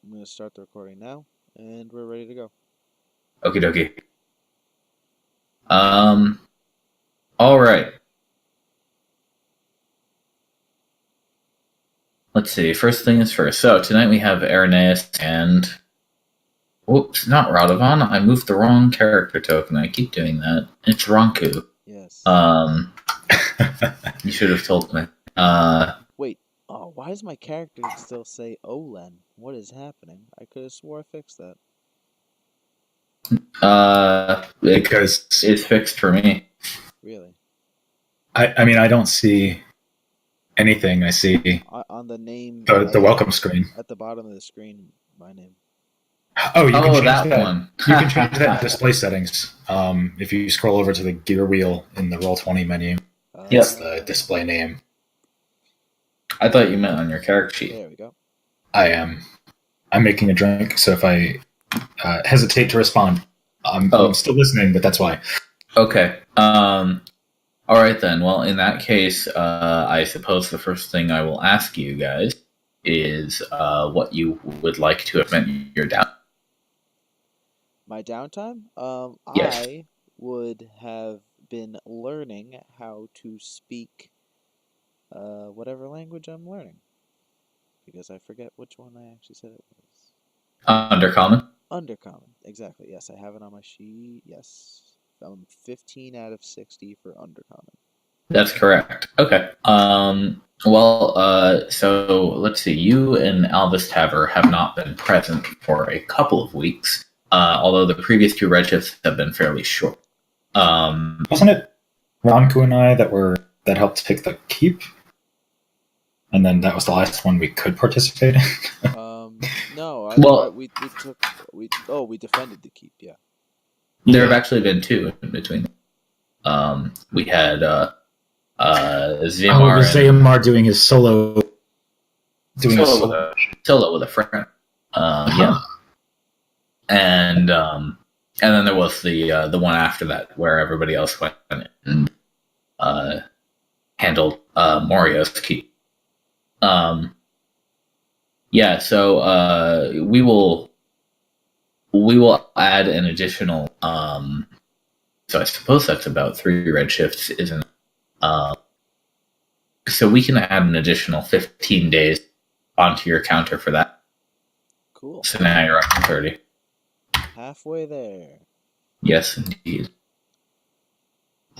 I'm going to start the recording now, and we're ready to go. Okie dokie. Um, all right. Let's see. First thing is first. So tonight we have Arineis and whoops, not Radovan. I moved the wrong character token. I keep doing that. It's Ronku. Yes. Um, you should have told me. Wait, why does my character still say Olen? What is happening? I could have swore I fixed that. Because it's fixed for me. Really? I mean, I don't see anything. I see On the name the welcome screen. at the bottom of the screen, my name. Oh, you can change that that one. You can change that in display settings. If you scroll over to the gear wheel in the Roll20 menu, Yes. it's the display name. I thought you meant on your character sheet. There we go. I'm making a drink, so if I hesitate to respond, I'm still listening, but that's why. Okay. All right then. Well, in that case, I suppose the first thing I will ask you guys is what you would like to have meant your down. My downtime? Yes. I would have been learning how to speak whatever language I'm learning. Because I forget which one I actually said it was. Undercommon? Undercommon, exactly. Yes, I have it on my sheet. Yes. 15 out of 60 for Undercommon. That's correct. Okay. So let's see. You and Albus Taver have not been present for a couple of weeks, although the previous two redshifts have been fairly short. Wasn't it Ronku and I that helped pick the keep? And then that was the last one we could participate in? No. We defended the keep, yeah. There have actually been two in between. We had Zaymar. Zaymar doing his solo. Solo with a friend. Yeah. And then there was the one after that where everybody else went and handled Morio's keep. Yeah, so we will add an additional so I suppose that's about 3 redshifts, isn't it? So we can add an additional 15 days onto your counter for that. Cool. So now you're up to 30. Halfway there. Yes, indeed.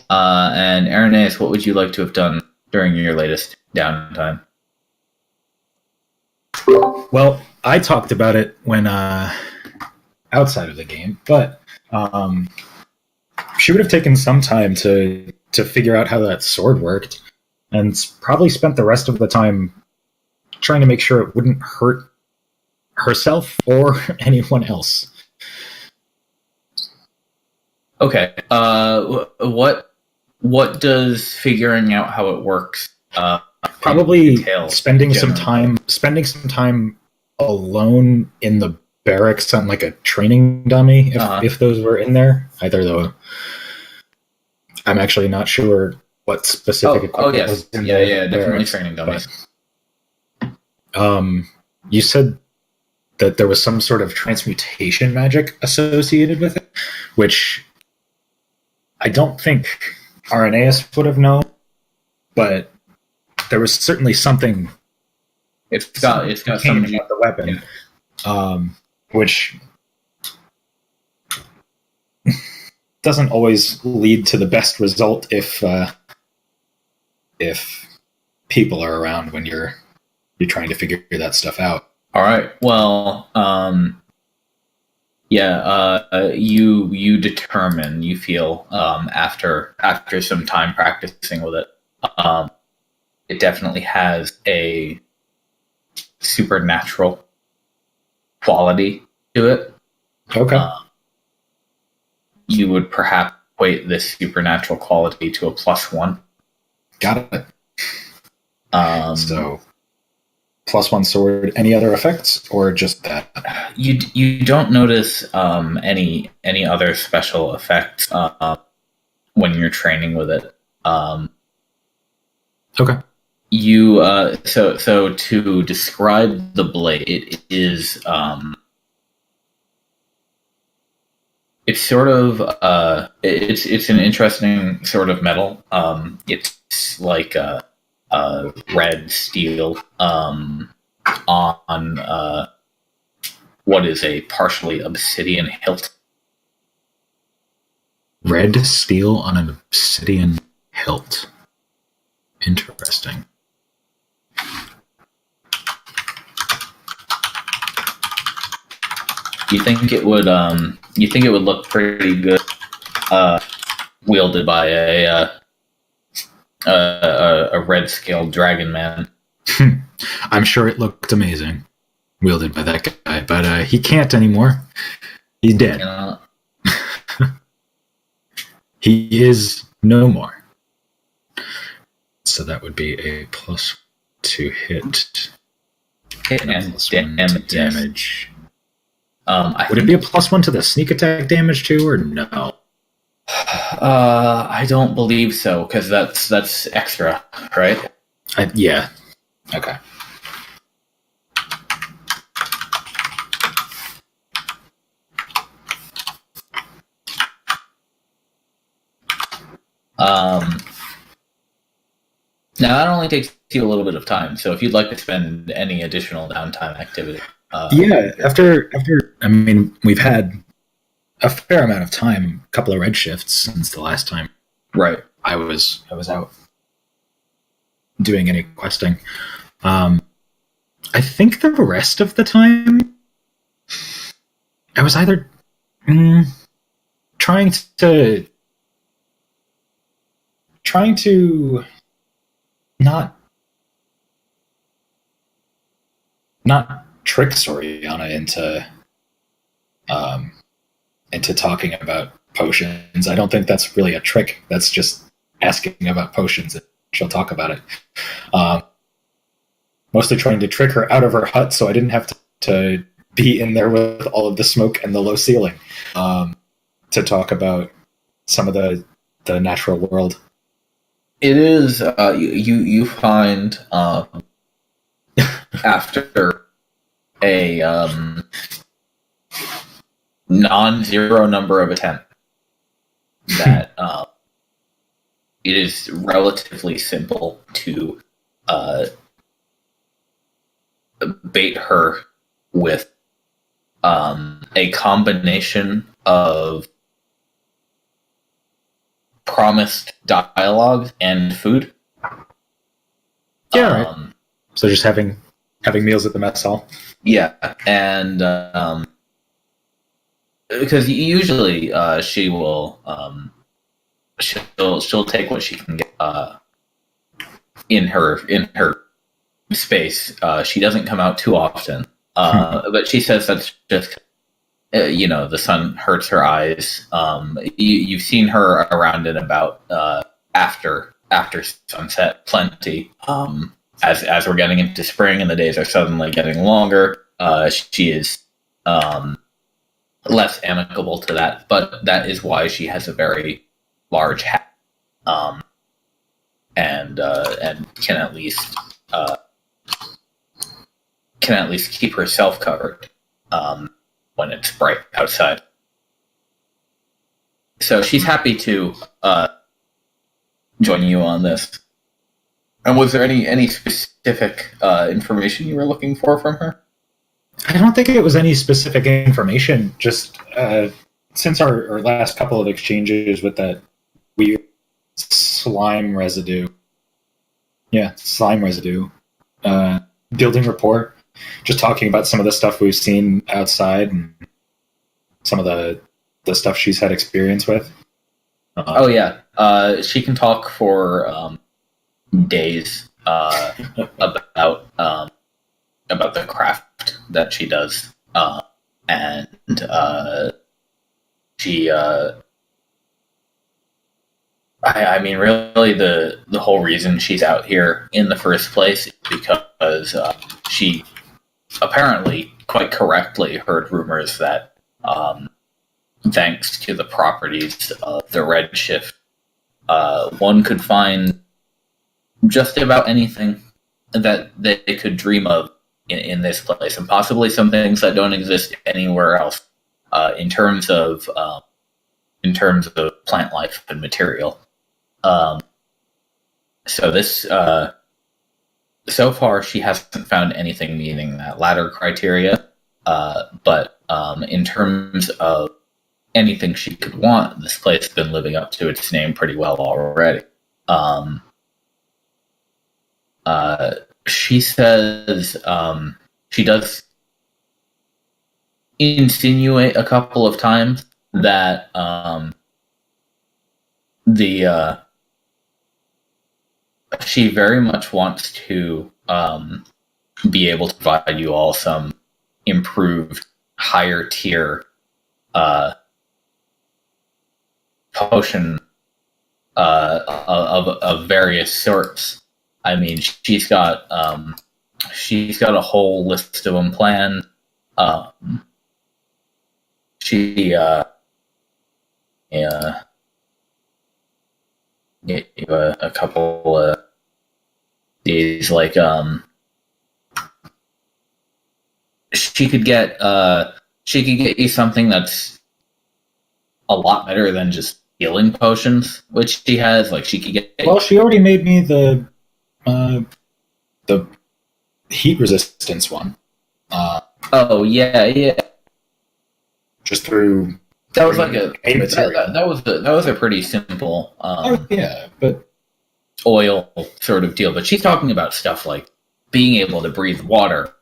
And Arineis, what would you like to have done during your latest downtime? Well, I talked about it when outside of the game, but she would have taken some time to figure out how that sword worked, and probably spent the rest of the time trying to make sure it wouldn't hurt herself or anyone else. Okay. What does figuring out how it works probably entail spending generally? some time alone in the barracks on like a training dummy if those were in there. Either though, I'm actually not sure what specific equipment was in there. Yeah, definitely training dummies. You said that there was some sort of transmutation magic associated with it, which I don't think Arineis would have known, but there was certainly something. It's got some about the weapon, which doesn't always lead to the best result if people are around when you're trying to figure that stuff out. All right. Well, you determine, you feel after some time practicing with it, it definitely has a supernatural quality to it. Okay. You would perhaps equate this supernatural quality to a +1. Got it. So +1 sword. Any other effects, or just that? You don't notice any other special effects when you're training with it. Okay. You so to describe the blade, it is it's sort of it's an interesting sort of metal. It's like a red steel on what is a partially obsidian hilt. Red steel on an obsidian hilt. Interesting. You think it would look pretty good wielded by a red scaled dragon man. I'm sure it looked amazing wielded by that guy, but he can't anymore. He's dead. You know? He is no more. So that would be a plus to hit and plus one to damage. Would it be a +1 to the sneak attack damage too, or no? I don't believe so, because that's extra, right? Yeah. Okay. Now that only takes you a little bit of time, so if you'd like to spend any additional downtime activity, yeah. After, I mean, we've had a fair amount of time, a couple of redshifts since the last time. Right. I was out doing any questing. I think the rest of the time, I was either trying to not trick Soriana into talking about potions. I don't think that's really a trick. That's just asking about potions, and she'll talk about it. Mostly trying to trick her out of her hut so I didn't have to be in there with all of the smoke and the low ceiling to talk about some of the natural world. It is you find after a non-zero number of attempts that it is relatively simple to bait her with a combination of promised dialogue and food. Yeah, right. So just having meals at the mess hall. Yeah, and because usually she will she'll take what she can get in her space. She doesn't come out too often, but she says that's just the sun hurts her eyes. You've seen her around and about after sunset plenty. As we're getting into spring and the days are suddenly getting longer, she is less amicable to that. But that is why she has a very large hat, and can at least keep herself covered when it's bright outside. So she's happy to join you on this. And was there any specific information you were looking for from her? I don't think it was any specific information. Just since our last couple of exchanges with that weird slime residue. Yeah, slime residue. Building rapport. Just talking about some of the stuff we've seen outside and some of the stuff she's had experience with. Oh yeah, she can talk for days about the craft that she does, and she. I mean, really, the whole reason she's out here in the first place is because she apparently quite correctly heard rumors that, thanks to the properties of the Redshift, one could find just about anything that they could dream of in this place, and possibly some things that don't exist anywhere else in terms of plant life and material. So this so far she hasn't found anything meeting that latter criteria, but in terms of anything she could want, this place has been living up to its name pretty well already. She says she does insinuate a couple of times that she very much wants to be able to provide you all some improved, higher tier potion of various sorts. I mean, she's got a whole list of them planned. Get you a couple of these, like she could get you something that's a lot better than just healing potions, which she has. Like, she could get. Well, she already made me the heat resistance one. Oh yeah. Just through. That was like a material. That was a pretty simple. But oil sort of deal. But she's talking about stuff like being able to breathe water.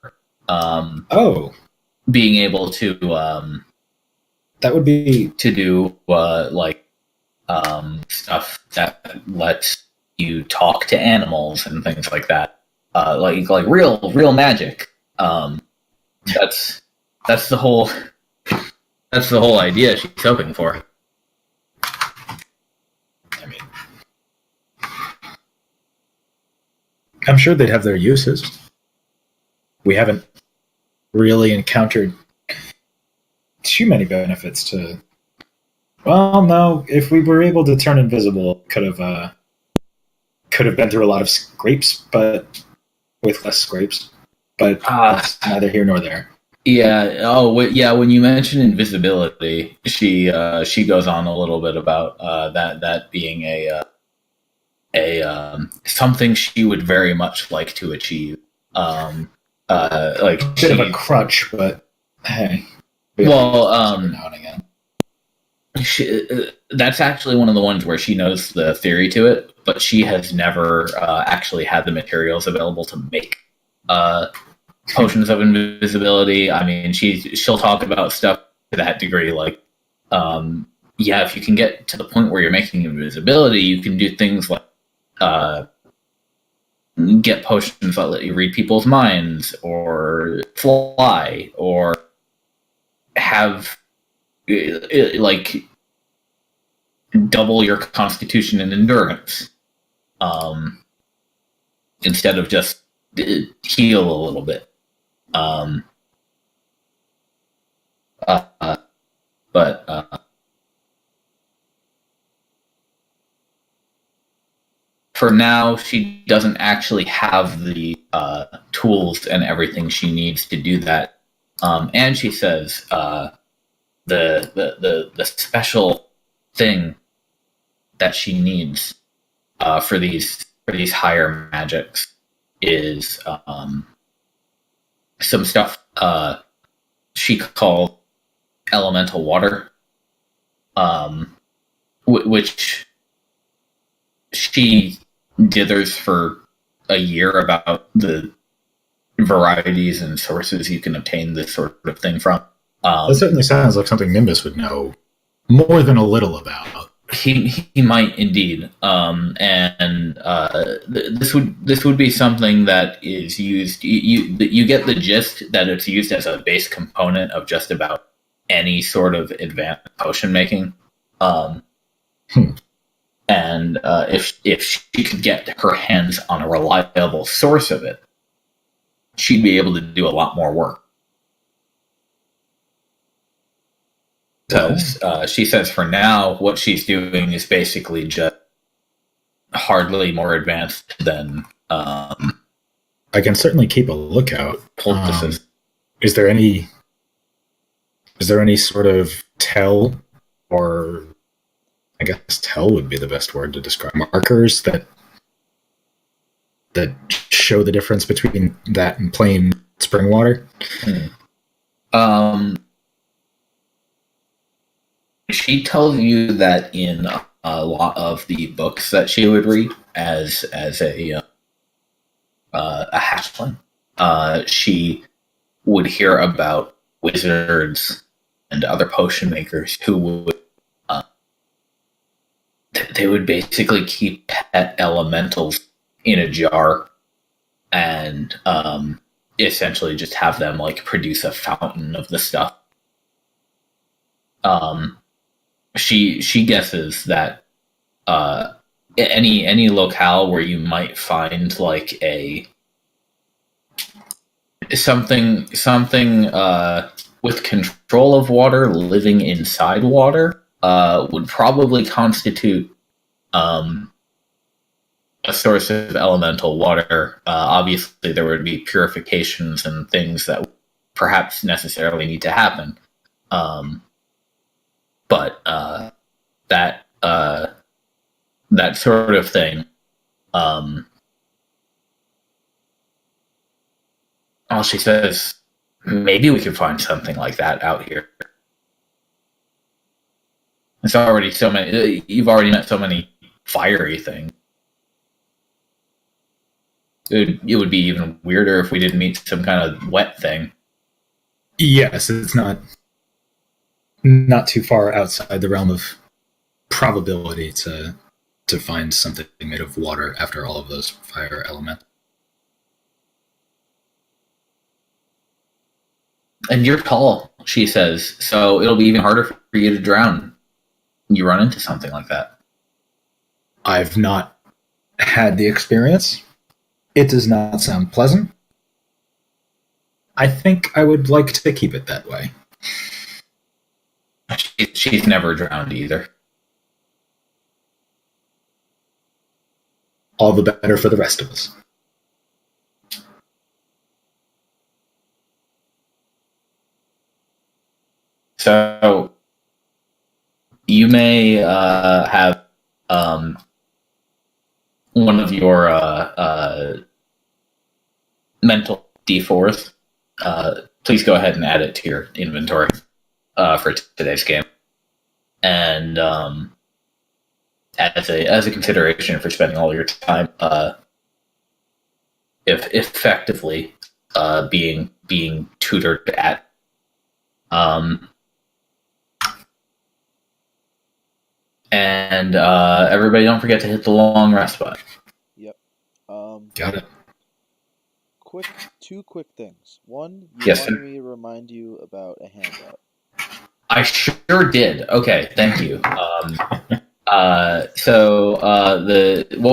Being able to. That would be to do stuff that lets you talk to animals and things like that. Like real magic. That's the whole idea she's hoping for. I mean, I'm sure they'd have their uses. We haven't really encountered too many benefits to. Well, no. If we were able to turn invisible, could have been through a lot of scrapes, but with less scrapes. But that's neither here nor there. Yeah. Oh, yeah. When you mention invisibility, she goes on a little bit about that being a something she would very much like to achieve. Like a bit of a crutch, but hey. Well, now and again. That's actually one of the ones where she knows the theory to it, but she has never actually had the materials available to make potions of invisibility. I mean, she'll talk about stuff to that degree, like, if you can get to the point where you're making invisibility, you can do things like get potions that let you read people's minds, or fly, or have like double your constitution and endurance, instead of just heal a little bit. For now, she doesn't actually have the tools and everything she needs to do that. And she says the special thing that she needs for these higher magics is some stuff she called elemental water, which she dithers for a year about the varieties and sources you can obtain this sort of thing from. That certainly sounds like something Nimbus would know more than a little about. He might indeed, this would be something that is used. You get the gist that it's used as a base component of just about any sort of advanced potion making. And if she could get her hands on a reliable source of it, she'd be able to do a lot more work. Because she says for now, what she's doing is basically just hard hardly more advanced than I can certainly keep a lookout. poultices. Is there any sort of tell, or I guess tell would be the best word to describe, markers that show the difference between that and plain spring water? She tells you that in a lot of the books that she would read as a hatchling, she would hear about wizards and other potion makers who would they would basically keep pet elementals in a jar and essentially just have them like produce a fountain of the stuff. She guesses that any locale where you might find like a something with control of water living inside water would probably constitute a source of elemental water. Obviously, there would be purifications and things that perhaps necessarily need to happen. But that sort of thing. She says, maybe we could find something like that out here. It's already so many. You've already met so many fiery things. It would be even weirder if we didn't meet some kind of wet thing. Yes, it's not too far outside the realm of probability to find something made of water after all of those fire elements. And you're tall, she says, so it'll be even harder for you to drown when you run into something like that. I've not had the experience. It does not sound pleasant. I think I would like to keep it that way. She's never drowned either. All the better for the rest of us. So you may have one of your mental D4s. Please go ahead and add it to your inventory for today's game. And as a consideration for spending all your time, if effectively being tutored at. And everybody don't forget to hit the long rest button. Yep. Got it. Two quick things. One, you Yes, wanted sir. me to remind you about a handout. I sure did. Okay, thank you. What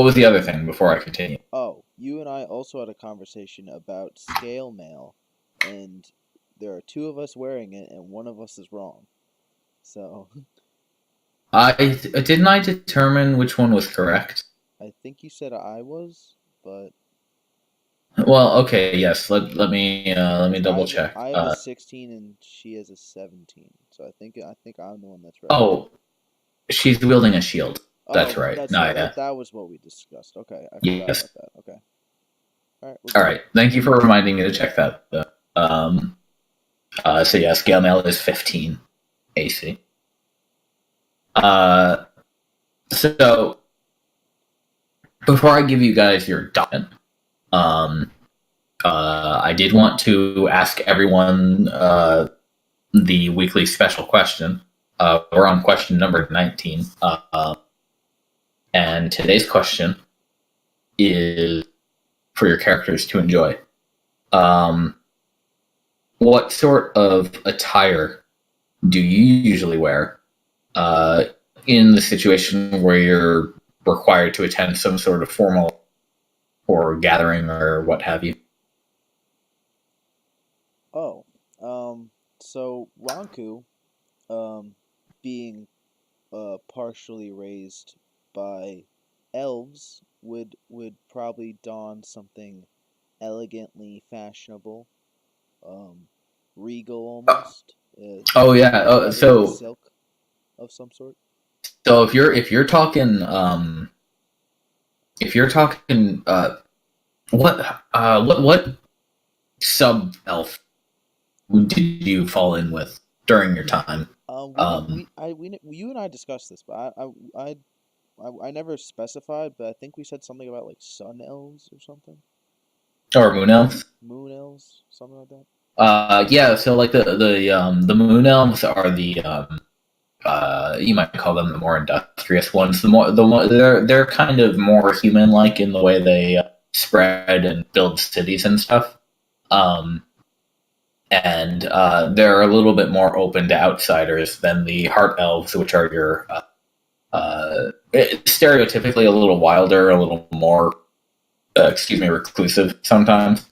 was the other thing before I continue? Oh, you and I also had a conversation about scale mail, and there are two of us wearing it, and one of us is wrong. So, Didn't I determine which one was correct? I think you said I was, but Well, okay, yes. Let me double check. I have a 16 and she has a 17. So I think I'm the one that's right. Oh, she's wielding a shield. That's right. That's No, right. yeah. That was what we discussed. Okay, I forgot Yes. about that. Okay. All right. Thank you for reminding me to check that. So yeah, scale mail is 15 AC. So before I give you guys your document, I did want to ask everyone the weekly special question. We're on question number 19. And today's question is for your characters to enjoy. What sort of attire do you usually wear in the situation where you're required to attend some sort of formal or gathering or what have you? Oh, so Ronku, being partially raised by elves would probably don something elegantly fashionable, um, regal almost. Oh yeah. Covered with silk of some sort. So if you're talking what sub elf did you fall in with during your time? You and I discussed this, but I never specified, but I think we said something about like sun elves or something, Or moon elves? moon elves, something like that. Yeah. So like the moon elves are the you might call them the more industrious ones. They're kind of more human like in the way they spread and build cities and stuff. Um, and they're a little bit more open to outsiders than the heart elves, which are your stereotypically a little wilder, a little more reclusive sometimes.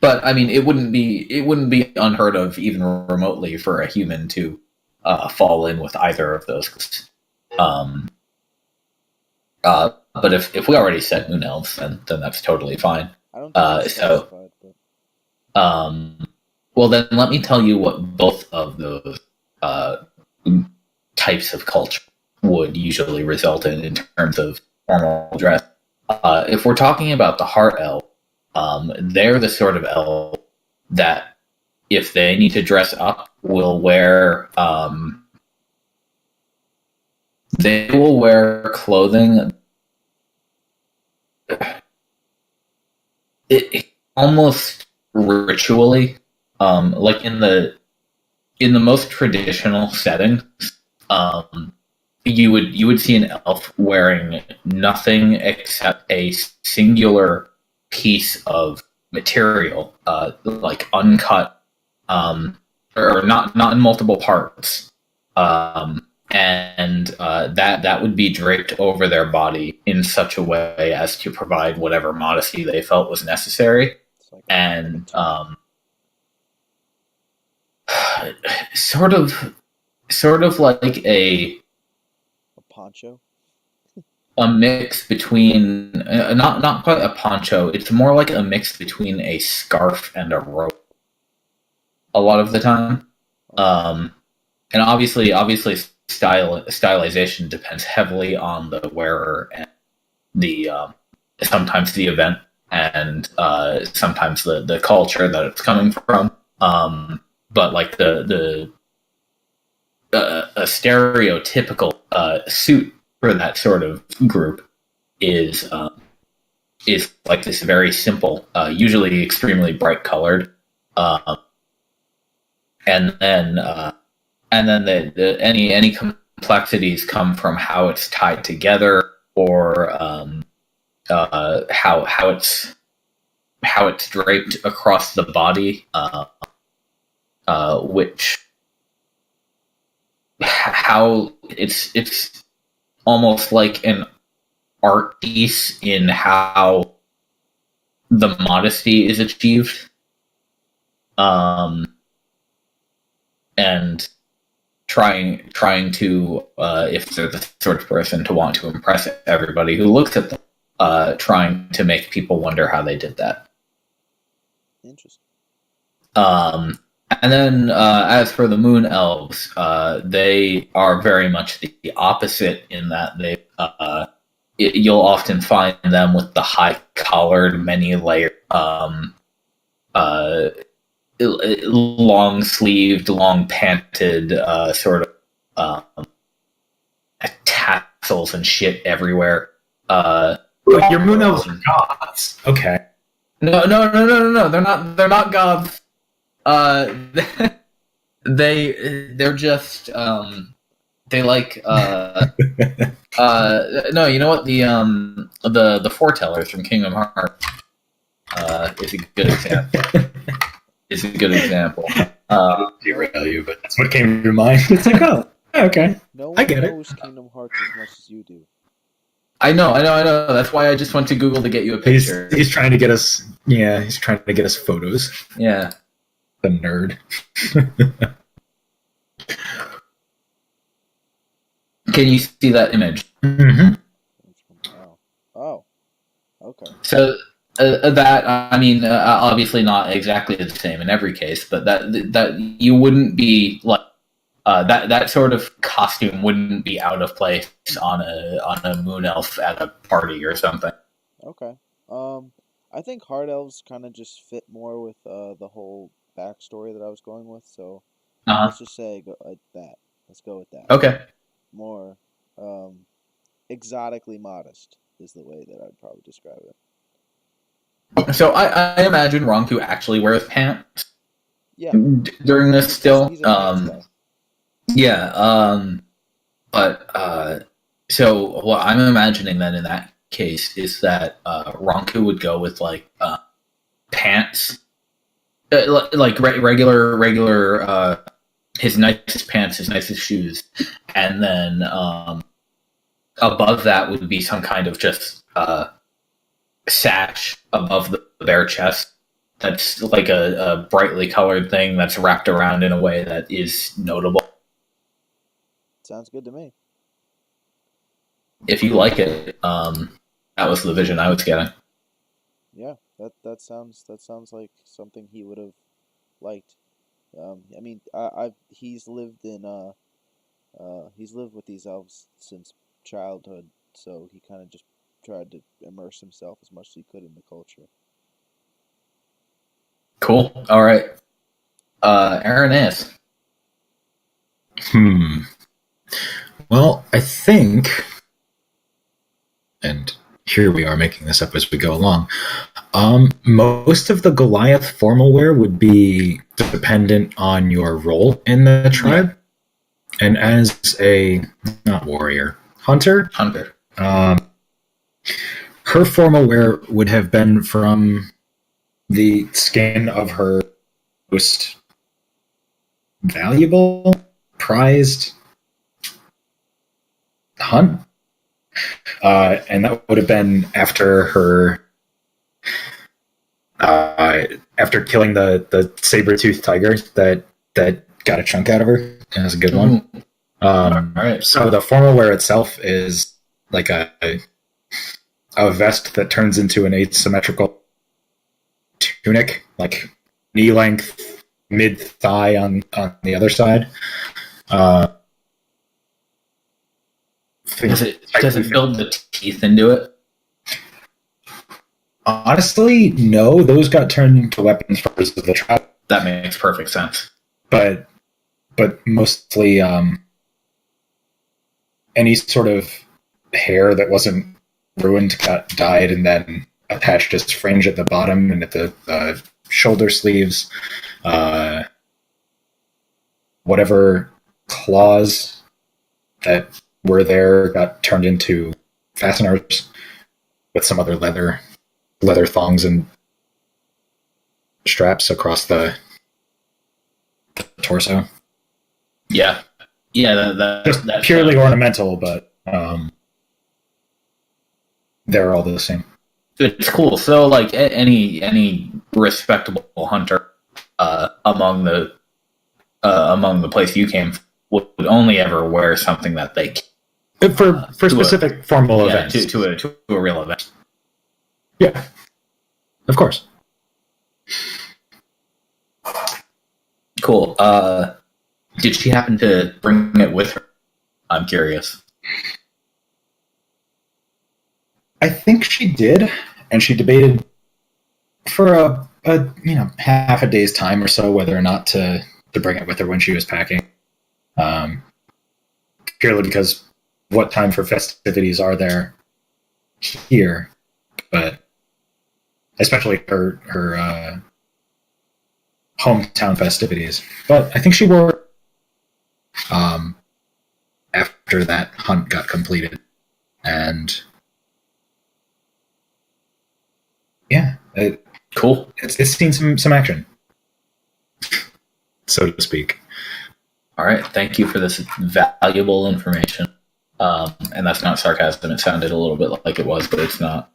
But I mean, it wouldn't be unheard of even remotely for a human to fall in with either of those. Um, but if we already said moon elves, then that's totally fine. I don't think we specified, but well then let me tell you what both of those types of culture would usually result in terms of formal dress. If we're talking about the heart elf, they're the sort of elf that, if they need to dress up, will wear they will wear clothing. It almost ritually, like in the most traditional settings, you would see an elf wearing nothing except a singular piece of material, like uncut, or not in multiple parts, and that would be draped over their body in such a way as to provide whatever modesty they felt was necessary, like and sort of like a poncho. A mix between not quite a poncho. It's more like a mix between a scarf and a robe. A lot of the time, and obviously, stylization depends heavily on the wearer and the sometimes the event and sometimes the culture that it's coming from. But like a stereotypical suit for that sort of group is like this very simple, usually extremely bright colored, and then any complexities come from how it's tied together, or how it's draped across the body, which how it's almost like an art piece in how the modesty is achieved, and trying to, if they're the sort of person to want to impress everybody who looks at them, trying to make people wonder how they did that. Interesting. And then, as for the moon elves, they are very much the opposite in that you'll often find them with the high-collared, many-layered, long-sleeved, long-panted, sort of tassels and shit everywhere. But your moon elves are gods. Okay. No. They're not gods. They're just they like no, you know what, the foretellers from Kingdom Hearts is a good example. Derail you, but that's what came to mind. It's like, oh, okay, no I get one it. knows Kingdom Hearts as much as you do. I know. That's why I just went to Google to get you a picture. He's trying to get us. Yeah, he's trying to get us photos. Yeah. The nerd. Can you see that image? Mm-hmm. Oh, okay. So that, I mean, obviously not exactly the same in every case, but that you wouldn't be like that sort of costume wouldn't be out of place on a moon elf at a party or something. Okay. I think hard elves kind of just fit more with the whole backstory that I was going with. So Uh-huh. let's just say that. Let's go with that. Okay. More exotically modest is the way that I'd probably describe it. So I imagine Ronku actually wears pants Yeah, during this still. he's a pants guy. Yeah. But so what I'm imagining then in that case is that Ronku would go with like pants, like regular his nicest pants, his nicest shoes, and then above that would be some kind of just sash above the bare chest. That's like a brightly colored thing that's wrapped around in a way that is notable. Sounds good to me. If you like it, that was the vision I was getting. Yeah, that sounds like something he would have liked. I mean, he's lived in he's lived with these elves since childhood, so he kind of just tried to immerse himself as much as he could in the culture. Cool. All right. Arineis. Well, I think, and here we are making this up as we go along. Most of the Goliath formal wear would be dependent on your role in the tribe, and as a not warrior, hunter. Her formal wear would have been from the skin of her most valuable, prized hunt. And that would have been after her, after killing the saber-toothed tiger that got a chunk out of her. That was a good one. All right. So the formal wear itself is like a vest that turns into an asymmetrical tunic, like knee length, mid thigh on the other side. Does it build the teeth into it? Honestly, no. Those got turned into weapons for the trap. That makes perfect sense. But mostly any sort of hair that wasn't ruined got dyed and then attached as fringe at the bottom and at the shoulder sleeves. Whatever claws that were there got turned into fasteners with some other leather thongs and straps across the torso. Yeah. Just purely ornamental, but they're all the same. It's cool. So, like any respectable hunter among the place you came would only ever wear something that they for specific formal events to a real event. Yeah, of course. Cool. Did she happen to bring it with her? I'm curious. I think she did, and she debated for a half a day's time or so whether or not to bring it with her when she was packing. Purely because what time for festivities are there here? But especially her hometown festivities. But I think she wore after that hunt got completed, and yeah, cool. It's seen some action, so to speak. All right, thank you for this valuable information. And that's not sarcasm. It sounded a little bit like it was, but it's not.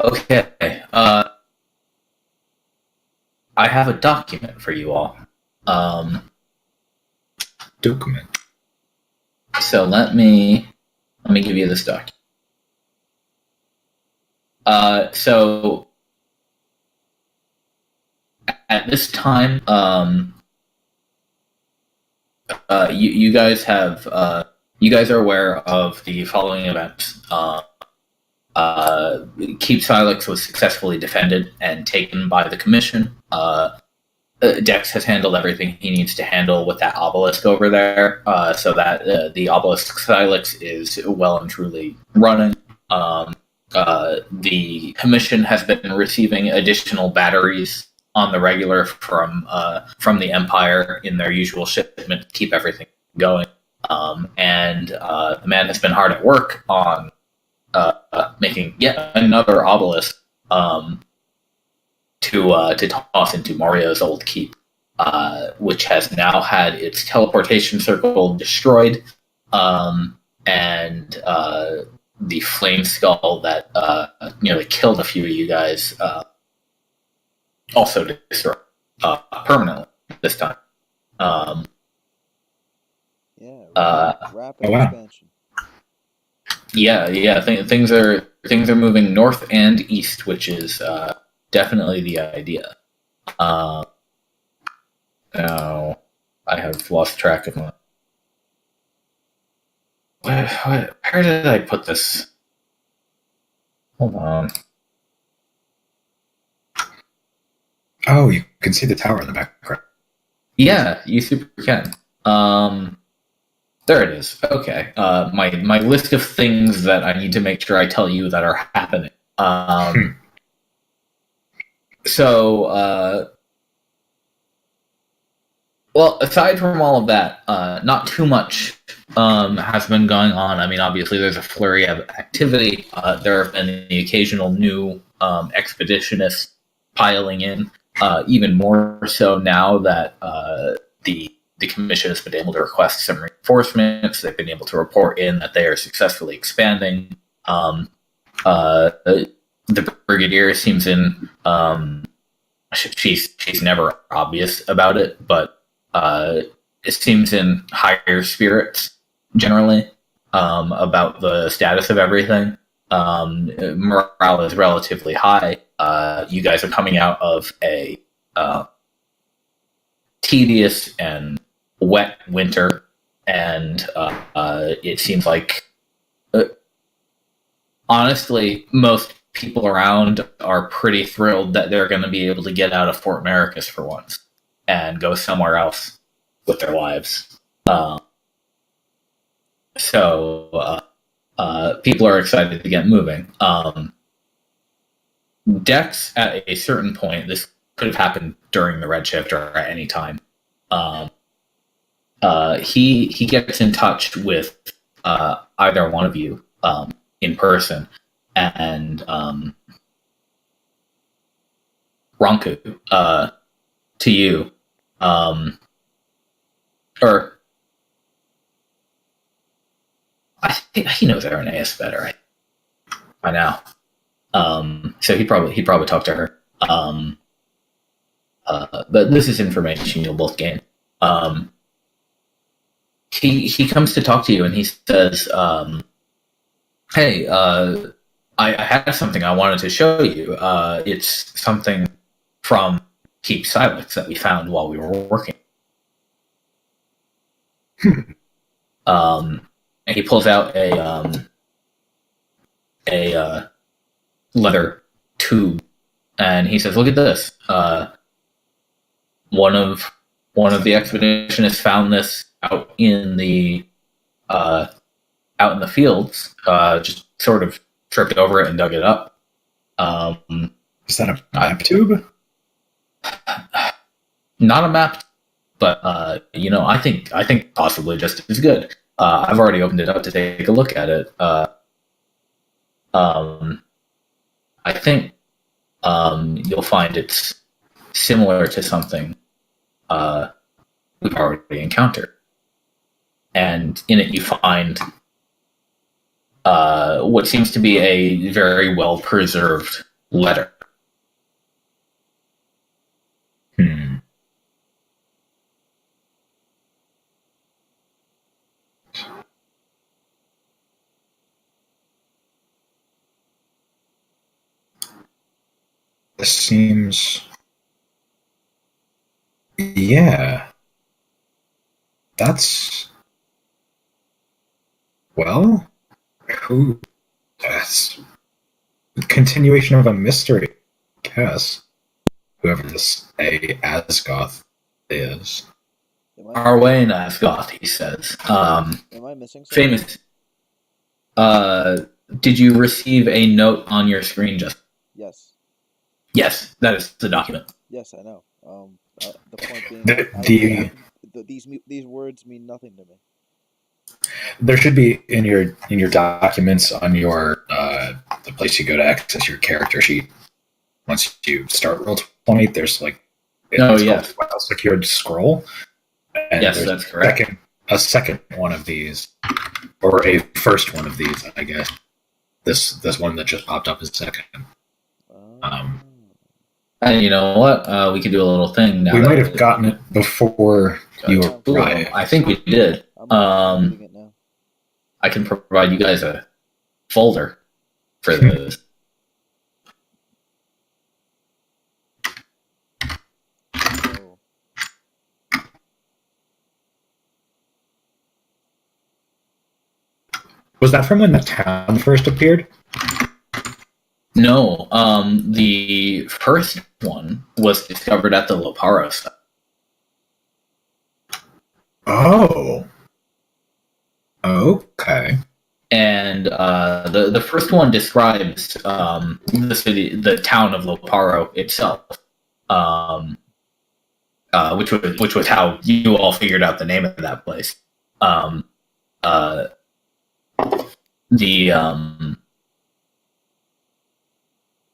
Okay. I have a document for you all. Document. So let me give you this document. So at this time, you guys have you guys are aware of the following events. Keep Silex was successfully defended and taken by the Commission. Dex has handled everything he needs to handle with that obelisk over there, so that the obelisk Silex is well and truly running. The Commission has been receiving additional batteries on the regular from the Empire in their usual shipment to keep everything going. And the man has been hard at work on making yet another obelisk to toss into Mario's old keep, which has now had its teleportation circle destroyed, and the flame skull that nearly killed a few of you guys also destroyed permanently this time. Rapid expansion. Yeah. Things are moving north and east, which is definitely the idea. Now I have lost track of my. Where did I put this? Hold on. Oh, you can see the tower in the background. Yeah, you super can. There it is. Okay. My list of things that I need to make sure I tell you that are happening. So, well, aside from all of that, not too much has been going on. I mean, obviously, there's a flurry of activity. There have been the occasional new expeditionists piling in, even more so now that the Commission has been able to request some reinforcements. They've been able to report in that they are successfully expanding. The Brigadier seems in. She's never obvious about it, but it seems in higher spirits generally about the status of everything. Morale is relatively high. You guys are coming out of a tedious and wet winter, and it seems like, honestly, most people around are pretty thrilled that they're going to be able to get out of Fort Maricus for once and go somewhere else with their lives. So people are excited to get moving. Dex, at a certain point, this could have happened during the Redshift or at any time. He gets in touch with either one of you in person, and Ronku to you, or I think he knows Arineis better right by now. So he probably talked to her. But this is information you'll both gain. He comes to talk to you and he says, "Hey, I have something I wanted to show you. It's something from Keep Silex that we found while we were working." And he pulls out a leather tube, and he says, "Look at this. One of the expeditionists found this out in the fields. Just sort of tripped over it and dug it up. Is that a map tube? Not a map, but I think possibly just as good. I've already opened it up to take a look at it. I think you'll find it's similar to something we've already encountered. And in it you find what seems to be a very well-preserved letter. This seems... Yeah. That's... Well... Who... That's... Continuation of a mystery, I guess. Whoever this A. Asgoth is. Arwain Asgoth, he says. Am I missing something? Famous. Did you receive a note on your screen just? Yes. Yes, that is the document. Yes, I know. The point being, these words mean nothing to me. There should be in your documents on your the place you go to access your character sheet. Once you start Roll20, there's like called file secured scroll. And yes, that's correct. A second one of these, or a first one of these, I guess. This one that just popped up is second. And you know what? We could do a little thing now. We might have gotten it before you arrived. I think we did. I'm reading it now. I can provide you guys a folder for this. Oh. Was that from when the town first appeared? No, the first one was discovered at the Loparo site. Oh. Okay. And the first one describes the city, the town of Loparo itself, which was how you all figured out the name of that place.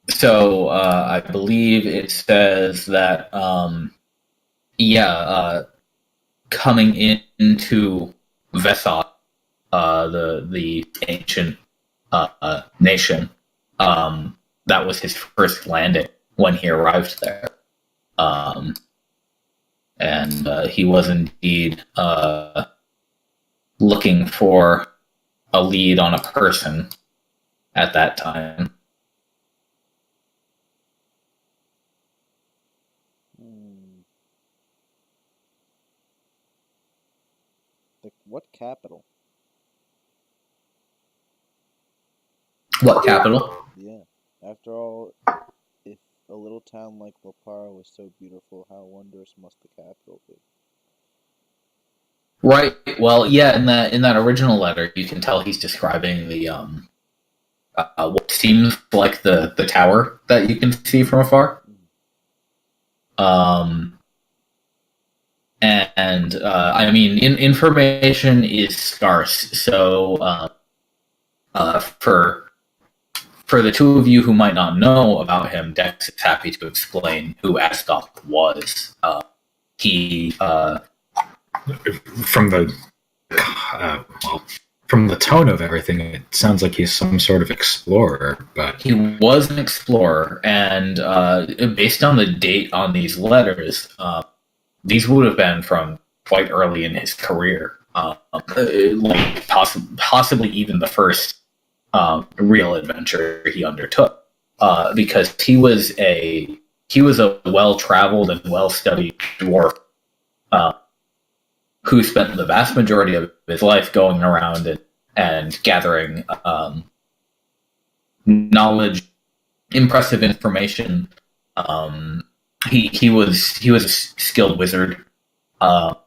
So I believe it says that coming into Vesot, the ancient nation, that was his first landing when he arrived there, and he was indeed looking for a lead on a person at that time. What capital? What capital? Yeah. After all, if a little town like Loparo was so beautiful, how wondrous must the capital be? Right. Well, yeah. In that original letter, you can tell he's describing the what seems like the tower that you can see from afar. I mean, information is scarce. So, for the two of you who might not know about him, Dex is happy to explain who Asgoth was. He from the tone of everything, it sounds like he's some sort of explorer. But he was an explorer, and based on the date on these letters, these would have been from quite early in his career, like possibly even the first real adventure he undertook, because he was a well-traveled and well-studied dwarf who spent the vast majority of his life going around and gathering knowledge, impressive information. He was a skilled wizard, but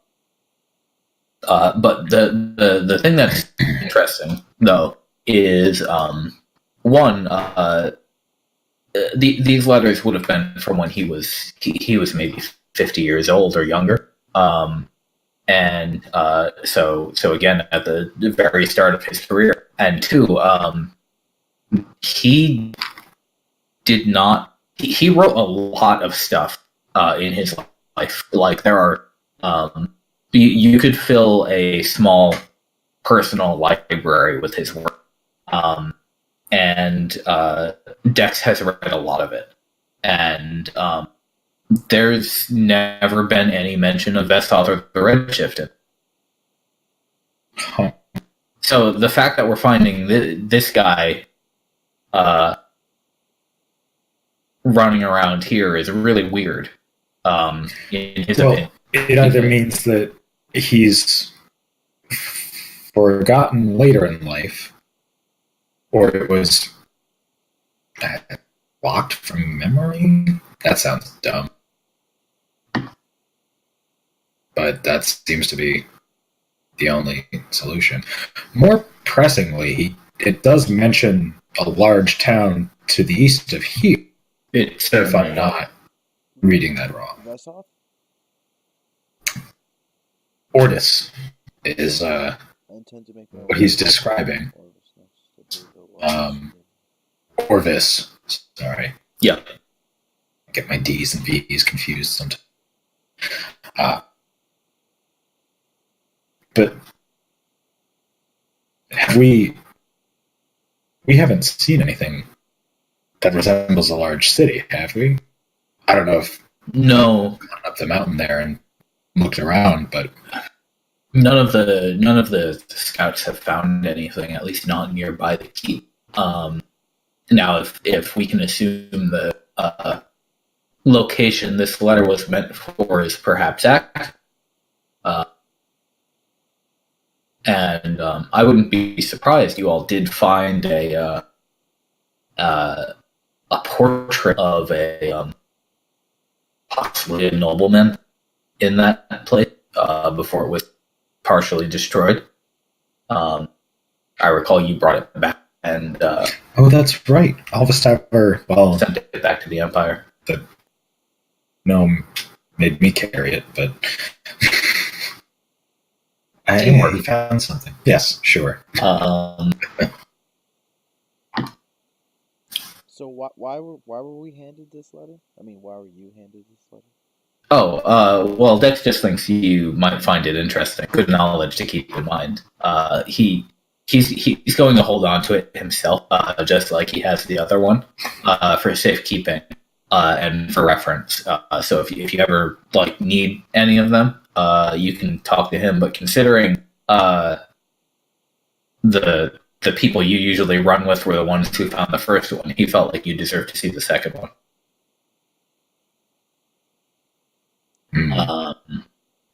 the thing that's interesting though is these letters would have been from when he was maybe 50 years old or younger, and so again at the very start of his career, and two, he did not. He wrote a lot of stuff in his life. Like there are, you could fill a small personal library with his work, and Dex has read a lot of it. And there's never been any mention of Vestal or the Redshift. Huh. So the fact that we're finding this guy running around here is really weird. In his opinion, it either means that he's forgotten later in life, or it was blocked from memory. That sounds dumb, but that seems to be the only solution. More pressingly, it does mention a large town to the east of here. If I'm not reading that wrong. Vesov? Ordis is I intend to make what he's describing. Orvis. Sorry. Yeah. I get my D's and V's confused sometimes. But we haven't seen anything that resembles a large city, have we? I don't know if no, up the mountain there and looked around, but none of the scouts have found anything, at least not nearby the keep. Now, if we can assume the location this letter was meant for is perhaps accurate, and I wouldn't be surprised you all did find a portrait of a possibly a nobleman in that place before it was partially destroyed. I recall you brought it back and oh, that's right. Alvis Tower, well, sent it back to the Empire. The gnome made me carry it, but he found something. Yes, sure. So why were we handed this letter? I mean, why were you handed this letter? Oh, well, Dex just thinks you might find it interesting. Good knowledge to keep in mind. He's going to hold on to it himself, just like he has the other one, for safekeeping and for reference. So if you ever need any of them, you can talk to him. But considering the people you usually run with were the ones who found the first one, he felt like you deserved to see the second one.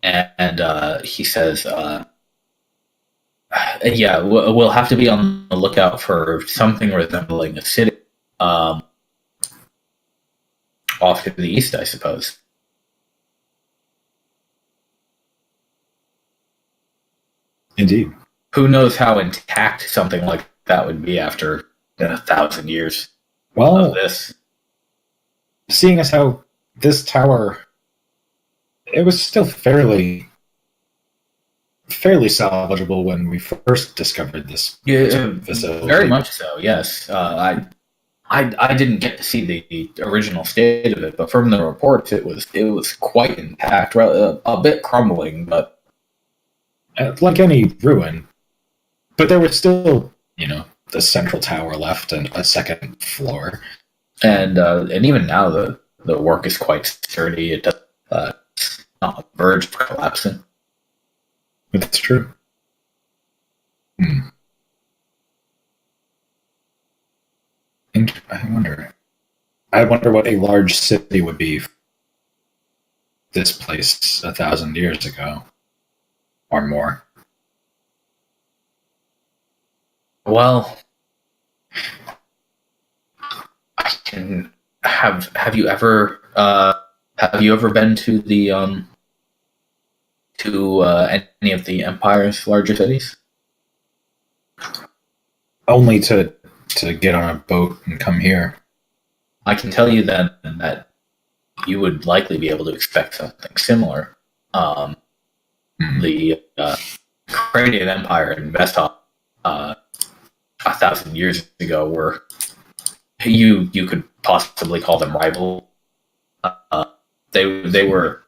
And he says, yeah, we'll have to be on the lookout for something resembling a city off to the east, I suppose. Indeed. Who knows how intact something like that would be after 1,000 years of this. Seeing as how this tower, it was still fairly salvageable when we first discovered this facility. Very much so, yes. I didn't get to see the original state of it, but from the reports, it was quite intact, a bit crumbling, but like any ruin. But there was still, the central tower left and a second floor. And even now, the work is quite sturdy. It does not on the verge of collapsing. That's true. And I wonder what a large city would be. This place 1,000 years ago, or more. Well, I can have you ever been to the any of the Empire's larger cities? Only to get on a boat and come here. I can tell you then that you would likely be able to expect something similar. The Cranian Empire and Vestov 1,000 years ago were you could possibly call them rival. They were.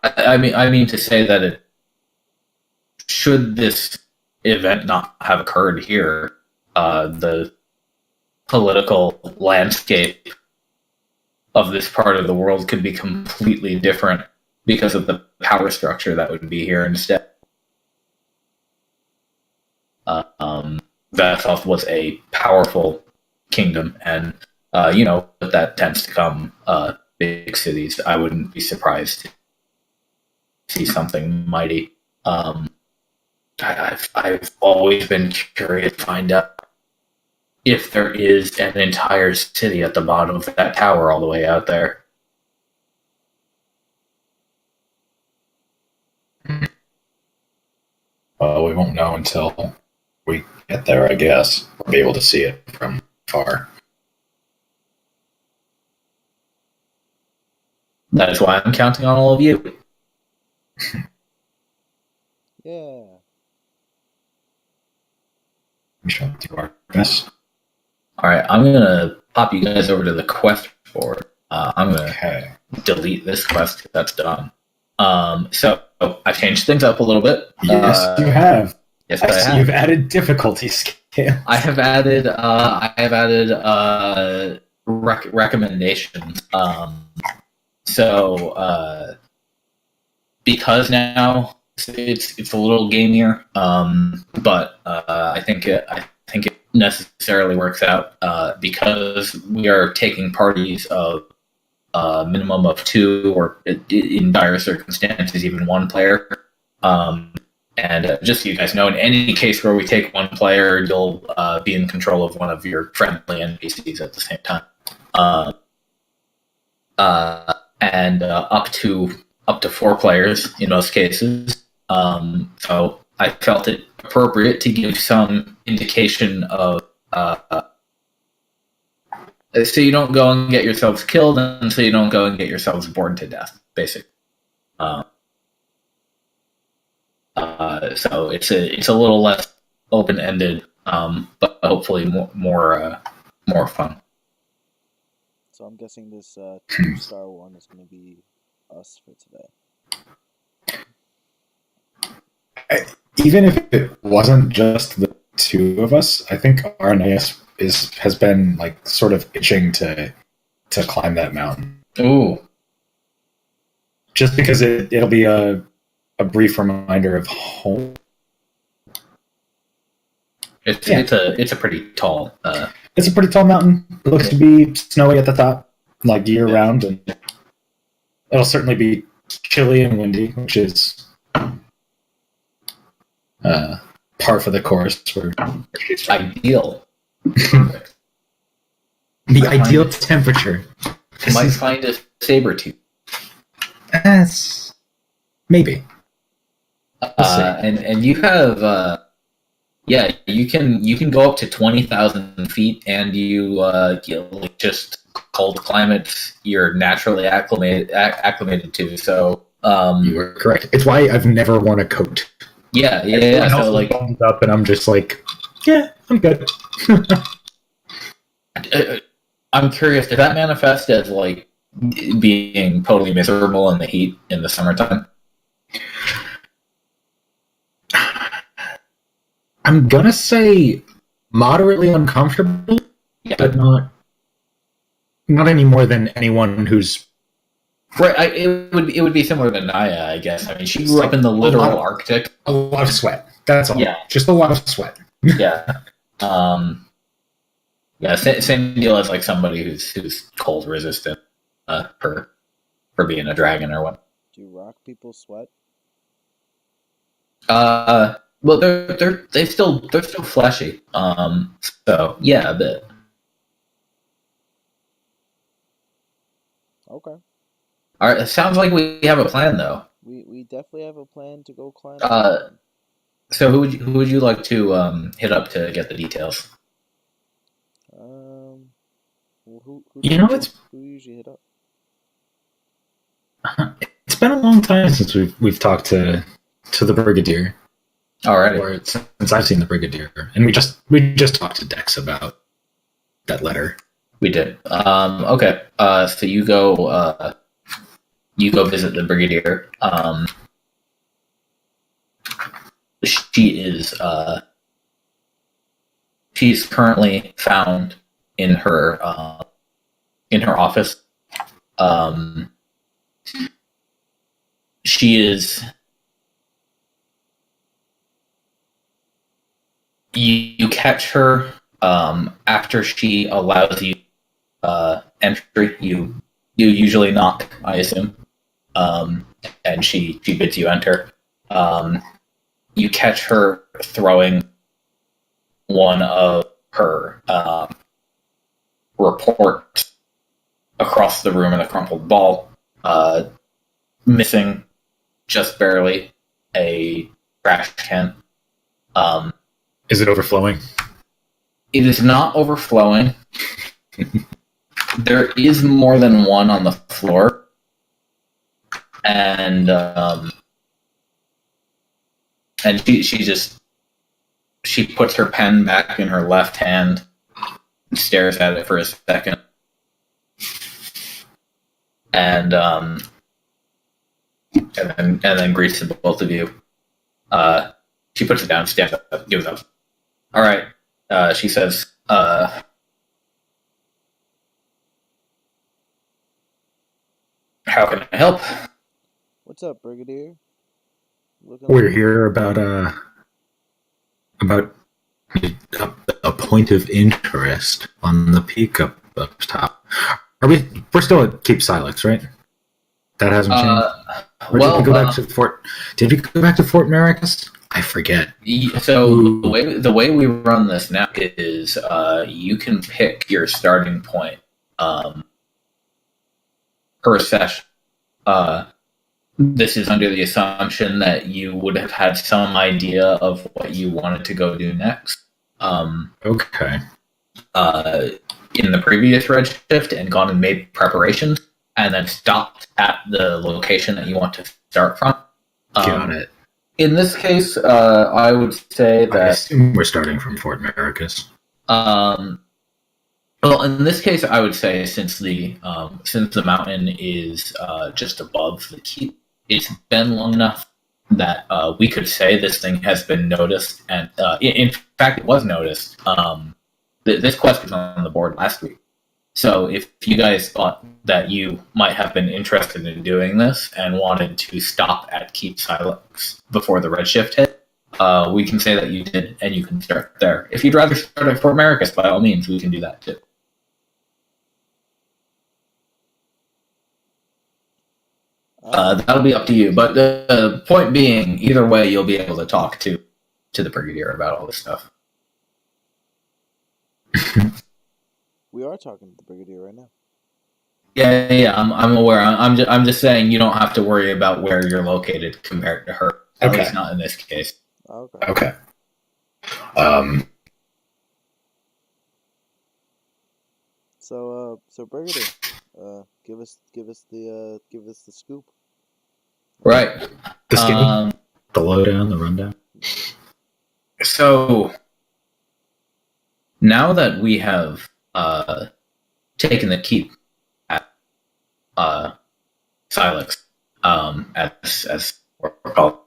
I mean to say that should this event not have occurred here, the political landscape of this part of the world could be completely different because of the power structure that would be here instead. Vathov was a powerful kingdom, and that tends to come big cities. I wouldn't be surprised to see something mighty. I've always been curious to find out if there is an entire city at the bottom of that tower all the way out there. Well, we won't know until we get there, I guess. We'll be able to see it from far. That is why I'm counting on all of you. Yeah. We shall do our best. All right, I'm gonna pop you guys over to the quest board. I'm gonna delete this quest. That's done. So I've changed things up a little bit. Yes, you have. Yes, I have. You've added difficulty scale. I have added. Recommendations. Because now it's a little gamier, but I think it necessarily works out because we are taking parties of a minimum of 2, or in dire circumstances even 1 player. And just so you guys know, in any case where we take 1 player, you'll be in control of one of your friendly NPCs at the same time, and up to 4 players in most cases. So I felt it appropriate to give some indication of so you don't go and get yourselves killed, and so you don't go and get yourselves bored to death, basically. So it's a little less open-ended, but hopefully more fun. So I'm guessing this 2-star one is going to be us for today. Even if it wasn't just the 2 of us, I think Arineis has been like sort of itching to climb that mountain. Ooh. Just because it'll be a brief reminder of home. It's a pretty tall. It's a pretty tall mountain. It looks to be snowy at the top, like year round, and it'll certainly be chilly and windy, which is par for the course. It's ideal. The ideal temperature. You might find a saber-tooth. Maybe. And you have you can go up to 20,000 feet, and you just cold climates you're naturally acclimated to. So you were correct. It's why I've never worn a coat. Yeah. So like bummed up, and I'm just like, yeah, I'm good. I'm curious, did that manifest as like being totally miserable in the heat in the summertime? I'm gonna say moderately uncomfortable, but not any more than anyone who's right. It would be similar to Naya, I guess. I mean, she grew up in the literal Arctic. A lot of sweat. That's all. Yeah, just a lot of sweat. Yeah. Same deal as like somebody who's cold resistant for being a dragon or what. Do rock people sweat? Well, they're still fleshy. So yeah, a bit. Okay. All right. It sounds like we have a plan, though. We definitely have a plan to go climb. So who would you like to hit up to get the details? Who usually hit up? It's been a long time since we've talked to the Brigadier. Alrighty. Or since I've seen the Brigadier, and we just talked to Dex about that letter. We did. Okay. So you go visit the Brigadier. She's currently found in her office. She is. You catch her After she allows you entry, you usually knock, I assume, and she bids you enter. You catch her throwing one of her reports across the room in a crumpled ball, missing just barely a trash can. Is it overflowing? It is not overflowing. There is more than one on the floor, and she puts her pen back in her left hand, and stares at it for a second, and then greets the both of you. She puts it down, stands up, gives up. All right, she says. How can I help? What's up, Brigadier? We're here about a point of interest on the peak up top. We're still at Keep Silex, right? That hasn't changed. Or did we go back to Fort? Did we go back to Fort Maricus? I forget. So the way we run this now is you can pick your starting point per session. This is under the assumption that you would have had some idea of what you wanted to go do next. Okay. In the previous Redshift and gone and made preparations, and then stopped at the location that you want to start from. Got it. In this case, I would say that... I assume we're starting from Fort Maricus. Well, in this case, I would say since the mountain is just above the keep, it's been long enough that we could say this thing has been noticed, and in fact, it was noticed. This quest was on the board last week. So if you guys thought that you might have been interested in doing this and wanted to stop at Keep Silex before the Redshift hit, we can say that you did, and you can start there. If you'd rather start at Fort Maricus, by all means, we can do that too. That'll be up to you. But the point being, either way, you'll be able to talk to the Brigadier about all this stuff. We are talking to the Brigadier right now. Yeah, I'm aware. I'm just saying you don't have to worry about where you're located compared to her. At least not in this case. Okay. So Brigadier, give us the scoop. Right. The skinny, the lowdown, the rundown. So now that we have taken the keep at Silex, as we're called,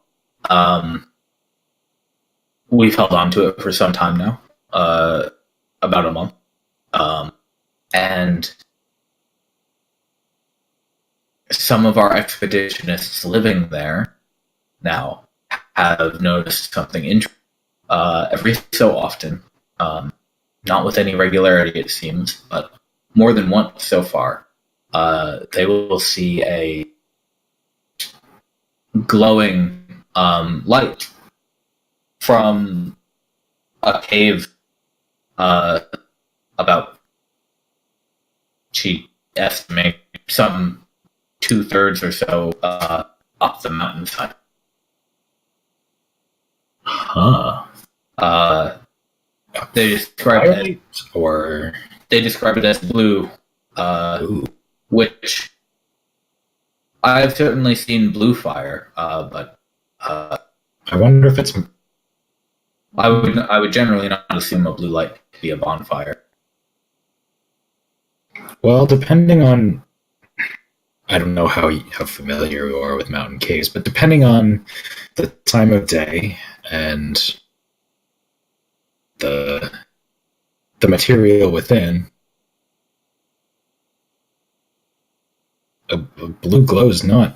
we've held on to it for some time now, about a month, and some of our expeditionists living there now have noticed something interesting every so often. Not with any regularity, it seems, but more than once so far. They will see a glowing light from a cave about, she estimates, some 2/3 or so up the mountainside. Huh. They describe it as blue, which I've certainly seen blue fire, but I wonder if it's. I would generally not assume a blue light to be a bonfire. Well, depending on, I don't know how familiar you are with mountain caves, but depending on the time of day and the material within, a blue glow is not.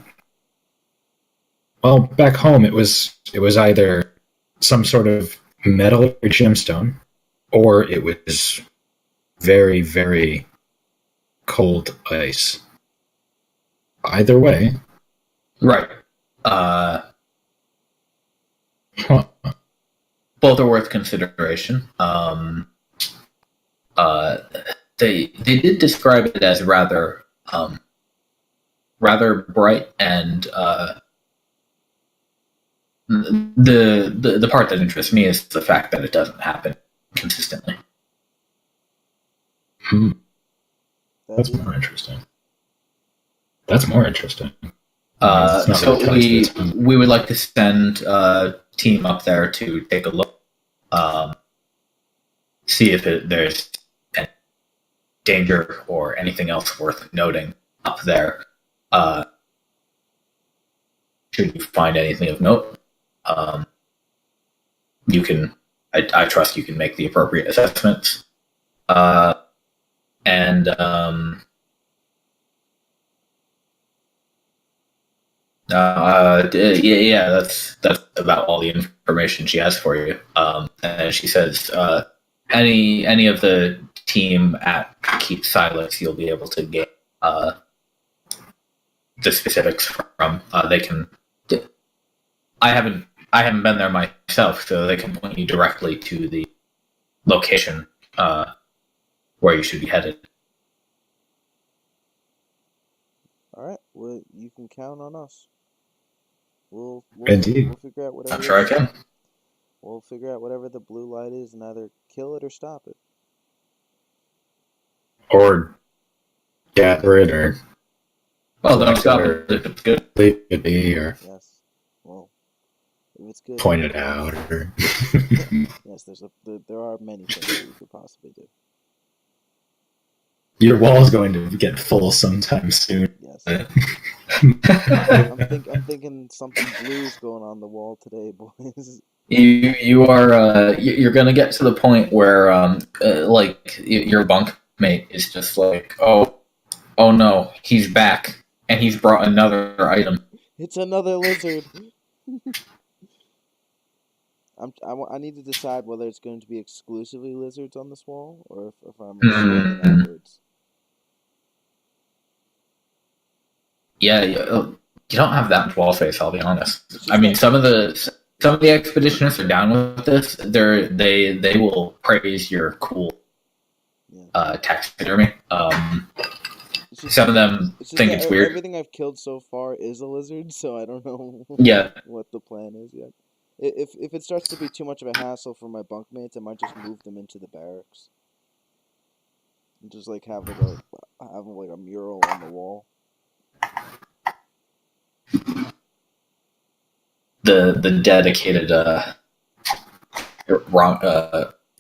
Well, back home it was either some sort of metal or gemstone, or it was very, very cold ice. Either way. Right. Huh. Both are worth consideration. They did describe it as rather bright, and the part that interests me is the fact that it doesn't happen consistently. That's more interesting. So we would like to send a team up there to take a look, see if there's any danger or anything else worth noting up there. Should you find anything of note, you can. I trust you can make the appropriate assessments, and that's about all the information she has for you. And she says, any of the team at Keep Silex, you'll be able to get the specifics from. They can. I haven't been there myself, so they can point you directly to the location where you should be headed. All right. Well, you can count on us. We'll Indeed. figure out whatever. I'm sure I can. We'll figure out whatever the blue light is and either kill it or stop it. Or gather it, or don't stop it if it's good. leave it be, or yes. Well, if it's good, point it out, or yes. There are many things that we could possibly do. Your wall is going to get full sometime soon. Yes. I'm thinking something blue's going on the wall today, boys. You're gonna get to the point where like your bunkmate is just like, oh no, he's back and he's brought another item. It's another lizard. I need to decide whether it's going to be exclusively lizards on this wall or if I'm expanding outwards. Yeah, you don't have that much wall space. I'll be honest. I mean, some of the expeditionists are down with this. They will praise your cool taxidermy. Some of them think it's weird. Everything I've killed so far is a lizard, so I don't know. What the plan is yet. If it starts to be too much of a hassle for my bunkmates, I might just move them into the barracks and just like have a mural on the wall. The dedicated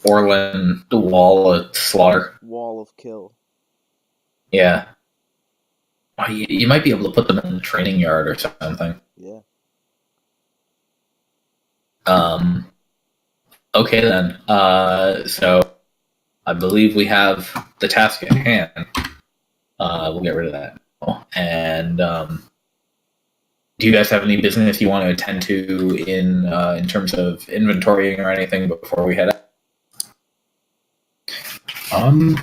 Orland wall of slaughter. Wall of kill. Yeah. You might be able to put them in the training yard or something. Yeah. Okay then. So I believe we have the task at hand. We'll get rid of that. And do you guys have any business you want to attend to in terms of inventorying or anything before we head out? I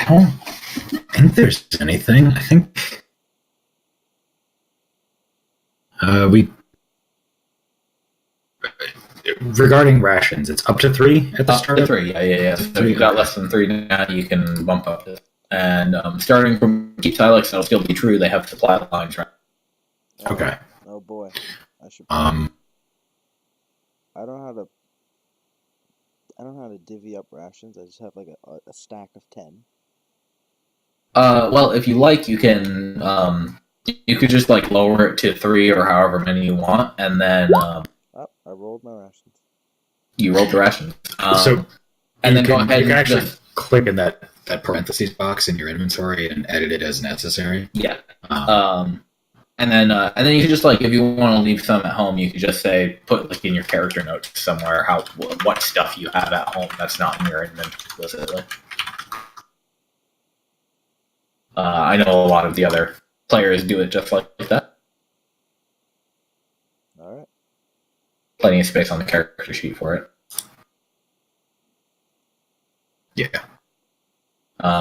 don't think there's anything. I think regarding rations, it's up to 3 at the start. Up to 3, yeah. So if you've got less than 3 now, you can bump up this. And starting from Keep Silex, it'll still be true. They have supply lines, right? Okay. Oh boy, I should. I don't know how to divvy up rations. I just have like a stack of 10. Well, if you like, you can you could just like lower it to 3 or however many you want, and then I rolled my rations. You rolled the rations. And then go ahead. You can actually click in that parentheses box in your inventory and edit it as necessary. Yeah. And then you can just like, if you want to leave some at home, you could just say, put like in your character notes somewhere what stuff you have at home that's not in your inventory explicitly. I know a lot of the other players do it just like that. All right. Plenty of space on the character sheet for it. Yeah.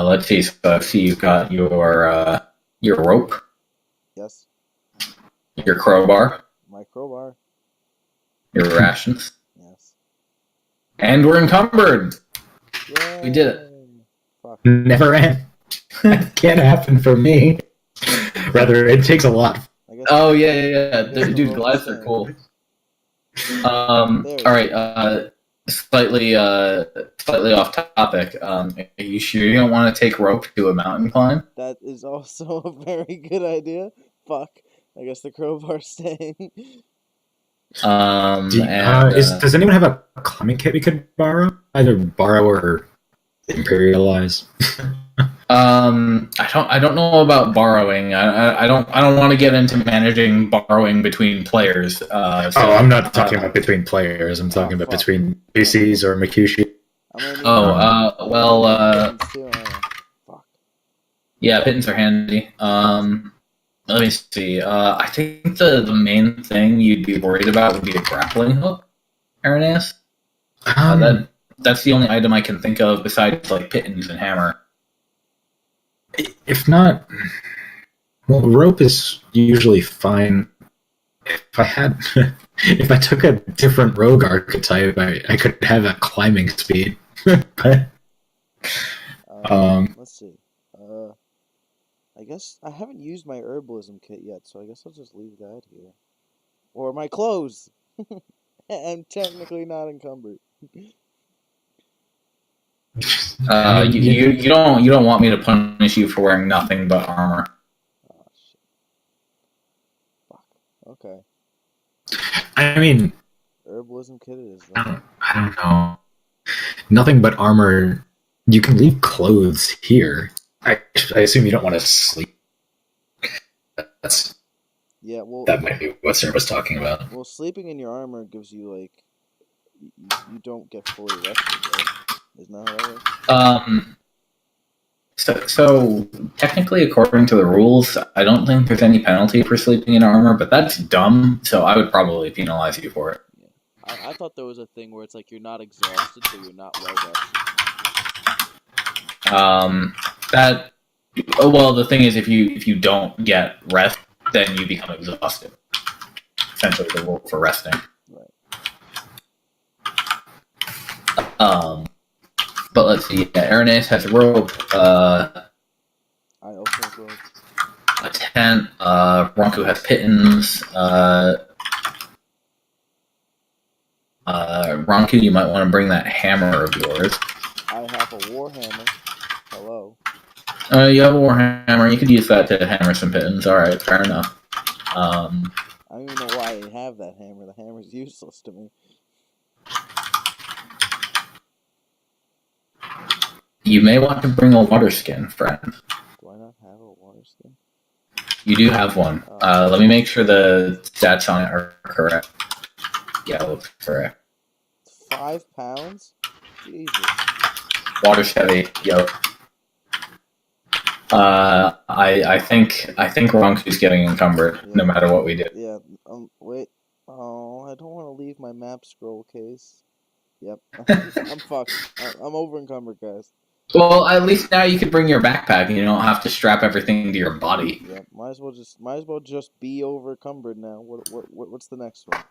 Let's see. So I see you've got your rope, Yes. your crowbar, My crowbar. your rations, Yes. and we're encumbered. Yay. We did it. Fuck. Never end. Can't happen for me. Rather, it takes a lot. I guess Oh yeah. I guess the Dude, rope glides is are saying. cool. There All we right. Slightly off topic. Are you sure you don't want to take rope to a mountain climb? That is also a very good idea. Fuck. I guess the crowbar's staying. Does anyone have a climbing kit we could borrow? Either borrow or imperialize. I don't know about borrowing. I don't want to get into managing borrowing between players. I'm not talking about between players. I'm talking about fuck. between PCs or Makushi. I'm gonna need pittance too. Fuck. Yeah, pittance are handy. Let me see. I think the main thing you'd be worried about would be a grappling hook, Arineis. That's the only item I can think of besides like pittance and hammer. If not, well, rope is usually fine. If I took a different rogue archetype, I could have a climbing speed. But Let's see. I guess I haven't used my herbalism kit yet, so I guess I'll just leave that here. Or my clothes. I'm technically not encumbered. You don't want me to punish you for wearing nothing but armor. Oh shit. Fuck. Okay. I mean, Herbalism kit it is. I don't know. Nothing but armor. You can leave clothes here. I assume you don't want to sleep. Yeah, well, That might be what Sarah was talking about. Well, sleeping in your armor gives you like you don't get fully rested, right? Isn't that how that works? So technically, according to the rules, I don't think there's any penalty for sleeping in armor, but that's dumb. So I would probably penalize you for it. Yeah. I thought there was a thing where it's like you're not exhausted, but you're not well rested. Well, the thing is, if you don't get rest, then you become exhausted. Essentially, the rule for resting. Right. But let's see. Yeah, Arineis has a rope. I also have rope. A tent. Ronku has pittance. Ronku, you might want to bring that hammer of yours. I have a warhammer. Hello. You have a warhammer. You could use that to hammer some pittance. All right, fair enough. I don't even know why I have that hammer. The hammer's useless to me. You may want to bring a water skin, friend. Do I not have a water skin? You do have one. Let me make sure the stats on it are correct. Yeah, it looks correct. 5 pounds? Jesus. Water's heavy, yo. I think Ronku's getting encumbered no matter what we do. Yeah. Wait. Oh, I don't want to leave my map scroll case. Yep. I'm fucked. I'm over encumbered, guys. Well, at least now you can bring your backpack and you don't have to strap everything to your body. Yeah. Might as well just be over encumbered now. What's the next one?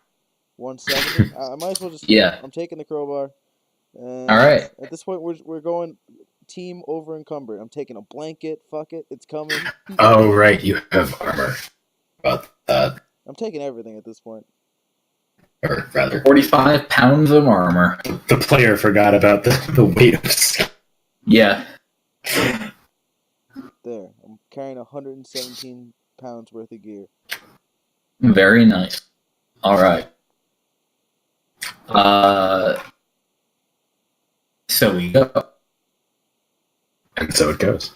170. I might as well just. Yeah. I'm taking the crowbar. And all right. At this point, we're going team over encumbered. I'm taking a blanket. Fuck it, it's coming. Oh right, you have armor. About that. I'm taking everything at this point. Or rather, 45 pounds of armor. The player forgot about the weight of stuff. Yeah. There, I'm carrying 117 pounds worth of gear. Very nice. All right. So we go. And so it goes.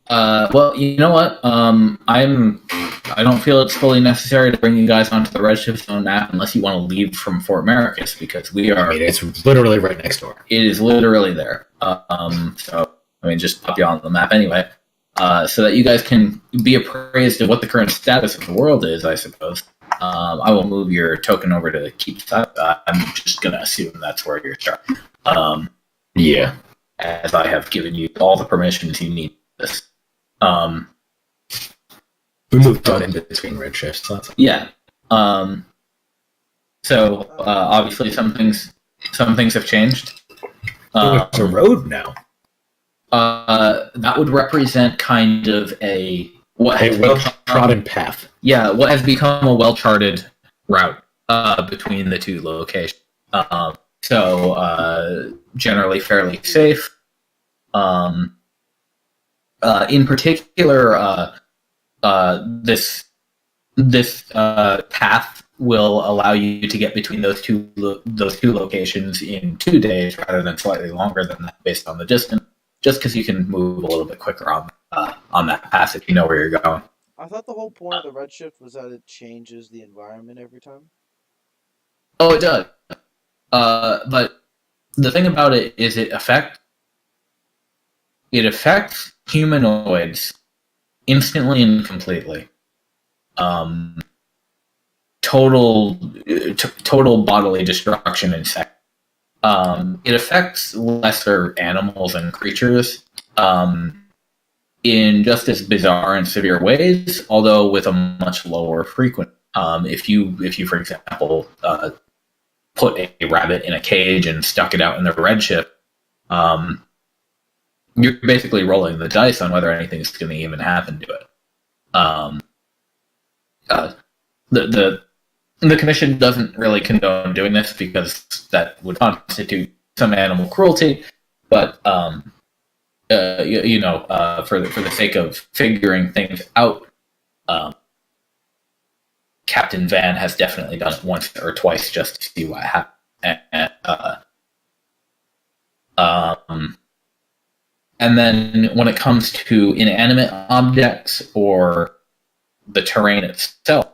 Well, you know what? I don't feel it's fully necessary to bring you guys onto the Redshift Zone map unless you want to leave from Fort Maricus, because we are. I mean, it's literally right next door. It is literally there. So I mean, just pop you on the map anyway, so that you guys can be appraised of what the current status of the world is, I suppose. I will move your token over to Keep Silex. I'm just gonna assume that's where you're starting. Yeah. as I have given you all the permissions you need for this. We moved on in between redshifts. So that's yeah. So obviously some things have changed. there's a road now. That would represent kind of a well-trodden path. Yeah, what has become a well-charted route between the two locations. So generally fairly safe. In particular, this path will allow you to get between those two locations in 2 days rather than slightly longer than that based on the distance, just because you can move a little bit quicker on that path if you know where you're going. I thought the whole point of the Redshift was that it changes the environment every time. Oh, it does. But the thing about it is it affects humanoids instantly and completely. Total bodily destruction and sex. It affects lesser animals and creatures in just as bizarre and severe ways, although with a much lower frequency. If you, for example, put a rabbit in a cage and stuck it out in the redshift, you're basically rolling the dice on whether anything's going to even happen to it. The commission doesn't really condone doing this because that would constitute some animal cruelty, but for the sake of figuring things out, Captain Van has definitely done it once or twice just to see what happens. And then when it comes to inanimate objects or the terrain itself,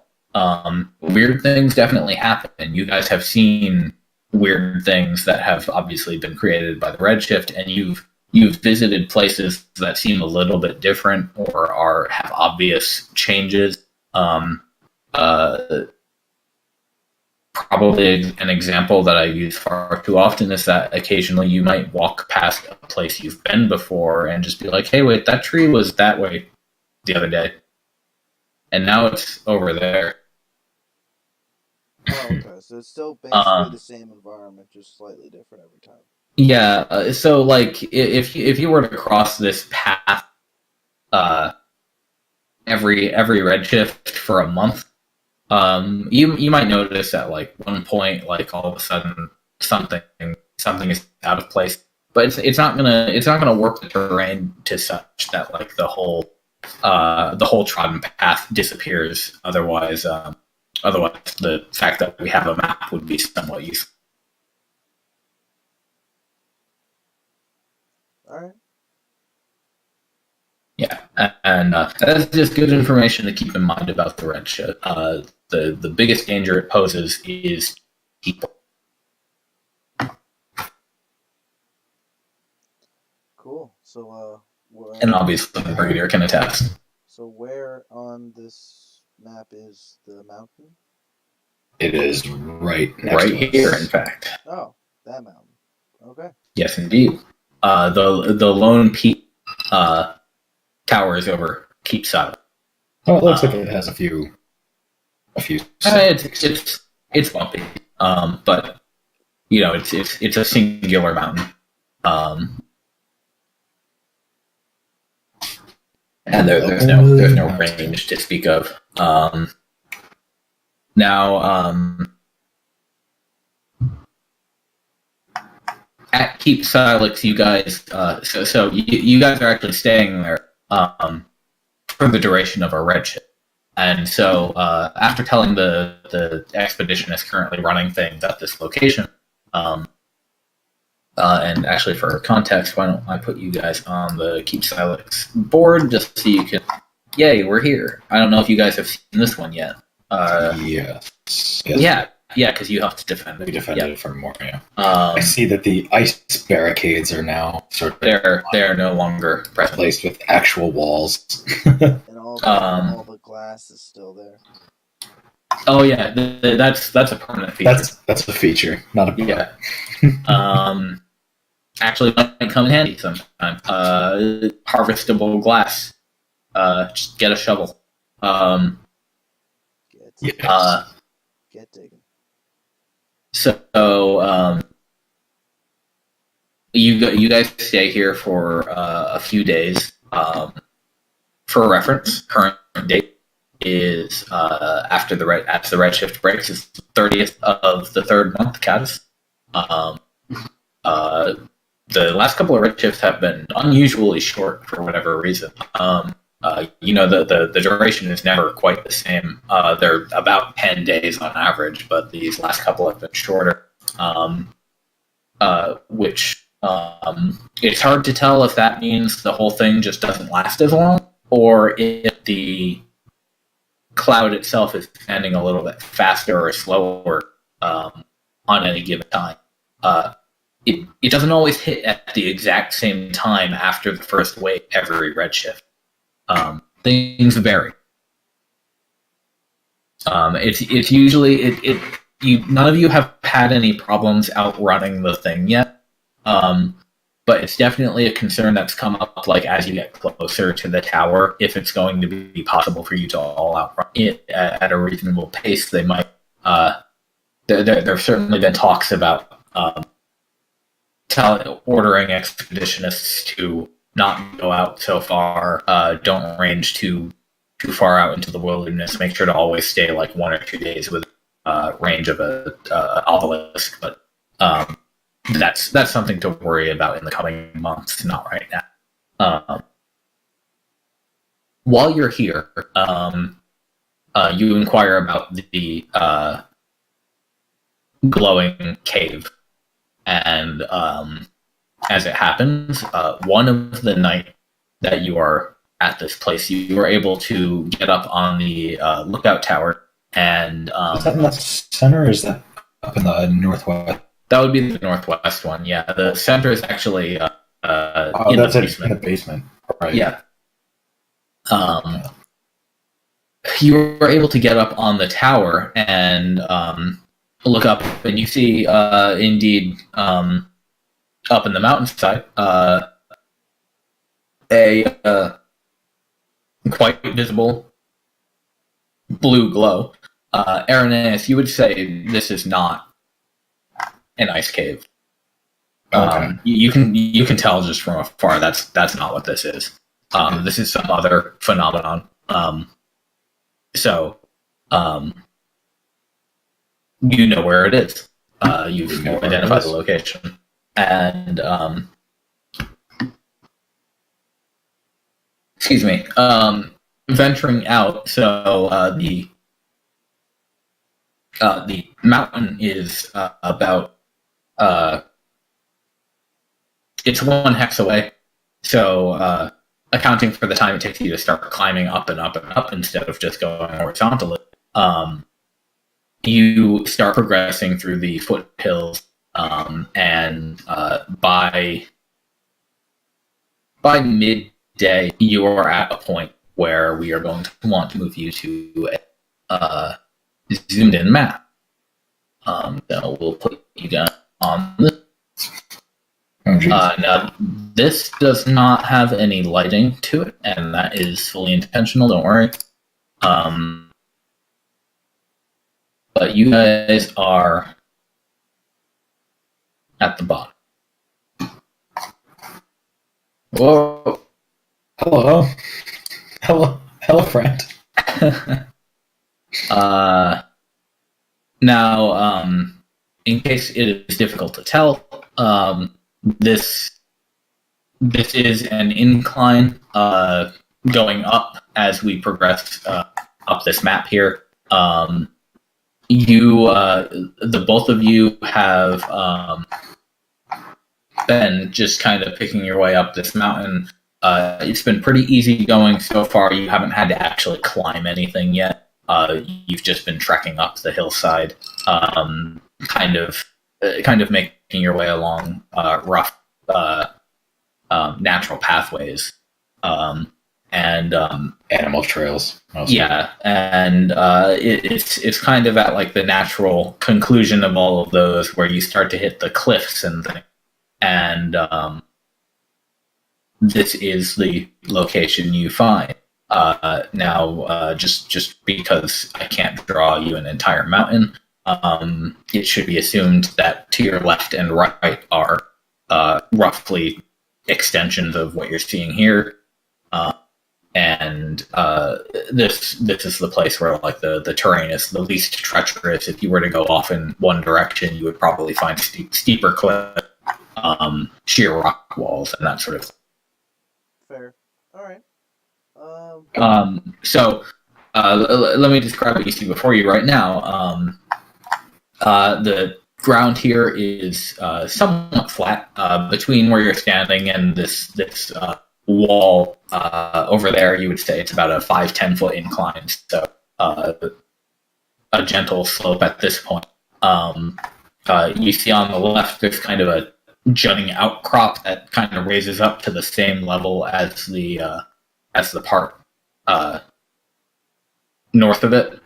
weird things definitely happen. You guys have seen weird things that have obviously been created by the Redshift, and you've visited places that seem a little bit different or have obvious changes. Probably an example that I use far too often is that occasionally you might walk past a place you've been before and just be like, hey, wait, that tree was that way the other day. And now it's over there. Oh, okay. So it's still basically the same environment, just slightly different every time. Yeah, so like if you were to cross this path every redshift for a month, you might notice at like one point, like all of a sudden something is out of place, but it's not gonna work the terrain to such that like the whole trodden path disappears. Otherwise, the fact that we have a map would be somewhat useful. All right. Yeah, and that's just good information to keep in mind about the redshift. The biggest danger it poses is people. Cool. So, And obviously the Brigadier can attest. So where on this map is the mountain? It is right next right to here, us. in fact. Oh, that mountain. Okay. Yes, indeed. The lone peak towers over Keep Silex. Oh, it looks like it has a few. It's bumpy, but you know it's a singular mountain, and there's no range to speak of. Now, at Keep Silex, you guys, so you guys are actually staying there for the duration of our redshift. And so, after telling the expedition is currently running things at this location, and actually for context, why don't I put you guys on the Keep Silex board just so you can, yay, we're here. I don't know if you guys have seen this one yet. Yes. Yeah, because you have to defend it. We defended it for more, yeah. I see that the ice barricades are now sort of... They're no longer present. Replaced with actual walls. And all the glass is still there. Oh yeah, that's a permanent feature. That's a feature, not a bug. Yeah. actually might come in handy sometime. Harvestable glass. Just get a shovel. Get digging. So you guys stay here for a few days. For reference, current date is after the redshift breaks is 30th of the third month, Caddis. The last couple of redshifts have been unusually short for whatever reason. The duration is never quite the same. They're about 10 days on average, but these last couple have been shorter. Which it's hard to tell if that means the whole thing just doesn't last as long, or if the cloud itself is expanding a little bit faster or slower on any given time. It doesn't always hit at the exact same time after the first wave every redshift. Things vary. It's usually none of you have had any problems outrunning the thing yet. But it's definitely a concern that's come up, like, as you get closer to the tower, if it's going to be possible for you to all outrun it at a reasonable pace. They might. There have certainly been talks about ordering expeditionists to not go out so far, don't range too far out into the wilderness. Make sure to always stay like 1 or 2 days with range of a obelisk, but that's something to worry about in the coming months, not right now. While you're here, you inquire about the glowing cave, and as it happens, one of the night that you are at this place, you were able to get up on the lookout tower, and is that in the center, or is that up in the northwest? That would be the northwest one. Yeah, the center is actually in that's the basement. In the basement, right? Yeah. You were able to get up on the tower and look up, and you see, indeed, up in the mountainside, a quite visible blue glow. Arineis, you would say this is not an ice cave. Okay. You can tell just from afar that's not what this is. This is some other phenomenon. So you know where it is. You've identified the location, and excuse me. Venturing out, so the mountain is about it's 1 hex away. So accounting for the time it takes you to start climbing up and up and up instead of just going horizontally, you start progressing through the foothills, and by midday, you are at a point where we are going to want to move you to a zoomed in map. So we'll put you guys on this. Now, this does not have any lighting to it, and that is fully intentional, don't worry. But you guys are at the bottom. Whoa. Hello. Hello, friend. Now, in case it is difficult to tell, this is an incline going up as we progress up this map here. The both of you have been just kind of picking your way up this mountain. It's been pretty easy going so far. You haven't had to actually climb anything yet. You've just been trekking up the hillside, kind of making your way along rough natural pathways, and animal trails. Mostly. Yeah, and it's kind of at like the natural conclusion of all of those where you start to hit the cliffs and things. and this is the location you find. Now, just because I can't draw you an entire mountain, it should be assumed that to your left and right are roughly extensions of what you're seeing here. And this is the place where like the terrain is the least treacherous. If you were to go off in one direction, you would probably find steeper cliffs, sheer rock walls, and that sort of thing. Fair. All right. So let me describe what you see before you right now. The ground here is somewhat flat between where you're standing and this wall over there. You would say it's about a 5-10 foot incline, so a gentle slope at this point. You see on the left there's kind of a jutting outcrop that kind of raises up to the same level as the part north of it,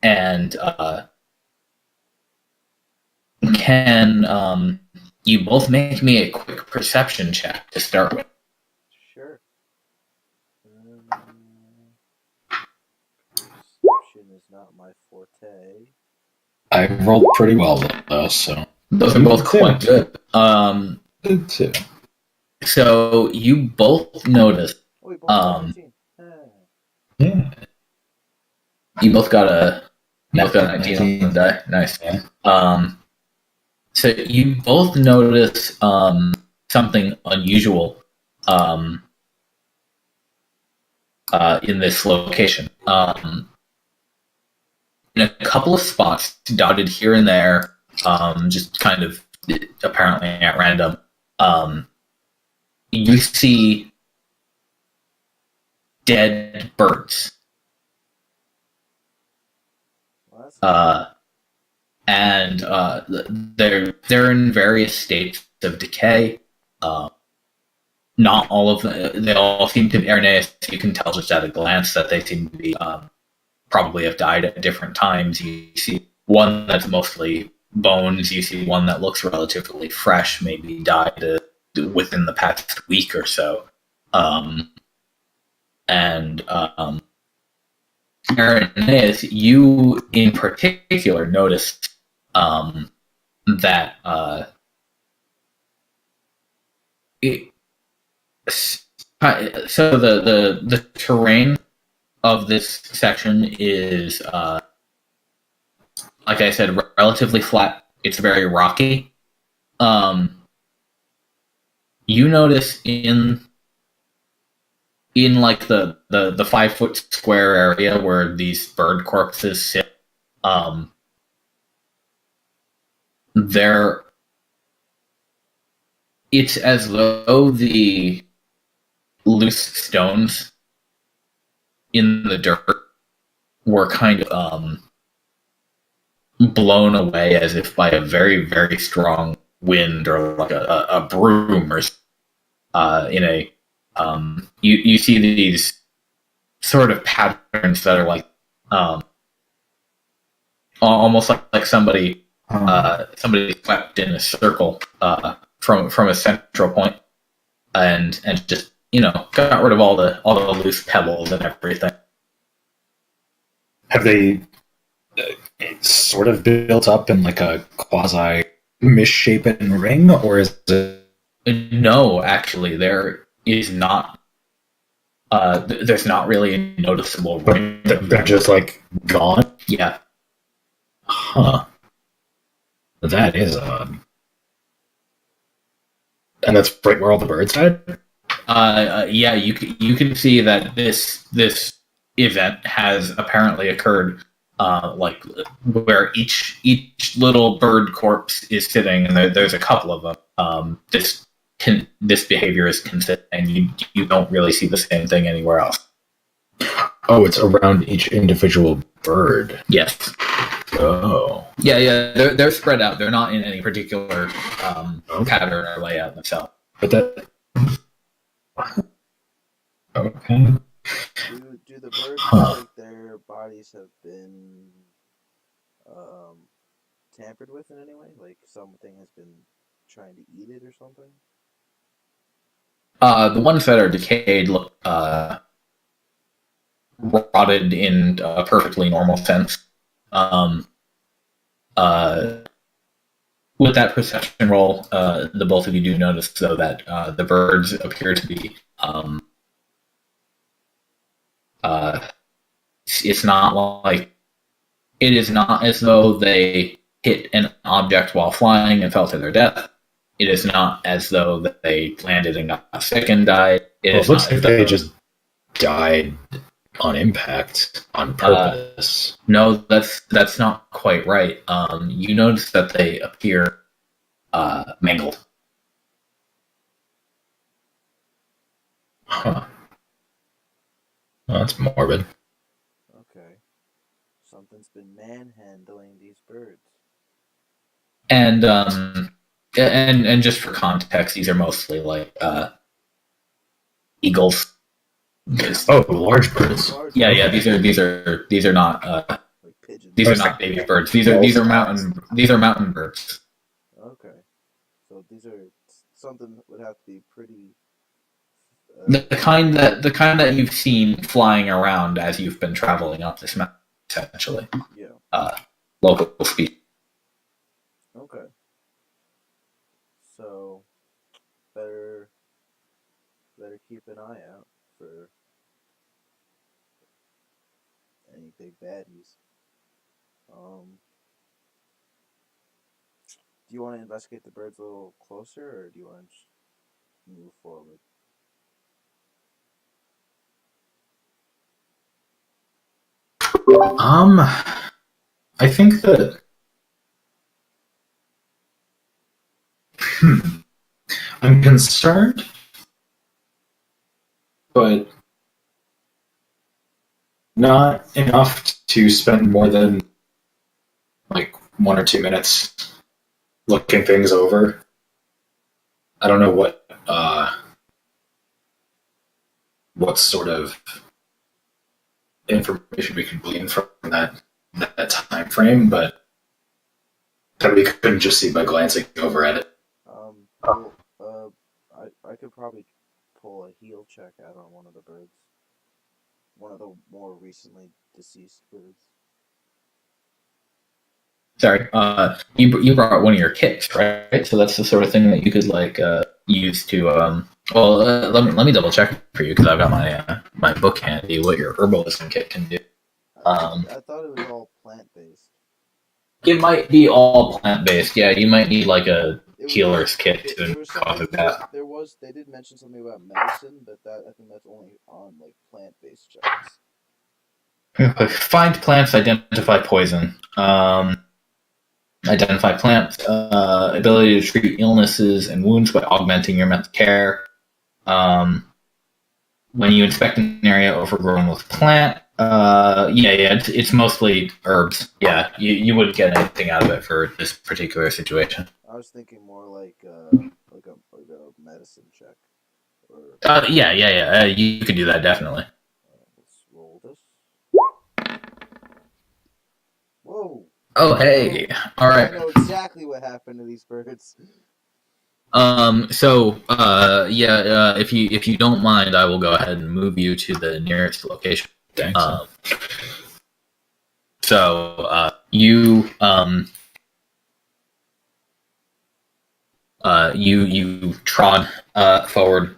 and can you both make me a quick perception check to start with? Sure. Perception is not my forte. I rolled pretty well though, so Those are both quite good. Good too. So you both notice. Oh, we both got 19. Yeah. You both got a 19 on the die. Nice. Yeah. So you both notice something unusual in this location. In a couple of spots dotted here and there, just kind of apparently at random, you see dead birds. And they're in various states of decay. Not all of them. They all seem to be Arineis. You can tell just at a glance that they seem to be probably have died at different times. You see one that's mostly bones. You see one that looks relatively fresh, maybe died within the past week or so. Arineis, you in particular noticed that so the terrain of this section is like I said, relatively flat. It's very rocky. You notice in like the 5 foot square area where these bird corpses sit, it's as though the loose stones in the dirt were kind of blown away as if by a very, very strong wind or like a broom or in a you see these sort of patterns that are like almost like somebody swept in a circle from a central point and just got rid of all the loose pebbles and everything. Have they sort of built up in like a quasi misshapen ring, or is it? No, actually, there is not. There's not really a noticeable ring. They're just like gone. Yeah. Huh. That is odd. And that's right where all the birds died? Yeah, you can see that this event has apparently occurred like where each little bird corpse is sitting, and there's a couple of them. This behavior is consistent, and you don't really see the same thing anywhere else. Oh, it's around each individual bird. Yes. Oh. Yeah. They're spread out. They're not in any particular pattern or layout themselves. But that. Okay. Do the birds look like their bodies have been tampered with in any way? Like something has been trying to eat it or something? The ones that are decayed look rotted in a perfectly normal sense. Um, with that perception roll, the both of you do notice, though, that the birds appear to be. It's not like it is not as though they hit an object while flying and fell to their death. It is not as though they landed and got sick and died. It looks like they just died on impact on purpose. No, that's not quite right. You notice that they appear mangled. Huh. Well, that's morbid. Okay. Something's been manhandling these birds. And just for context, these are mostly like eagles. Oh, large birds. Yeah. These are not like pigeons. these are not baby birds. These are mountain birds. Okay. So these are something that would have to be pretty. The kind that you've seen flying around as you've been traveling up this mountain, essentially. Yeah. Local species. Okay. So better keep an eye out for any big baddies. Do you want to investigate the birds a little closer, or do you want to just move forward? I think that. I'm concerned, but not enough to spend more than like 1 or 2 minutes looking things over. I don't know what sort of information we can glean from that time frame, but that we couldn't just see by glancing over at it. I could probably pull a heal check out on one of the birds. One of the more recently deceased birds. Sorry, you brought one of your kits, right? So that's the sort of thing that you could like use to let me double check for you because I've got my book handy. What your herbalism kit can do. I thought it was all plant based. It might be all plant based. Yeah, you might need like a healer's kit to cause that. They did mention something about medicine, but I think that's only on like plant based checks. Find plants, identify poison. Identify plants, ability to treat illnesses and wounds by augmenting your mental care. When you inspect an area overgrown with plant, it's mostly herbs. Yeah, you wouldn't get anything out of it for this particular situation. I was thinking more like a medicine check. You could do that definitely. Let's roll this. Whoa. Oh, hey. All right. I know exactly what happened to these birds. If you don't mind, I will go ahead and move you to the nearest location. Thanks. You trod forward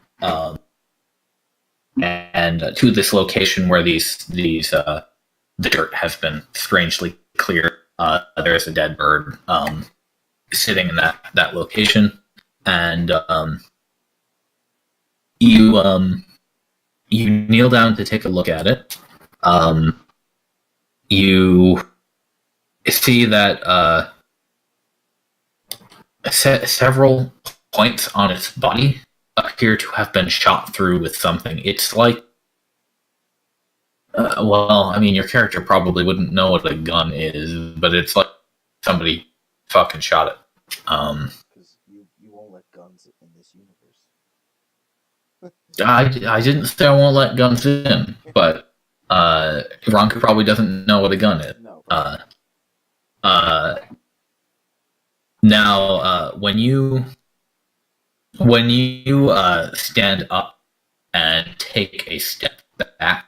and to this location where the dirt has been strangely cleared. There's a dead bird sitting in that location, and you kneel down to take a look at it. You see that several points on its body appear to have been shot through with something. It's like your character probably wouldn't know what a gun is, but it's like somebody fucking shot it. Because you won't let guns in this universe. I didn't say I won't let guns in, but Ronku probably doesn't know what a gun is. No. Now, when you When you stand up and take a step back,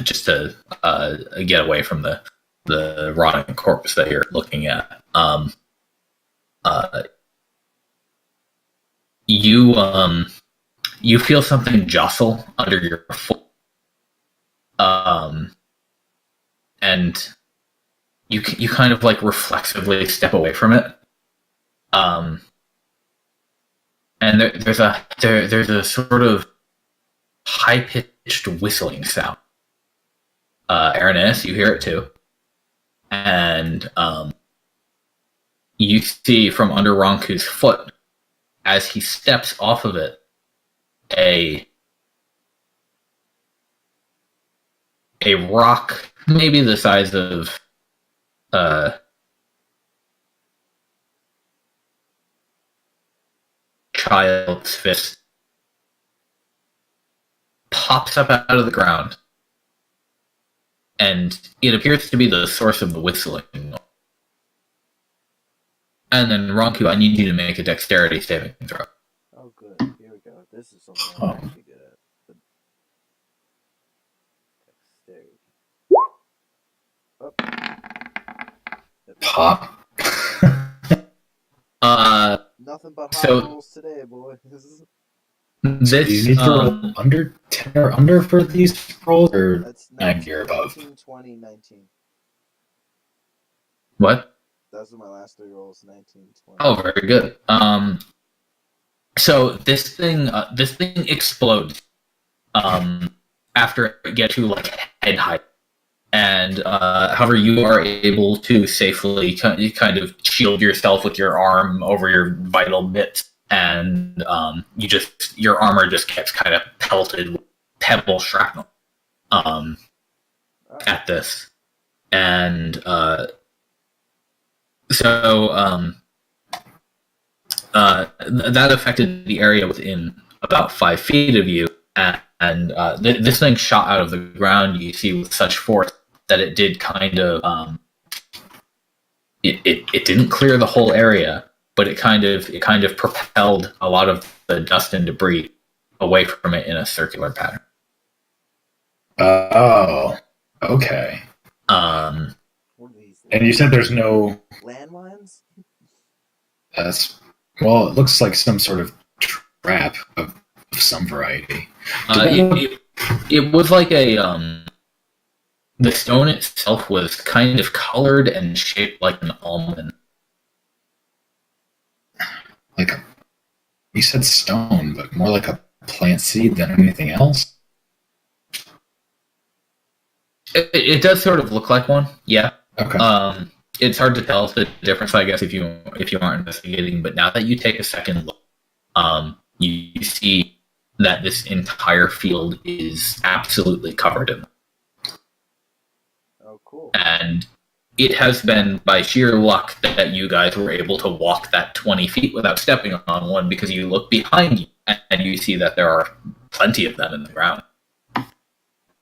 just to get away from the rotting corpse that you're looking at, you feel something jostle under your foot, and you kind of like reflexively step away from it, and there's a sort of high pitched whistling sound. Arineis, you hear it too, and you see from under Ronku's foot, as he steps off of it, a rock, maybe the size of child's fist, pops up out of the ground, and it appears to be the source of the whistling. And then, Ronku, I need you to make a dexterity saving throw. Oh, good. Here we go. This is something I'm actually good at. Dexterity. Pop. Nothing but high rolls today, boy. This you need to roll under 10 or under for these rolls, or That's 90 or above? 19, 20, 19. What? Those are my last 3 rolls, 19, 20. Oh, very good. So this thing explodes after it gets to like head height, and however, you are able to safely kind of shield yourself with your arm over your vital bits, and your armor just gets kind of pelted with pebble shrapnel at this, and that affected the area within about 5 feet of you, and this thing shot out of the ground, you see, with such force that it did kind of it didn't clear the whole area, but it kind of propelled a lot of the dust and debris away from it in a circular pattern. Oh, okay. What are these? And you said there's no landmines? Well, it looks like some sort of trap of some variety. It was like the stone itself was kind of colored and shaped like an almond. You said stone, but more like a plant seed than anything else? It does sort of look like one, yeah. Okay. It's hard to tell the difference, I guess, if you aren't investigating. But now that you take a second look, you see that this entire field is absolutely covered in them. Oh, cool. And it has been by sheer luck that you guys were able to walk that 20 feet without stepping on one, because you look behind you and you see that there are plenty of them in the ground.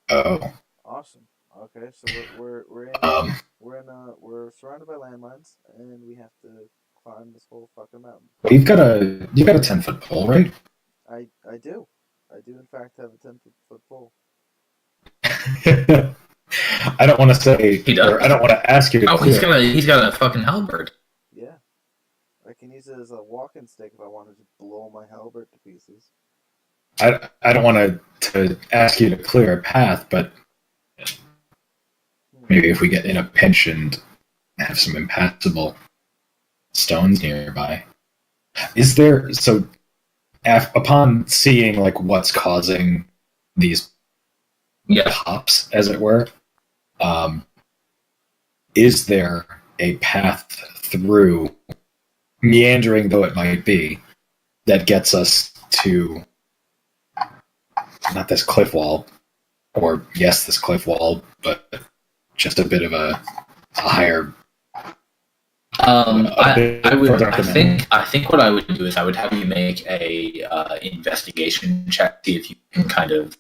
Oh. Awesome. Okay, so we're surrounded by landmines, and we have to climb this whole fucking mountain. You've got a 10-foot pole, right? I do in fact have a 10-foot pole. I don't want to say, He does. or I don't want to ask you to clear. He's got a fucking halberd. Yeah, I can use it as a walking stick if I wanted to blow my halberd to pieces. I don't want to ask you to clear a path, but maybe if we get in a pinch and have some impassable stones nearby. Is there, so upon seeing like what's causing these pops, as it were, is there a path through, meandering though it might be, that gets us to not this cliff wall, or yes, this cliff wall, but just a bit of a higher. I think what I would do is I would have you make a investigation check, see if you can kind of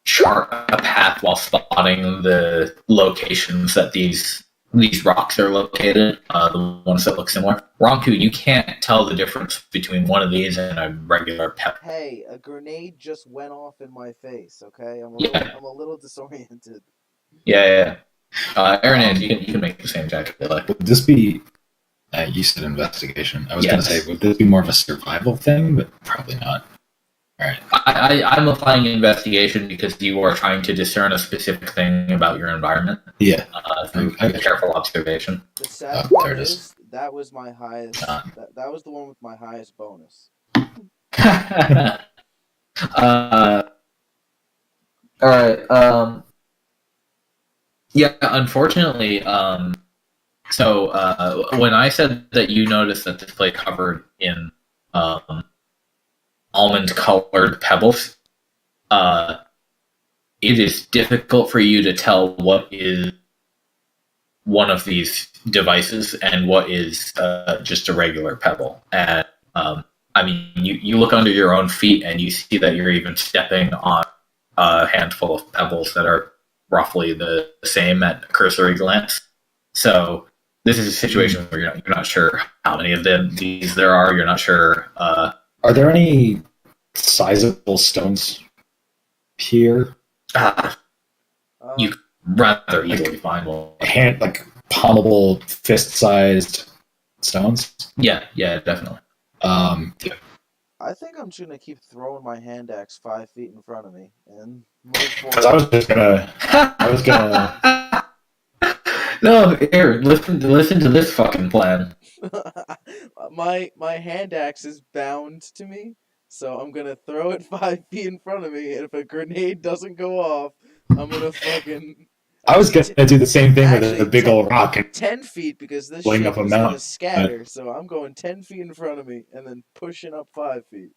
chart a path while spotting the locations that these these rocks are located, the ones that look similar. Ronku, you can't tell the difference between one of these and a regular pebble. Hey, a grenade just went off in my face. Okay, I'm a little disoriented. Yeah. Arineis, you can make the same check. Would this be? You said investigation. I was going to say, would this be more of a survival thing? But probably not. All right. I'm applying investigation because you are trying to discern a specific thing about your environment. Yeah. Through careful observation. The sad there it is. is that was my highest. That was the one with my highest bonus. All right. Yeah. Unfortunately, so when I said that you noticed that this place covered in almond-colored pebbles, it is difficult for you to tell what is one of these devices and what is just a regular pebble. And I mean, you look under your own feet and you see that you're even stepping on a handful of pebbles that are roughly the same at a cursory glance. So this is a situation where you're not sure how many of these there are. You're not sure. Are there any sizable stones here? You could rather easily find one. Like palmable, fist-sized stones? Yeah, definitely. I think I'm just gonna keep throwing my hand axe 5 feet in front of me and move forward. Because I was gonna. No, here, listen to this fucking plan. my hand axe is bound to me, so I'm gonna throw it 5 feet in front of me, and if a grenade doesn't go off, I'm gonna fucking. I was gonna do the same thing with a big old rock. 10 feet because this shit shit was gonna scatter, so I'm going 10 feet in front of me and then pushing up 5 feet.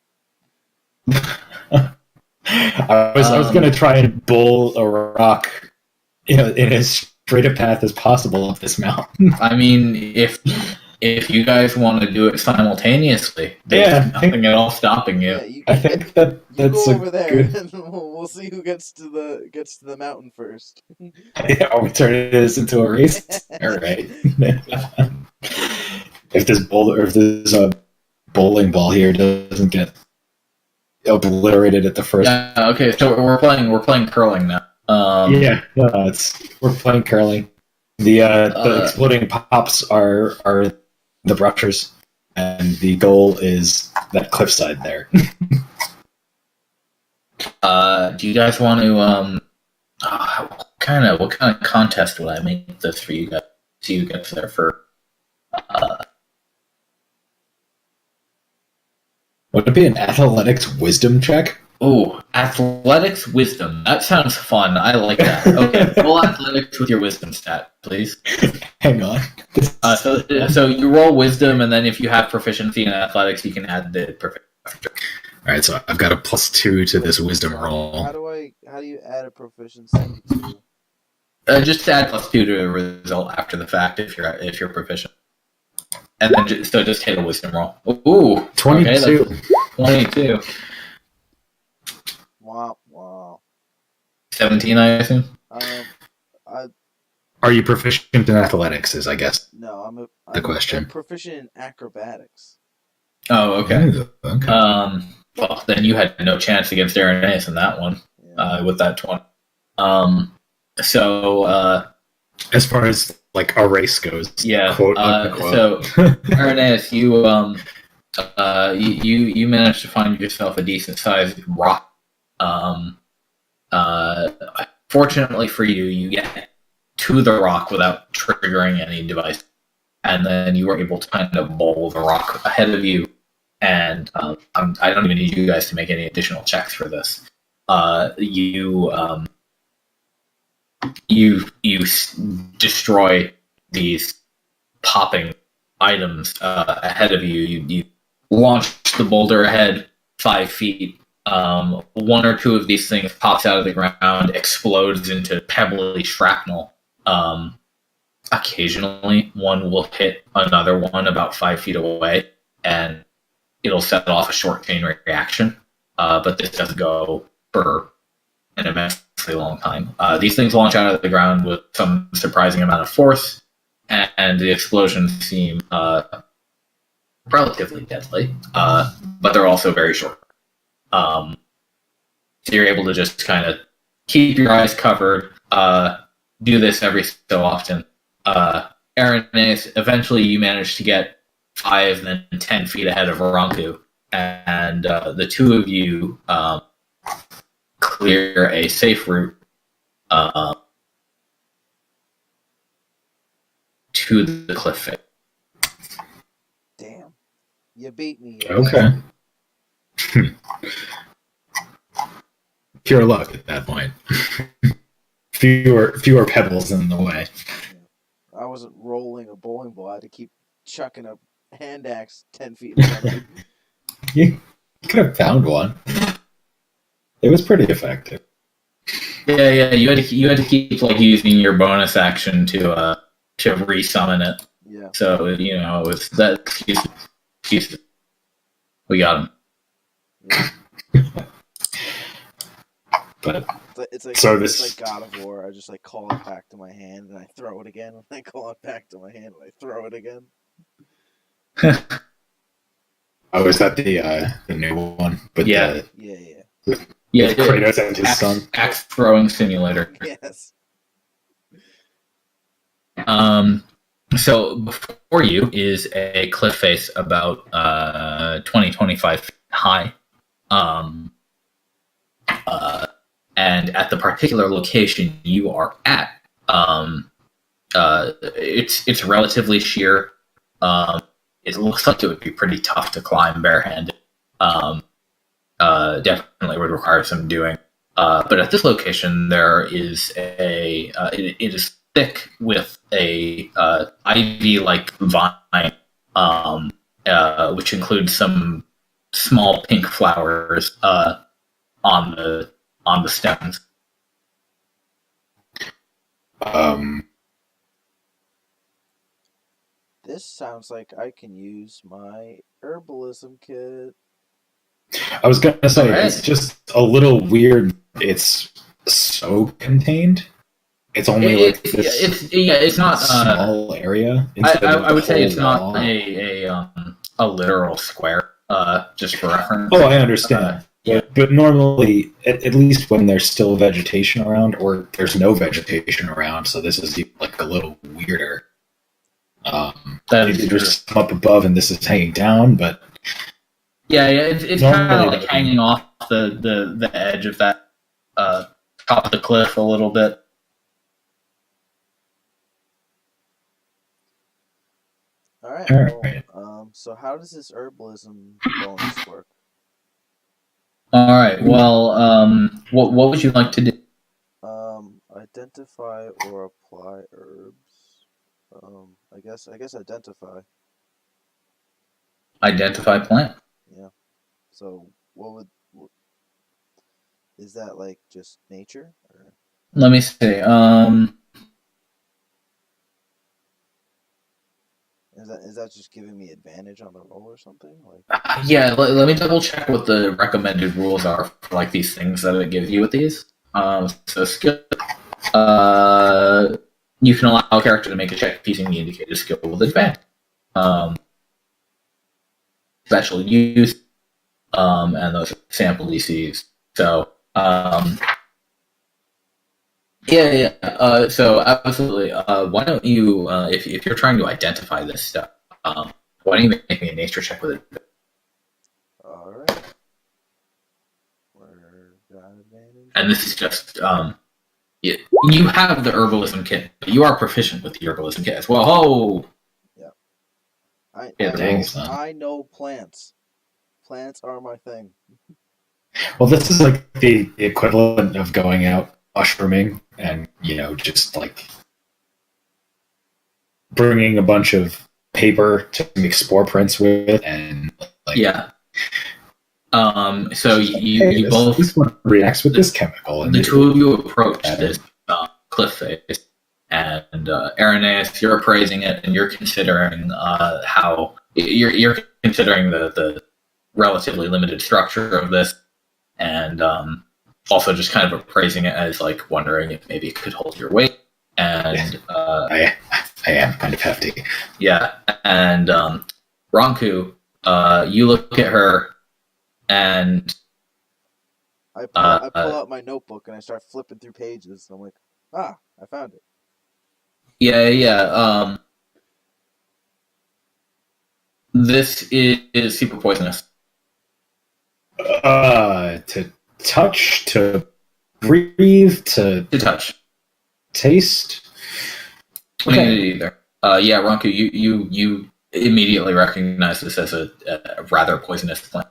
I was gonna try and bull a rock, in as straight a path as possible up this mountain. I mean, if you guys want to do it simultaneously, there's nothing at all stopping you. Yeah, I think that's go over there, good. and we'll see who gets to the mountain first. Yeah, we turn this into a race. All right. If this bowling ball here doesn't get obliterated at the first. Yeah. Okay. So we're playing curling now. We're playing curling. The exploding pops are the brushers, and the goal is that cliffside there. Do you guys want to what kind of contest would I make this for you guys? So you get there for. Would it be an athletics wisdom check? Oh, athletics wisdom. That sounds fun. I like that. Okay, roll athletics with your wisdom stat, please. Hang on. So you roll wisdom, and then if you have proficiency in athletics, you can add the proficiency. All right, so I've got a +2 to this wisdom roll. How do you add a proficiency to? Just add +2 to a result after the fact if you're proficient, and then just hit a wisdom roll. Ooh, 22. Okay, 22. Wow. 17, I assume. Are you proficient in athletics? Is I guess. No, I'm the question. I'm proficient in acrobatics. Oh, okay. Okay. Well, then you had no chance against Arineis in that one. With that 20. So as far as like a race goes, quote unquote. So Arineis, you managed to find yourself a decent sized rock. Fortunately for you, you get to the rock without triggering any device, and then you were able to kind of bowl the rock ahead of you. And I don't even need you guys to make any additional checks for this. You destroy these popping items ahead of you. You launch the boulder ahead 5 feet. One or two of these things pops out of the ground, explodes into pebbly shrapnel. Occasionally, one will hit another one about 5 feet away, and it'll set off a short chain reaction. But this doesn't go for an immensely long time. These things launch out of the ground with some surprising amount of force, and the explosions seem relatively deadly, but they're also very short. So you're able to just kind of keep your eyes covered, do this every so often. Arineis, eventually you manage to get 5 then 10 feet ahead of Ronku, and the two of you clear a safe route to the cliff face. Damn. You beat me. Okay. Pure luck at that point. fewer pebbles in the way. I wasn't rolling a bowling ball. I had to keep chucking a hand axe 10 feet in front of me. You could have found one. It was pretty effective. Yeah. You had to keep like using your bonus action to resummon it. Yeah. So it was that excuse. We got him. Yeah. But it's like God of War. I just like call it back to my hand and I throw it again. And I call it back to my hand and I throw it again. Oh, is that the new one? But yeah. Kratos and his son. Axe throwing simulator. Yes. So before you is a cliff face about 20-25 feet high. And at the particular location you are at, it's relatively sheer. It looks like it would be pretty tough to climb barehanded. Definitely would require some doing. But at this location, there is it is thick with a ivy-like vine, which includes some small pink flowers on the stems. This sounds like I can use my herbalism kit. I was gonna say it's just a little weird. It's so contained. It's only it's not small area. I would say it's not a literal square. Just for reference. Oh, I understand. But normally, at least when there's still vegetation around, or there's no vegetation around, so this is like a little weirder. There's some up above, and this is hanging down, but it's kind of like hanging off the edge of that top of the cliff a little bit. All right. So how does this herbalism bonus work? All right. Well, what would you like to do? Identify or apply herbs. I guess identify. Identify plant. Yeah. So is that like just nature? Or? Let me see. Is that just giving me advantage on the roll or something? Like. Yeah. Let me double check what the recommended rules are for like these things that it gives you with these. So skill. You can allow a character to make a check using the indicated skill with advantage. Special use, and those sample DCs. So, so absolutely. Why don't you, if you're trying to identify this stuff, why don't you make me a nature check with it? All right. And this is just you have the herbalism kit, but you are proficient with the herbalism kit as well. Oh, yeah. I know plants. Plants are my thing. Well, this is like the equivalent of going out mushrooming and just like bringing a bunch of paper to make spore prints with, and like So you both this one reacts with this chemical, and the two of you approach this cliff face, and Arineis, you're appraising it, and you're considering how you're considering the relatively limited structure of this, and also just kind of appraising it as like wondering if maybe it could hold your weight. And I I am kind of hefty. Yeah, and Ronku, you look at her, and I uh, pull out my notebook and I start flipping through pages. I'm like, I found it. yeah. This is super poisonous. To touch, to breathe, to touch. Taste. Okay. Either. Yeah, Ronku, you immediately recognize this as a rather poisonous plant.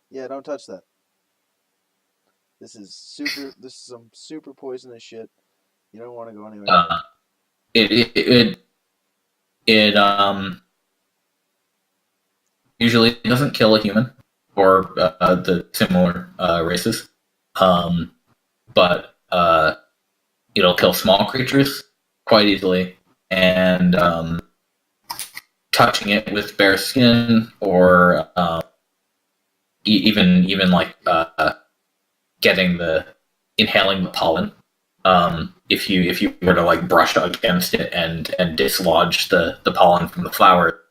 Yeah, don't touch that. This is some super poisonous shit. You don't want to go anywhere near it. It usually doesn't kill a human or the similar races, but it'll kill small creatures quite easily, and touching it with bare skin or even like inhaling the pollen. If you were to like brush against it and dislodge the pollen from the flower,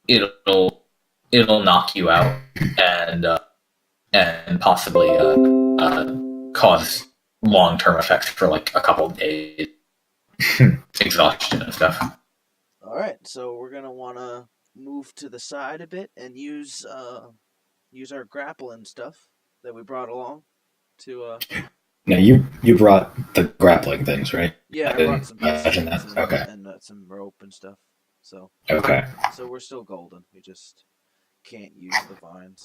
it'll knock you out and possibly cause long-term effects for like a couple of days, exhaustion and stuff. All right, so we're gonna want to move to the side a bit and use our grappling stuff that we brought along to. Now you brought the grappling things, right? Yeah, I brought some imagine that. Okay. And some rope and stuff. So okay. So we're still golden. We just can't use the vines.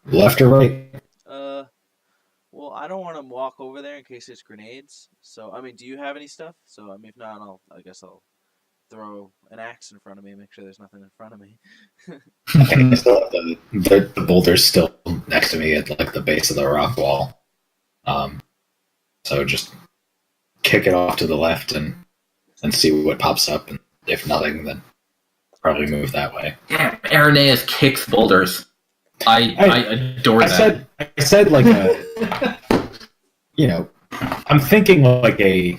Left or right? Well, I don't want to walk over there in case there's grenades. So, I mean, do you have any stuff? So, I mean, if not, I guess I'll throw an axe in front of me and make sure there's nothing in front of me. I still have the boulder's still next to me at like the base of the rock wall. So just kick it off to the left and see what pops up, and if nothing, then probably move that way. Yeah, Arineis kicks boulders. I adore that. I said like a, I'm thinking like a.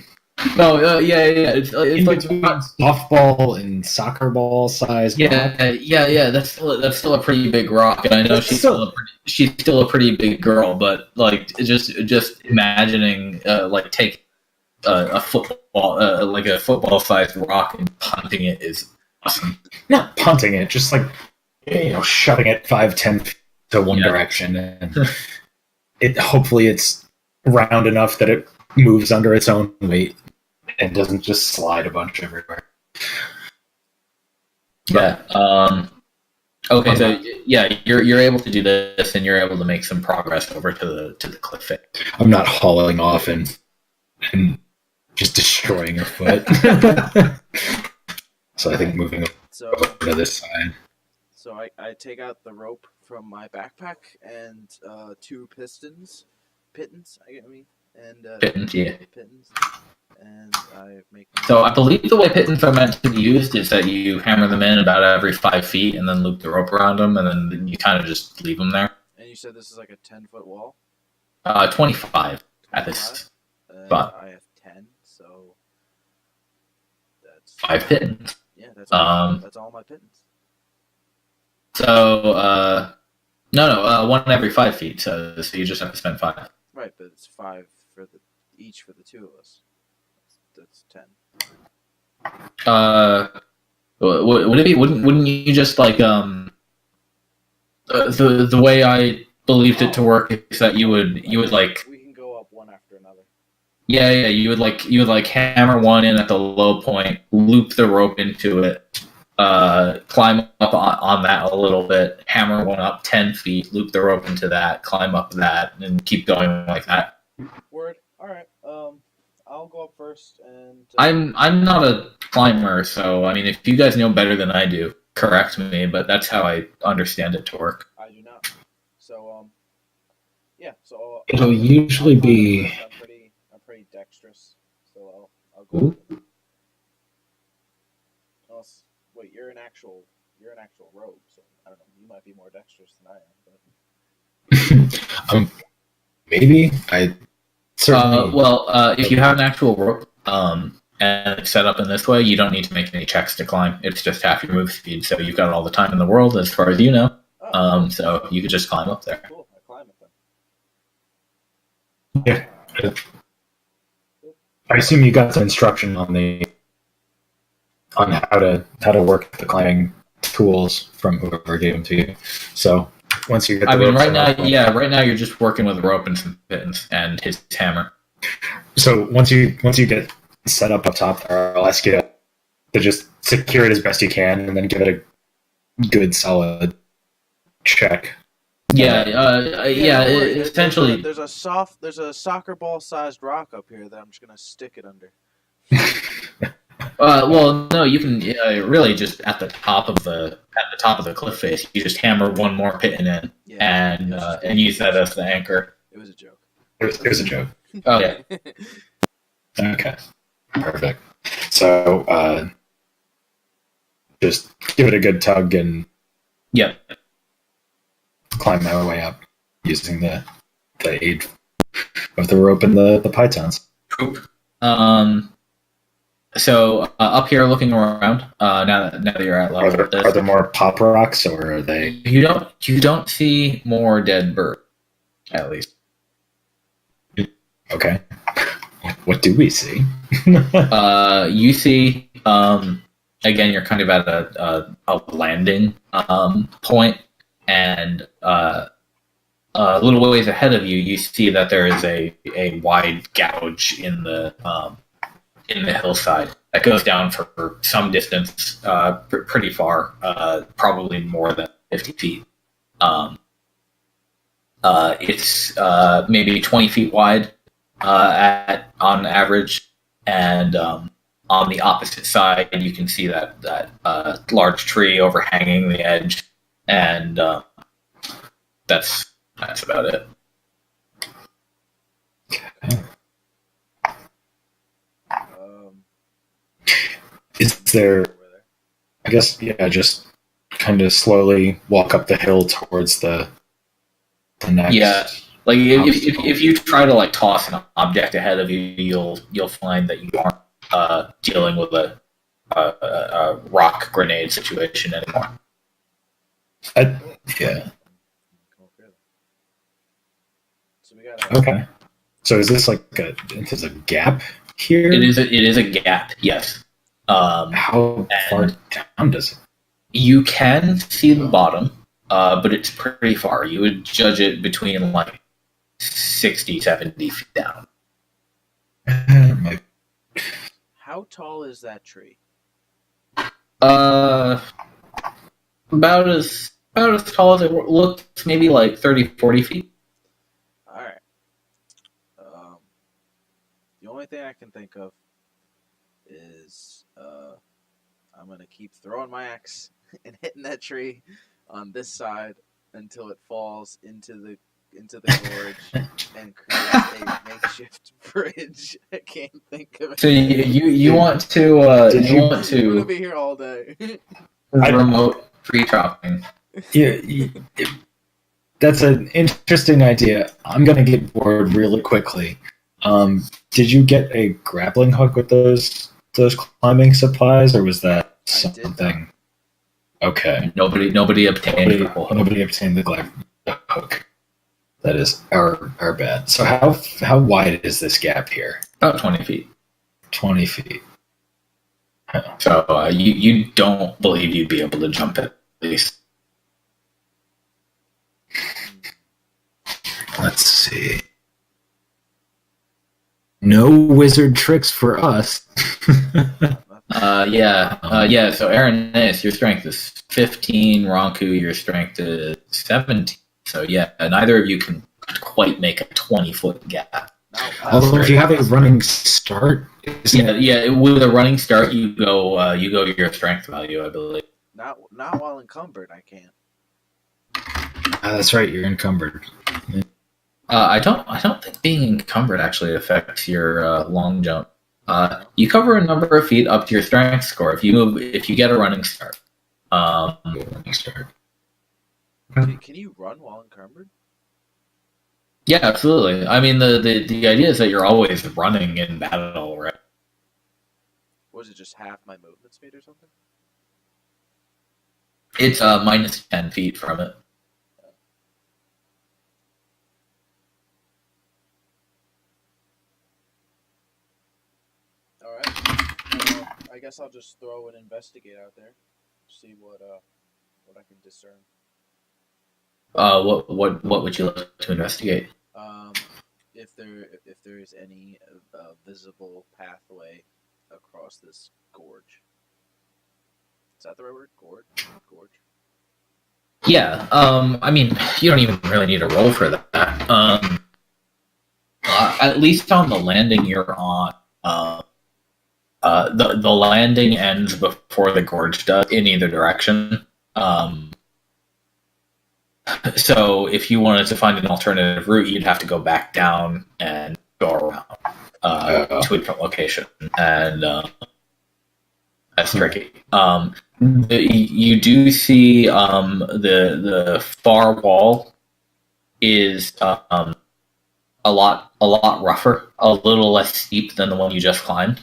Oh yeah. It's like softball and soccer ball size. Yeah. That's still a pretty big rock, and I know she's still a pretty big girl. But like just imagining like take a football like a football sized rock and punting it is awesome. Not punting it, just like shoving it 5-10 feet to one direction, and hopefully it's round enough that it moves under its own weight and doesn't just slide a bunch everywhere. Yeah. Okay. So yeah, you're able to do this, and you're able to make some progress over to the cliff face. I'm not hauling off and just destroying your foot. So I think moving over to this side. So I take out the rope from my backpack and 2 pittons. And I make them. So I believe the way pittons are meant to be used is that you hammer them in about every 5 feet and then loop the rope around them, and then you kind of just leave them there. And you said this is like a 10-foot wall? 25 at this spot. I have 10, so that's 5 pittons. Yeah, that's all my pittons. So no, 1 every 5 feet. So you just have to spend 5. Right, but it's 5 each for the 2 of us. That's 10. Would it be? Wouldn't you just like the way I believed it to work is that you would like we can go up one after another. Yeah, you would like hammer one in at the low point, loop the rope into it, climb up on that a little bit, hammer one up 10 feet, loop the rope into that, climb up that, and keep going like that. Word. All right. I'll go up first, and I'm not a climber, so I mean, if you guys know better than I do, correct me. But that's how I understand it to work. I do not. So yeah. So it'll usually be. I'm pretty dexterous, so I'll go. Unless, wait, you're an actual rogue, so I don't know. You might be more dexterous than I am, but Maybe Certainly. If you have an actual rope and it's set up in this way, you don't need to make any checks to climb. It's just half your move speed, so you've got all the time in the world, as far as you know. Cool. So you could just climb up there. Cool. I climb it then. Yeah. I assume you got some instruction on how to work the climbing tools from whoever gave them to you. So once you get the right now you're just working with a rope and some pins and his hammer. So once you get set up top there, I'll ask you to just secure it as best you can, and then give it a good solid check. Essentially. There's a soccer ball sized rock up here that I'm just gonna stick it under. No, you can really just at the top of the cliff face. You just hammer one more pin in, and use that as the anchor. It was a joke. It was a joke. Oh yeah. Okay. Perfect. So just give it a good tug and climb my way up using the aid of the rope and the pythons. Cool. So up here, looking around, now that you're at level, are there more pop rocks, or are they? You don't see more dead birds, at least. Okay. What do we see? You see, again, you're kind of at a landing point, and a little ways ahead of you, you see that there is a wide gouge in the hillside that goes down for some distance, pretty far, probably more than 50 feet. It's maybe 20 feet wide on average, and on the opposite side, you can see that large tree overhanging the edge, and that's about it. Okay. Is there? I guess just kind of slowly walk up the hill towards the next. Yeah, like if you try to like toss an object ahead of you, you'll find that you aren't dealing with a rock grenade situation anymore. Yeah. So we got okay. So is this like there's a gap here? It is a gap. Yes. How far down does it? You can see the bottom, but it's pretty far. You would judge it between like 60, 70 feet down. How tall is that tree? About as tall as it looks, maybe like 30, 40 feet. All right. The only thing I can think of is I'm gonna keep throwing my axe and hitting that tree on this side until it falls into the gorge and create a makeshift bridge. I can't think of it. So you want to I'm gonna be here all day. Remote tree chopping. Yeah, that's an interesting idea. I'm gonna get bored really quickly. Did you get a grappling hook with those climbing supplies, or was that something? Okay. Nobody obtained the grappling hook. That is our bad. So how wide is this gap here? About 20 feet. 20 feet. Oh. So you don't believe you'd be able to jump it, at least. Let's see. No wizard tricks for us. Yeah. So Arineis, your strength is 15. Ronku, your strength is 17. So yeah, neither of you can quite make a 20-foot gap. Although if you have a running start, with a running start, you go to your strength value, I believe. Not while encumbered, I can't. That's right, you're encumbered. I don't think being encumbered actually affects your long jump. You cover a number of feet up to your strength score if you get a running start. Can you run while encumbered? Yeah, absolutely. I mean, the idea is that you're always running in battle, right? Was it just half my movement speed or something? It's minus 10 feet from it. All right. I guess I'll just throw an investigate out there, see what I can discern. What would you like to investigate? Um, if there is any visible pathway across this gorge. Is that the right word? Gorge. Yeah. I mean, you don't even really need a roll for that. At least on the landing you're on, the landing ends before the gorge does in either direction. So if you wanted to find an alternative route, you'd have to go back down and go around to a different location, and that's tricky. You do see the far wall is a lot rougher, a little less steep than the one you just climbed,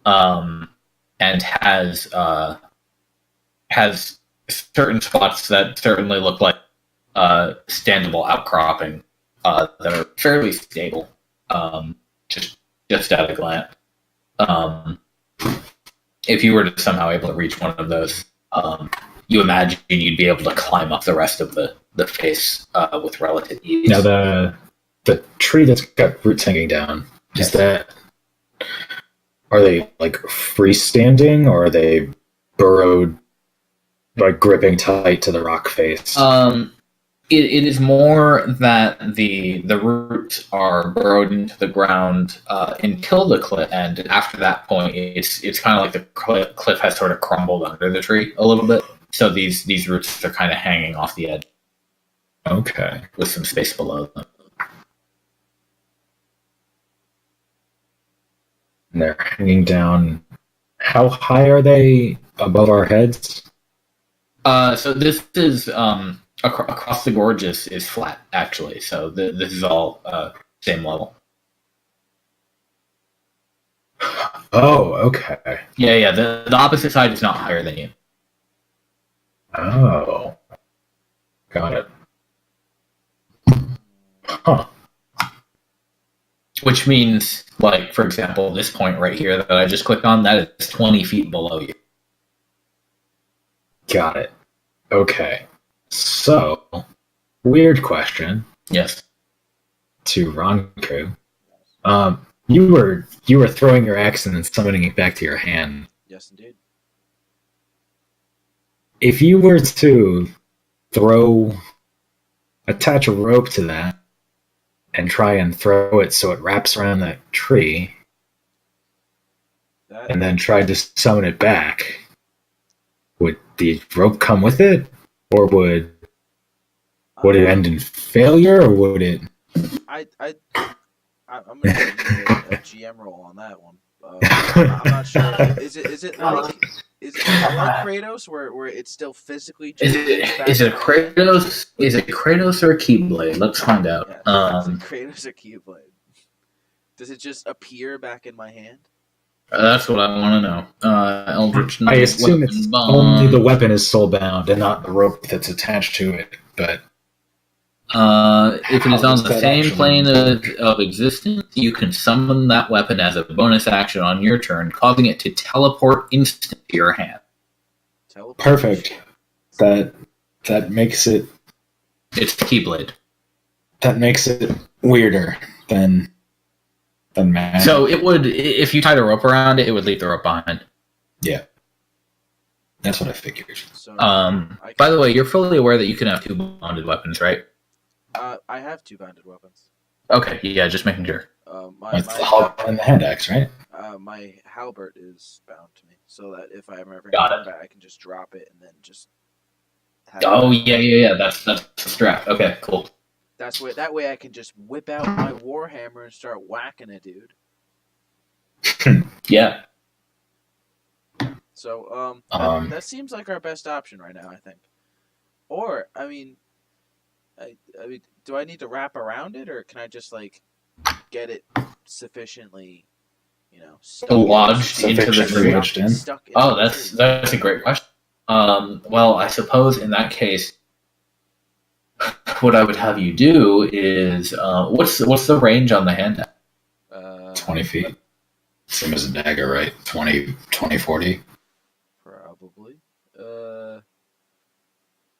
and has certain spots that certainly look like standable outcropping that are fairly stable. Just at a glance. If you were to somehow able to reach one of those, you imagine you'd be able to climb up the rest of the face with relative ease. Now the tree that's got roots hanging down, are they like freestanding or are they burrowed, like gripping tight to the rock face? It is more that the roots are burrowed into the ground until the cliff end. And after that point, it's kind of like the cliff has sort of crumbled under the tree a little bit. So these roots are kind of hanging off the edge. Okay. With some space below them. And they're hanging down. How high are they above our heads? So this is across the gorge is flat actually. So this is all same level. Oh, okay. Yeah. The opposite side is not higher than you. Oh, got it. Huh. Which means, like, for example, this point right here that I just clicked on, that is 20 feet below you. Got it. Okay. So, weird question. Yes. To Ronku. You were throwing your axe and then summoning it back to your hand. Yes, indeed. If you were to attach a rope to that and try and throw it so it wraps around that tree, and then try to summon it back, would the rope come with it, or would it end in failure, or would it? I'm gonna give a GM roll on that one. I'm not sure. Is it like Kratos, where it's still physically? Is it Kratos? Is it Kratos or Keyblade? Let's find out. Yeah, is it Kratos or Keyblade? Does it just appear back in my hand? That's what I want to know. Eldritch Knight. I assume it's only the weapon is soul-bound and not the rope that's attached to it. But if it is on the same plane of existence, you can summon that weapon as a bonus action on your turn, causing it to teleport instant to your hand. Perfect. That makes it. It's Keyblade. That makes it weirder than magic. So it would, if you tied a rope around it, it would leave the rope behind. Yeah. That's what I figured. So, by the way, you're fully aware that you can have two bonded weapons, right? I have two bonded weapons. Okay, yeah, just making sure. My halberd and the hand axe, right? My halberd is bound to me, so that if I'm ever Got back, I can just drop it and then just. Yeah. That's the strap. Okay, cool. That way I can just whip out my warhammer and start whacking a dude. Yeah. So that seems like our best option right now, I think. Or I mean, I mean, do I need to wrap around it, or can I just like get it sufficiently, Lodged into the Sufficiently tree. wedged in. stuck into Oh, the that's tree? that's a great question. Well, I suppose in that case, what I would have you do is what's the range on the hand? 20 feet. Same as a dagger, right? 20, 40. Probably.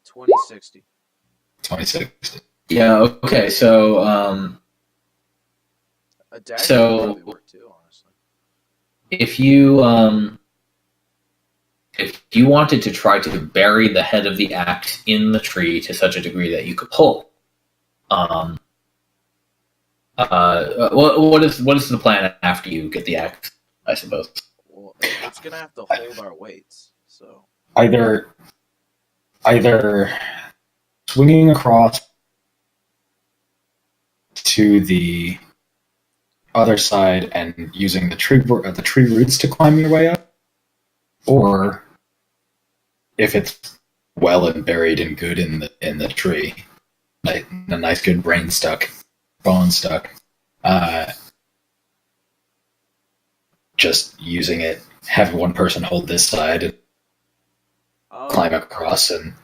2060. 26. Yeah. Okay. So A dagger So- would probably work too, honestly. if you wanted to try to bury the head of the axe in the tree to such a degree that you could pull, what is the plan after you get the axe? I suppose. Well, it's gonna have to hold our weights. So Either swinging across to the other side and using the tree roots to climb your way up, or if it's well and buried and good in the tree, like a nice good bone stuck, just using it, have one person hold this side and climb across and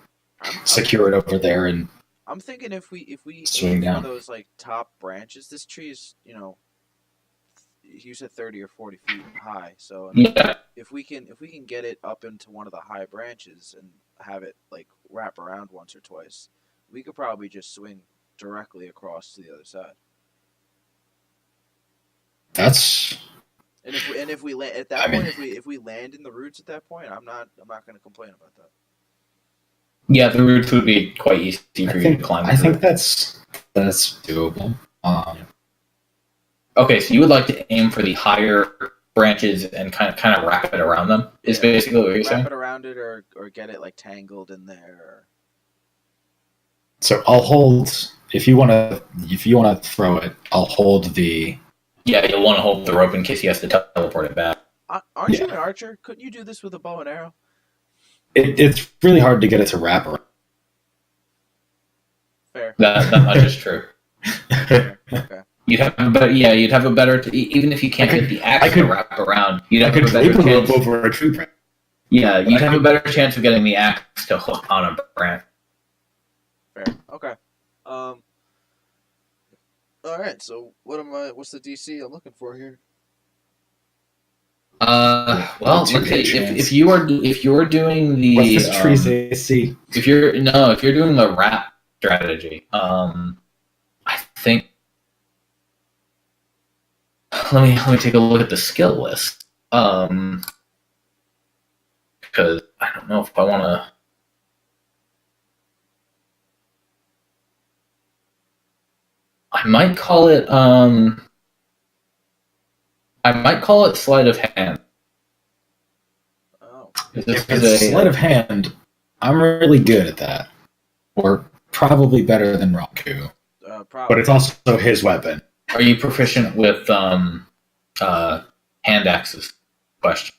secure it over there, and I'm thinking if we Swing aim down. for those like top branches, this tree is you said 30 or 40 feet high. So I mean, Yeah. if we can get it up into one of the high branches and have it like wrap around once or twice, we could probably just swing directly across to the other side. that's And if we land at that I mean- point, if we land in the roots at that point, I'm not going to complain about that. Yeah, the roots would be quite easy for you to climb. I think through. that's doable. Okay, so you would like to aim for the higher branches and kind of wrap it around them. Is Yeah. basically what you're Wrap saying. it around it, or get it like tangled in there. So I'll hold if you want to throw it. I'll hold the. Yeah, you'll want to hold the rope in case he has to teleport it back. Aren't you Yeah. an archer? Couldn't you do this with a bow and arrow? It's really hard to get it to wrap around. Fair. That much is true. Fair. Okay. You'd have a better even if you can't get the axe to wrap around. You'd I have could a better drape a rope chance. over a tree branch. Yeah, you'd I have a could- better chance of getting the axe to hook on a branch. Fair. Okay. All right. So what's the DC I'm looking for here? Well, let's 2K see. chance. If you are doing the What's this tree's AC? if you're doing the wrap strategy, I think. Let me take a look at the skill list. Because I don't know if I want to. I might call it. I might call it sleight of hand. Oh. If it's sleight of hand, I'm really good at that. Or probably better than Ronku. Probably. But it's also his weapon. Are you proficient with hand axes? Question.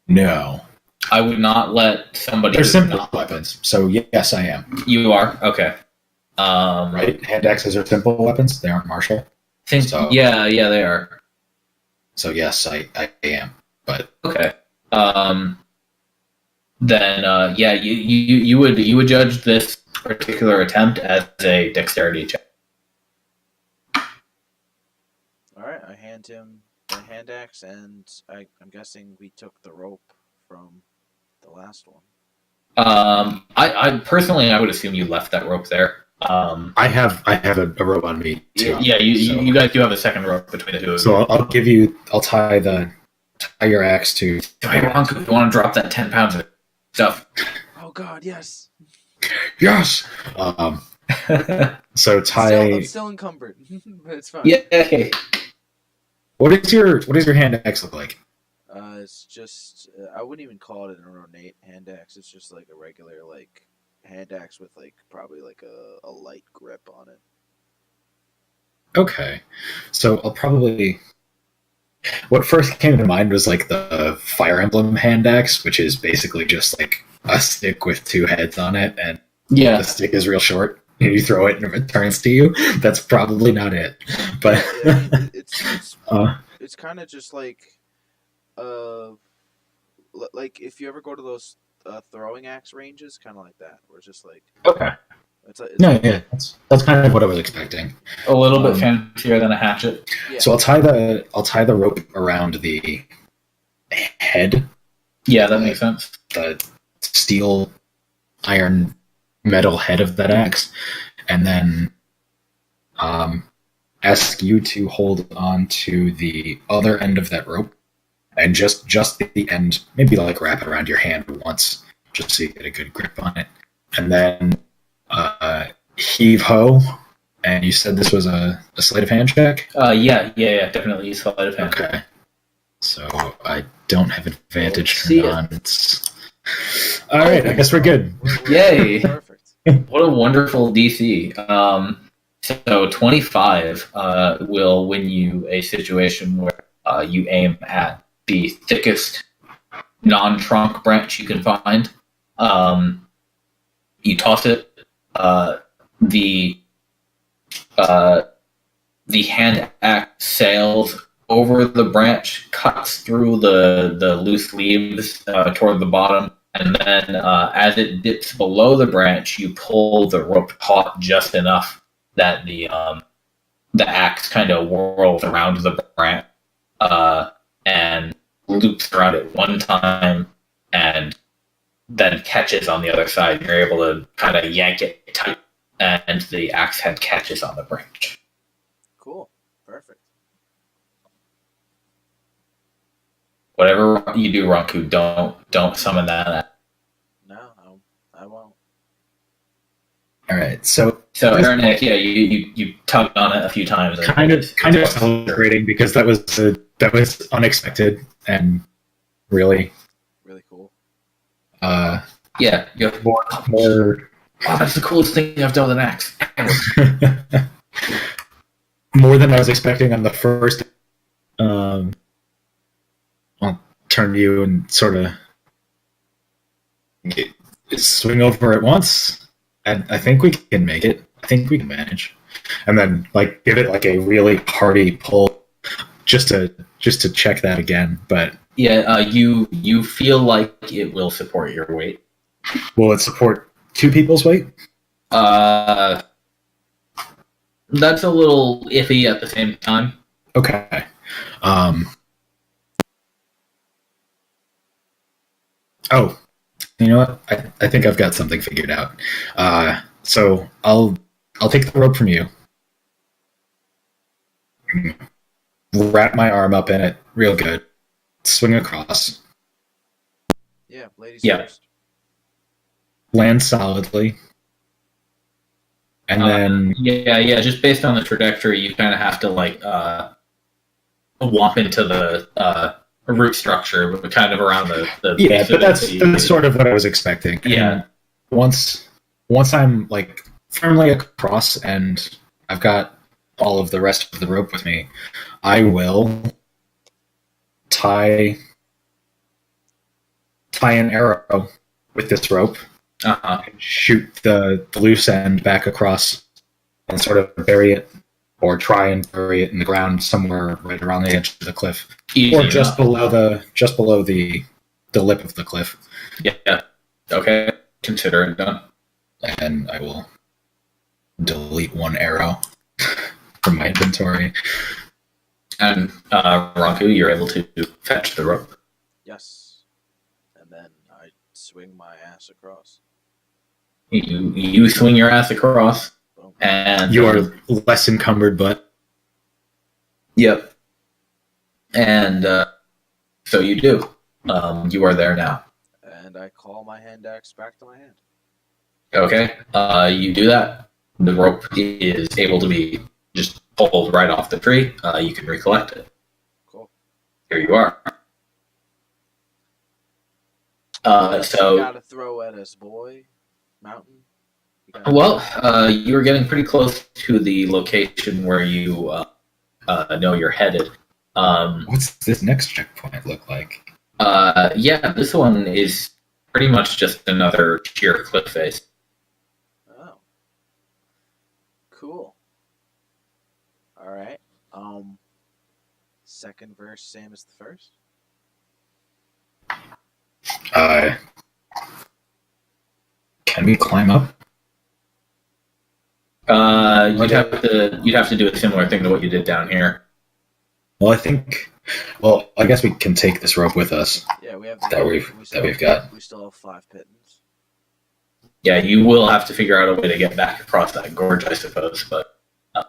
No. I would not let somebody. They're who's simple not- weapons, so yes, I am. You are okay. Right? Hand axes are simple weapons. They aren't martial. Think, So- yeah, they are. So yes, I am. But Okay. Then you would judge this particular attempt as a dexterity check. All right. I hand him the hand axe, and I'm guessing we took the rope from the last one. I personally I would assume you left that rope there. I have a rope on me too. Yeah, so, you guys do have a second rope between the two of you. So I'll tie your axe to. Hey, Ronku, if you want to drop that 10 pounds of stuff. Oh God, yes. Yes. So I'm still encumbered, but it's fine. Yeah. What is your hand axe look like? It's just I wouldn't even call it an ornate hand axe. It's just like a regular like hand axe with like probably like a light grip on it. Okay, so I'll probably. What first came to mind was like the Fire Emblem hand axe, which is basically just like a stick with two heads on it, and Yeah. the stick is real short. you throw it and it returns to you. That's probably not it. But I mean, uh, it's kind of just like like if you ever go to those throwing axe ranges, kind of like that, where it's just like okay. it's No, like yeah, that's kind of what I was expecting. A little bit fancier than a hatchet. yeah. So I'll tie the rope around the head, Yeah, that makes sense. the steel, iron, metal head of that axe, and then ask you to hold on to the other end of that rope, and just the end, maybe like wrap it around your hand once, just so you get a good grip on it, and then heave ho. And you said this was a sleight of hand check? Yeah, definitely use sleight of hand. Okay. So I don't have advantage See turned on. All right, I guess we're good. Yay! Perfect. What a wonderful DC. So 25 will win you a situation where you aim at the thickest non-trunk branch you can find. You toss it. The hand axe sails over the branch, cuts through the loose leaves toward the bottom, and then as it dips below the branch, you pull the rope taut just enough that the axe kind of whirls around the branch and loops around it one time, and then catches on the other side. You're able to kind of yank it tight, and the axe head catches on the branch. Cool. Perfect. Whatever you do, Ronku, don't summon that. No, I won't. All right, so Arineis, yeah, you tugged on it a few times. kind of celebrating because that was unexpected and really cool. Yeah, you have more. Wow, that's the coolest thing I've done with an axe ever. More than I was expecting on the first. I'll turn to you and sort of swing over at once. And I think we can make it. I think we can manage. And then give it a really hearty pull, just to check that again. But yeah, you feel like it will support your weight. Will it support two people's weight? That's a little iffy at the same time. Okay. Oh, you know what? I think I've got something figured out. So I'll take the rope from you, wrap my arm up in it real good, swing across. Yeah, ladies first. Land solidly. And then yeah, just based on the trajectory, you kind of have to whomp into the root structure, but kind of around the but that's sort of what I was expecting. Yeah. And once I'm firmly across and I've got all of the rest of the rope with me, I will tie an arrow with this rope. Uh-huh. And shoot the loose end back across and sort of bury it, or try and bury it in the ground somewhere right around the edge of the cliff, Easy or enough. just below the lip of the cliff. Yeah. Okay. Consider it done. And I will delete one arrow from my inventory. And Ronku, you're able to fetch the rope. Yes. And then I swing my ass across. You swing your ass across, and You are less encumbered, but yep. And so you do. You are there now. And I call my hand axe back to my hand. Okay. You do that. The rope is able to be just pulled right off the tree. You can recollect it. Cool. Here you are. So you gotta throw at us, boy. Mountain. You were getting pretty close to the location where you know you're headed. What's this next checkpoint look like? Yeah, this one is pretty much just another sheer cliff face. Oh. All right. Second verse, same as the first. Uh, can we climb up? You'd have to do a similar thing to what you did down here. Well, I think. Well, I guess we can take this rope with us. Yeah, we have We've got. We still have 5 pittons. Yeah, you will have to figure out a way to get back across that gorge, I suppose, but I'm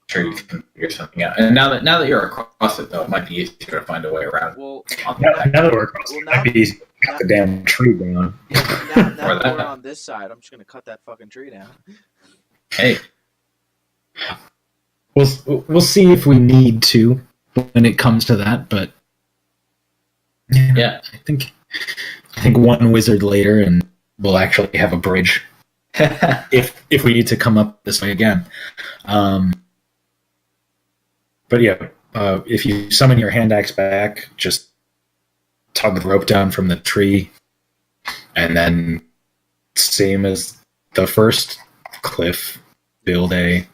sure you can figure something out. And now that you're across it, though, it might be easier to find a way around. Well, Now that we're across, it might be easy to cut the damn tree down. yeah, now that we're on this side, I'm just gonna cut that fucking tree down. Hey, We'll see if we need to when it comes to that, but yeah. I think one wizard later, and we'll actually have a bridge if we need to come up this way again. But yeah, if you summon your hand axe back, just tug the rope down from the tree, and then same as the first cliff, build a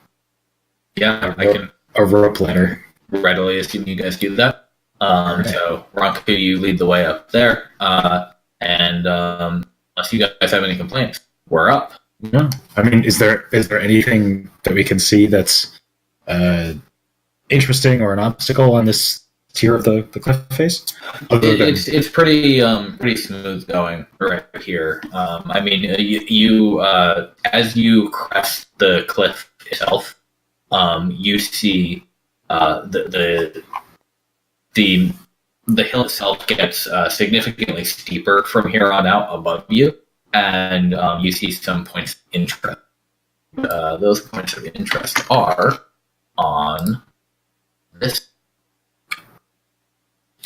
rope ladder. Readily assume you guys do that. So Ronku, you lead the way up there, and unless you guys have any complaints, we're up. No, I mean, is there anything that we can see that's interesting or an obstacle on this tier of the cliff face? It's pretty smooth going right here. I mean, you as you crest the cliff itself, you see the hill itself gets significantly steeper from here on out above you, and you see some points of interest. Those points of interest are on this.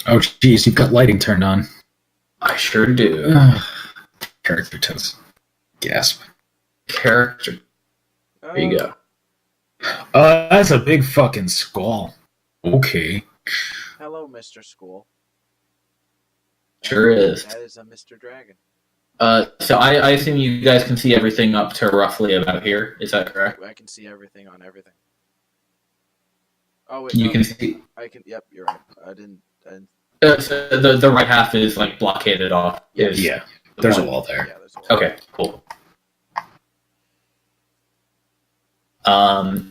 Oh, geez, you've got lighting turned on. I sure do. Character toes. Gasp. Character. There you go. That's a big fucking skull. Okay. Hello, Mr. School. Sure is. That is a Mr. Dragon. So I assume you guys can see everything up to roughly about here. Is that correct? I can see everything on everything. Oh wait, you no, can see. I can. Yep, you're right. I didn't. So the right half is like blockaded off. Yeah. There's a wall there. Yeah, there's a wall. Okay, cool.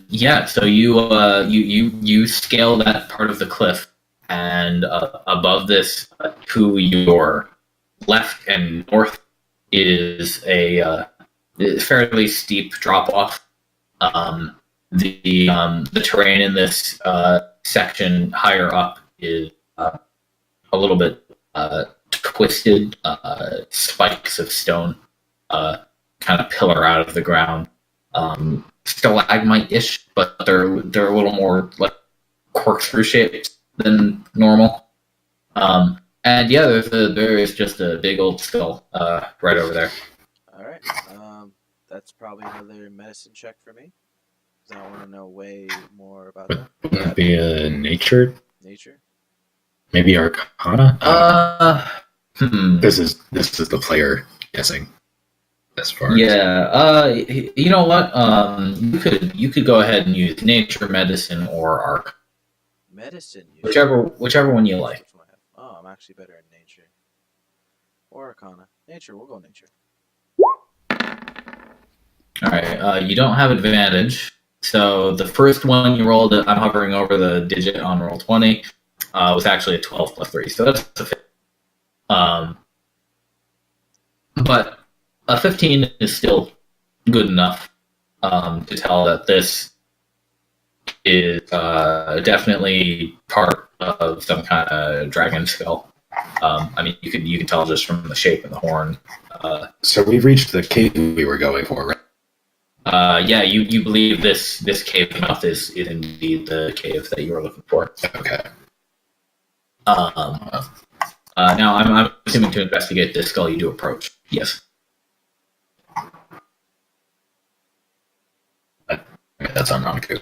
Yeah, so you scale that part of the cliff, and above this, to your left and north, is a fairly steep drop off. The terrain in this section higher up is a little bit twisted. Spikes of stone kind of pillar out of the ground. Stalagmite-ish, but they're a little more like corkscrew shaped than normal. And yeah, there is just a big old skull right over there. All right. That's probably another medicine check for me, because I want to know way more about that. Would that be a nature? Nature. Maybe Arcana? This is the player guessing. As far as... you know what? You could go ahead and use nature, medicine, or arc. Medicine. Whichever one you like. Oh, I'm actually better at nature. Or Arcana. Nature. We'll go nature. All right. You don't have advantage. So the first one you rolled, I'm hovering over the digit on roll 20, was actually a 12 plus 3. So that's a 15. But a 15 is still good enough to tell that this is definitely part of some kind of dragon skull. I mean, you can tell just from the shape of the horn. So we've reached the cave we were going for, right? Yeah, you believe this cave mouth is indeed the cave that you were looking for. Okay. Now I'm assuming to investigate this skull you do approach. Yes. That's on Ronku.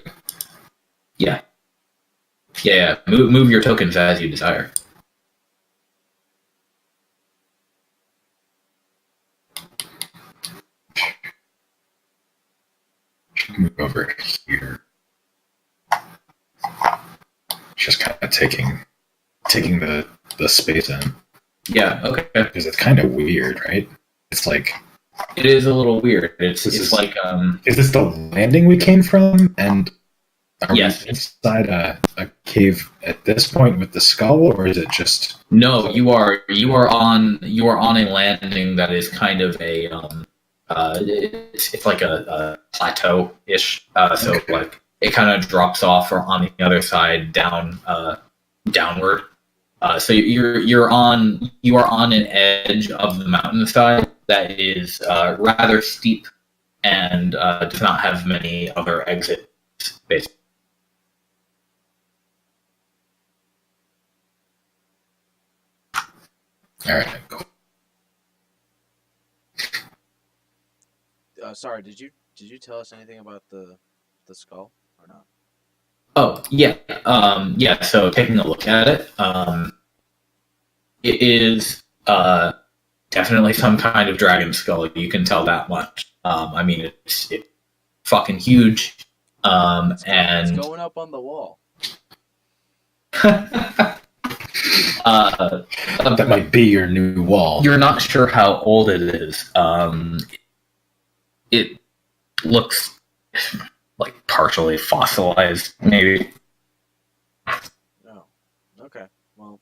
Yeah. Yeah. Move your tokens as you desire. Move over here. Just kind of taking the space in. Yeah, okay. Because it's kind of weird, right? It's like... It is a little weird. It's like... Is this the landing we came from? And are yes. we inside a cave at this point with the skull, or is it just... No, you are on a landing that is kind of a... it's like a plateau-ish. So Okay. like it kind of drops off or on the other side downward. So you are on an edge of the mountainside that is rather steep and does not have many other exits. Basically. All right, cool. Sorry, did you tell us anything about the skull or not? Oh yeah, yeah. So taking a look at it, it is definitely some kind of dragon skull. You can tell that much. I mean, it's fucking huge, and it's going up on the wall. That might be your new wall. You're not sure how old it is. It looks like partially fossilized, maybe. Oh, okay. Well,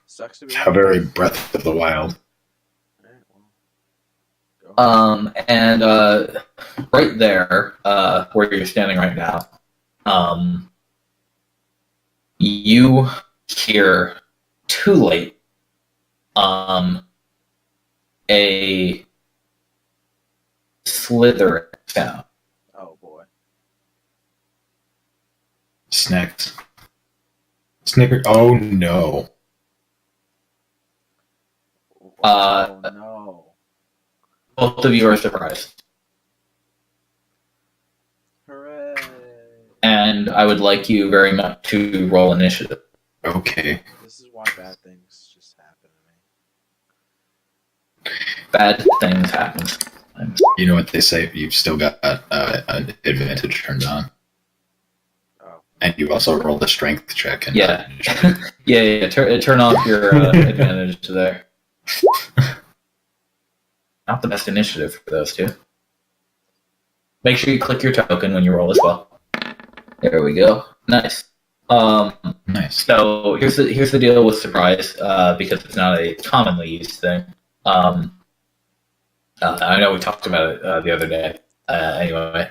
sucks to be. How very Breath of the Wild. All right, well, go. And right there, where you're standing right now, you hear too late a slithering sound. Oh boy. Snacks. Snicker. Oh no. Oh no. Both of you are surprised. Hooray. And I would like you very much to roll initiative. Okay. This is why bad things just happen to me. Bad things happen. You know what they say? You've still got an advantage turned on. Oh. And you also rolled a strength check. And Yeah. yeah. Turn off your advantage there. Not the best initiative for those two. Make sure you click your token when you roll as well. There we go. Nice. Nice. So here's the deal with surprise, because it's not a commonly used thing. I know we talked about it the other day. Anyway,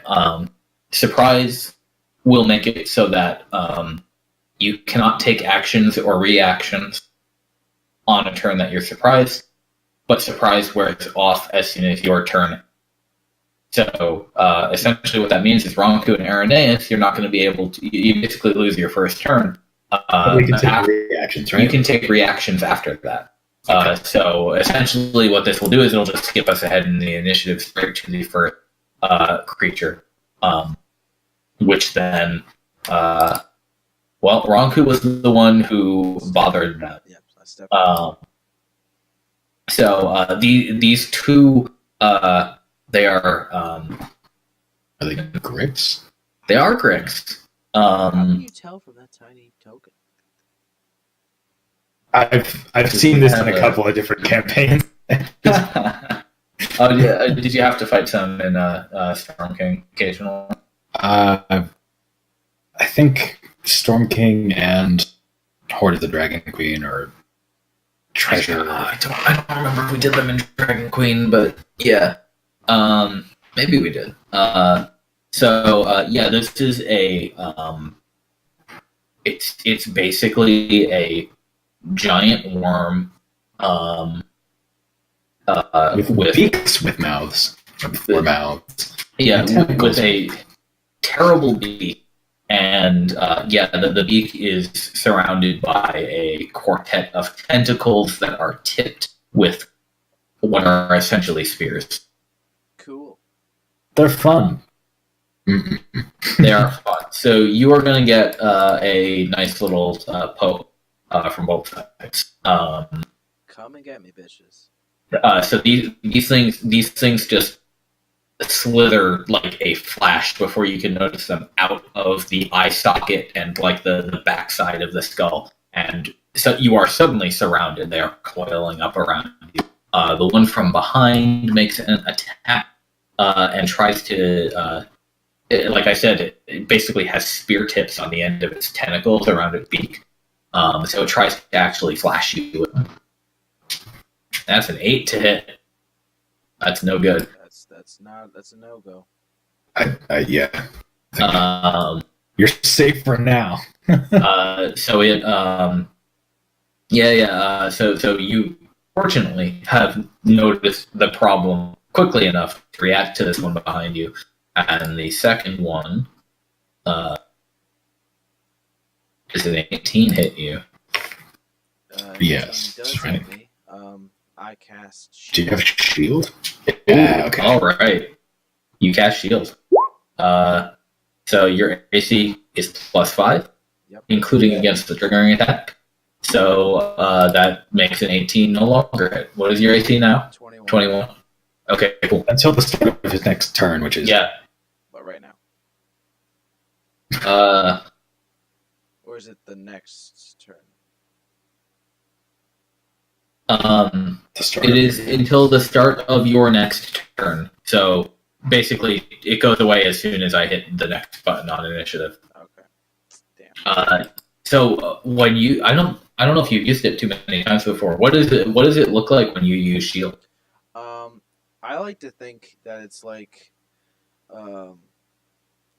surprise will make it so that you cannot take actions or reactions on a turn that you're surprised, but surprise wears off as soon as your turn. So essentially what that means is Ronku and Arineis, you're not going to be able to... You basically lose your first turn. We can take reactions, right? You can take reactions after that. So essentially what this will do is it'll just skip us ahead in the initiative straight to the first creature. Which then... Ronku was the one who bothered them. Yep, I stepped up. So these two... they are... Are they Grix? They are Grix. How can you tell from that tiny token? I've seen this in a couple of different campaigns. Oh yeah, did you have to fight some in Storm King occasionally? I think Storm King and Horde of the Dragon Queen or Treasure. I don't remember if we did them in Dragon Queen, but yeah, maybe we did. Yeah, this is a it's basically a giant worm with beaks, with mouths, or mouths. Yeah, Tentacles. with a terrible beak, and the beak is surrounded by a quartet of tentacles that are tipped with what are essentially spears. Cool. They're fun. They are fun. So you are going to get a nice little poke from both sides. Come and get me, bitches. So these things just slither like a flash before you can notice them out of the eye socket and like the backside of the skull. And so you are suddenly surrounded. They are coiling up around you. The one from behind makes an attack and tries to, like I said, it basically has spear tips on the end of its tentacles around its beak. So it tries to actually flash you. That's an 8 to hit. That's no good. That's a no-go. Yeah. You're safe for now. So you fortunately have noticed the problem quickly enough to react to this one behind you, and the second one is an 18 hit you. Yes, does right. hit me. I cast shield. Do you have a shield? Yeah, okay. All right. You cast shield. So your AC is +5, Yep. including against the triggering attack. So that makes an 18 no longer hit. What is your AC now? 21. 21. Okay, cool. Until the start of his next turn, which is... Yeah. But right now. Or is it the next turn? It is until the start of your next turn. So basically, it goes away as soon as I hit the next button on initiative. Okay. Damn. So when you, I don't know if you've used it too many times before. What does it look like when you use shield? I like to think that it's like,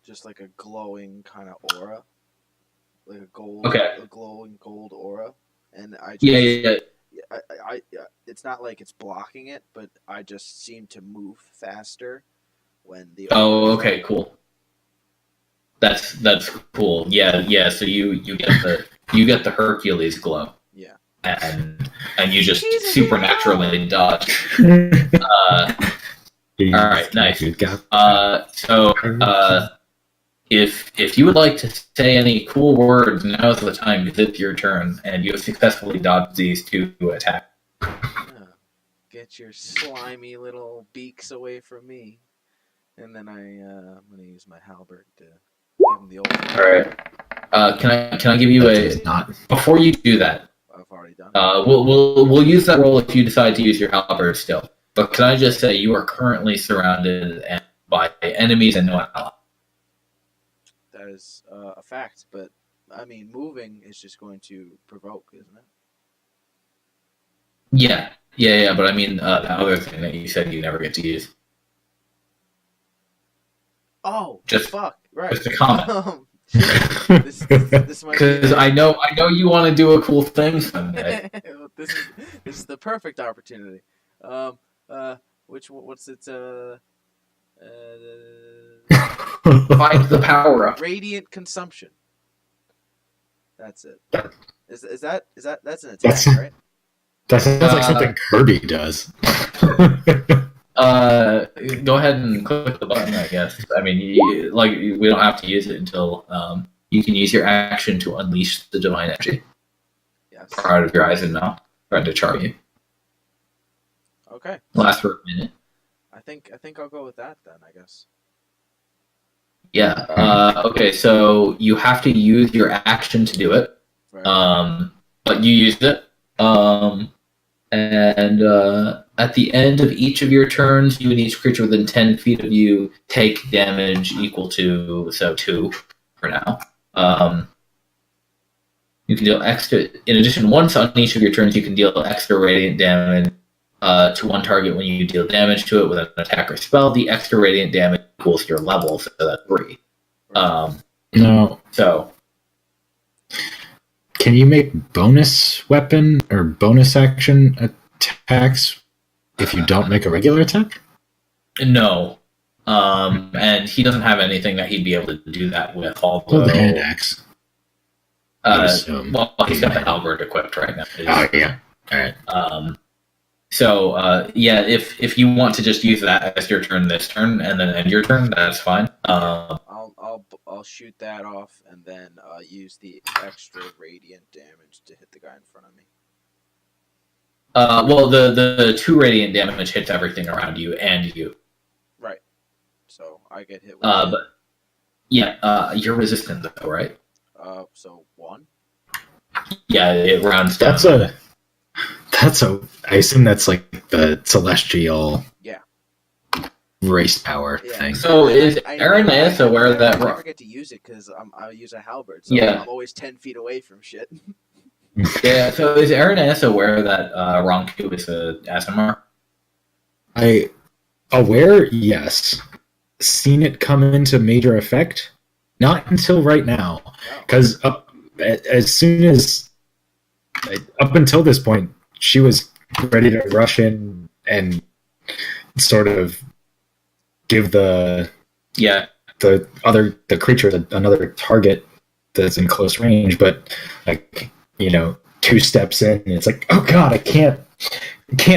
just like a glowing kind of aura, like a glowing gold aura, and I just, Yeah. it's not like it's blocking it, but I just seem to move faster when the. Oh, okay, cool. That's cool. Yeah. So you get the Hercules glow. Yeah. And you just supernaturally dodge. All right, nice. So if you would like to say any cool words, now's the time because it's your turn, and you have successfully dodged these two attacks. Get your slimy little beaks away from me, and then I'm gonna use my halberd to give him the old. All right. Can I give you before you do that? I've already done. We'll use that roll if you decide to use your halberd still. But can I just say you are currently surrounded by enemies and no allies? That is a fact, but I mean, moving is just going to provoke, isn't it? Yeah. But I mean, the other thing that you said you never get to use. Oh, just fuck! Right. Just a comment. This might because I know you want to do a cool thing someday. This is the perfect opportunity. What's it? Find the power up. Radiant consumption. That's it. Is that that's an attack, right? That sounds like something Kirby does. Go ahead and click the button, I guess. I mean, we don't have to use it until you can use your action to unleash the divine energy. Yes. Out of your eyes and mouth, trying to charm you. Okay. Lasts for a minute. I think I'll go with that then, I guess. Yeah. Okay, so you have to use your action to do it. Right. But you used it. And at the end of each of your turns, you and each creature within 10 feet of you take damage equal to 2 for now. You can deal extra. In addition, once on each of your turns, you can deal extra radiant damage to one target when you deal damage to it with an attack or spell. The extra radiant damage equals your level, so that's 3. No. So, can you make bonus weapon or bonus action attacks if you don't make a regular attack? No. And he doesn't have anything that he'd be able to do that with. Although, the hand axe. He's got the halberd equipped right now. Oh, yeah. All right. If you want to just use that as your turn this turn and then end your turn, that's fine. I'll shoot that off and then use the extra radiant damage to hit the guy in front of me. The 2 radiant damage hits everything around you and you. Right. so I get hit with But yeah, you're resistant though, right? so 1. Yeah, it rounds down. That's a. I assume that's like the celestial. Yeah. Race power Yeah. thing. So is Arineis aware that? I never get to use it because I use a halberd, so Yeah. I'm always 10 feet away from shit. Yeah. So is Arineis aware that Ronku is a SMR? Aware, yes. Seen it come into major effect? Not until right now. Because as soon as up until this point, she was ready to rush in and sort of give the creature another target that's in close range, but like 2 steps in, and it's like, oh god, I can't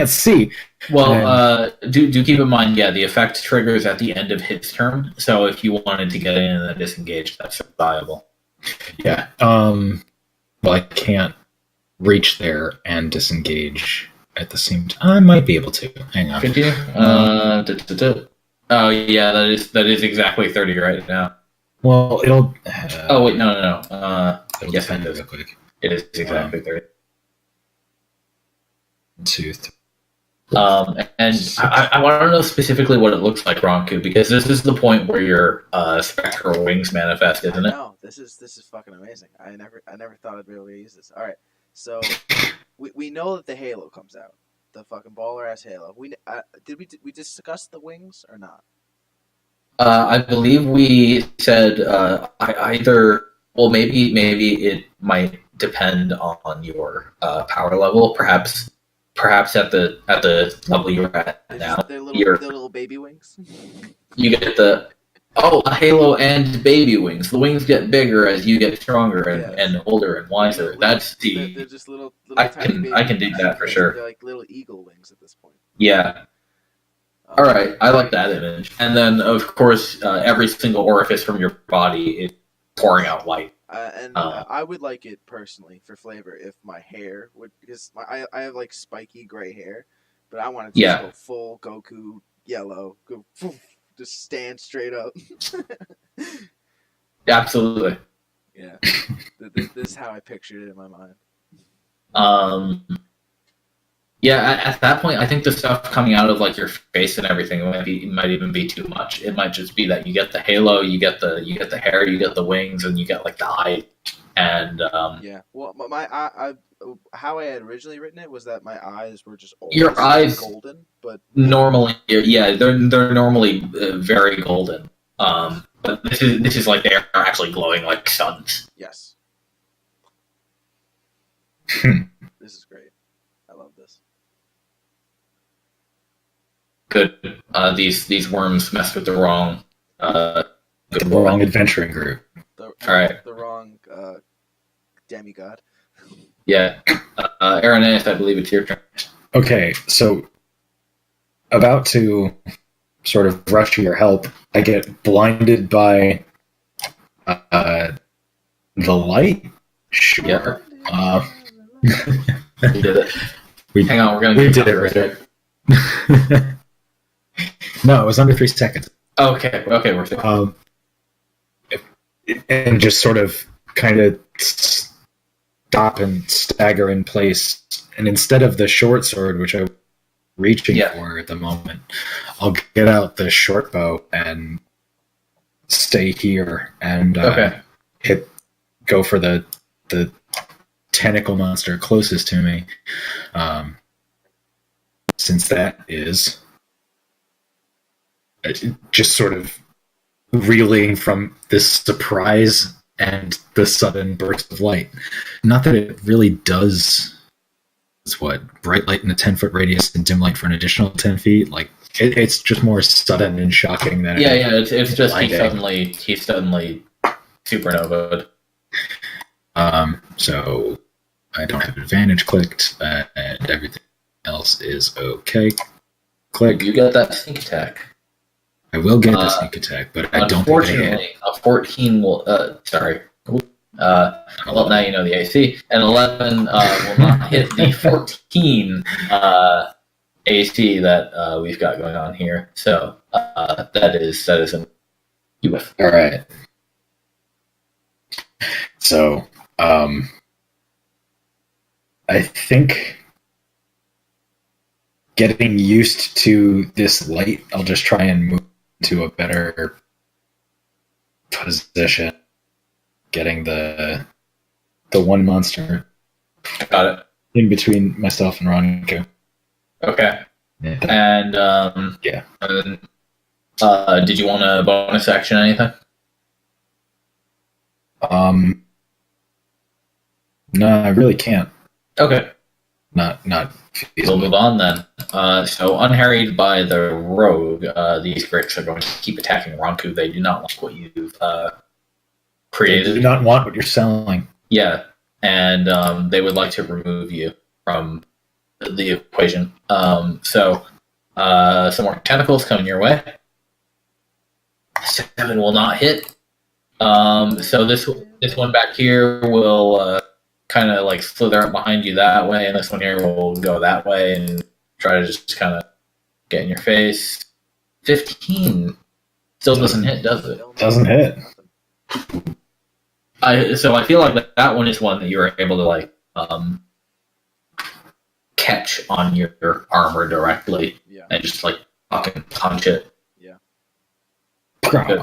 see. Well, do keep in mind, the effect triggers at the end of his turn. So if you wanted to get in and then disengage, that's viable. Yeah. Well, I can't reach there and disengage at the same time. I might be able to. Hang on. Could you? Oh yeah, that is exactly 30 right now. Well, it'll. Oh wait, no. Yes, it it is. real quick. It is exactly 30. 2, 3. And I want to know specifically what it looks like, Ronku, because this is the point where your spectral wings manifest, isn't it? No, this is fucking amazing. I never thought I'd be able to use this. All right, so we know that the halo comes out, the fucking baller ass halo. Did we discuss the wings or not? I believe we said either. Well, maybe it might depend on your power level. Perhaps at the level you're at now, they're little baby wings. You get a halo and baby wings. The wings get bigger as you get stronger and older and wiser. That's they're just little I tiny baby can dig wings. that for sure. They're like little eagle wings at this point. Yeah. All right, I like that image. And then, of course, every single orifice from your body is pouring out light. I would like it personally for flavor if my hair would, because I have like spiky gray hair, but I want it to just go full Goku yellow, just stand straight up. Absolutely. Yeah, this is how I pictured it in my mind. Yeah, at that point, I think the stuff coming out of like your face and everything might even be too much. It might just be that you get the halo, you get the hair, you get the wings, and you get like the eye. And yeah, well, how I had originally written it was that my eyes were just your eyes golden, but normally, they're normally very golden. But this is like they're actually glowing like suns. Yes. This is great. I love this. Good. These worms messed with the wrong adventuring group. All right. The wrong demigod. Yeah. Arineis, I believe it's your turn. Okay, so about to sort of rush to your help, I get blinded by the light. Sure. Yeah. We did it. Hang on, we did it right. No, it was under 3 seconds. Okay, we're safe. And just sort of kind of stop and stagger in place. And instead of the short sword, which I'm reaching for at the moment, I'll get out the short bow and stay here and go for the tentacle monster closest to me. Since that is just sort of reeling from this surprise and the sudden burst of light. Not that it really does. It's bright light in a 10-foot radius and dim light for an additional 10 feet. Like it's just more sudden and shocking than it's just he suddenly supernovaed. So I don't have advantage clicked, and everything else is okay. Click. You got that sneak attack. I will get the sneak attack, but I don't think I hit. Unfortunately, a 14 will. Sorry. Well, now you know the AC. An 11 will not hit the 14 AC that we've got going on here. So that is an UF. All right. So, I think getting used to this light, I'll just try and move to a better position. Getting the one monster Got it. in between myself and Ronku. Okay. Yeah. And Yeah. Did you want a bonus action? Anything? No, I really can't. Okay. Not We'll feasible. move on then. So, unharried by the rogue, these Grits are going to keep attacking Ronku. They do not like what you've They created. do not want what you're selling. Yeah, and they would like to remove you from the equation. So, some more tentacles coming your way. 7 will not hit. So this one back here will kind of like slither up behind you that way, and this one here will go that way and try to just kind of get in your face. 15 still doesn't hit, does it? Doesn't hit. So I feel like that one is one that you were able to like catch on your armor directly and just like fucking punch it. Good.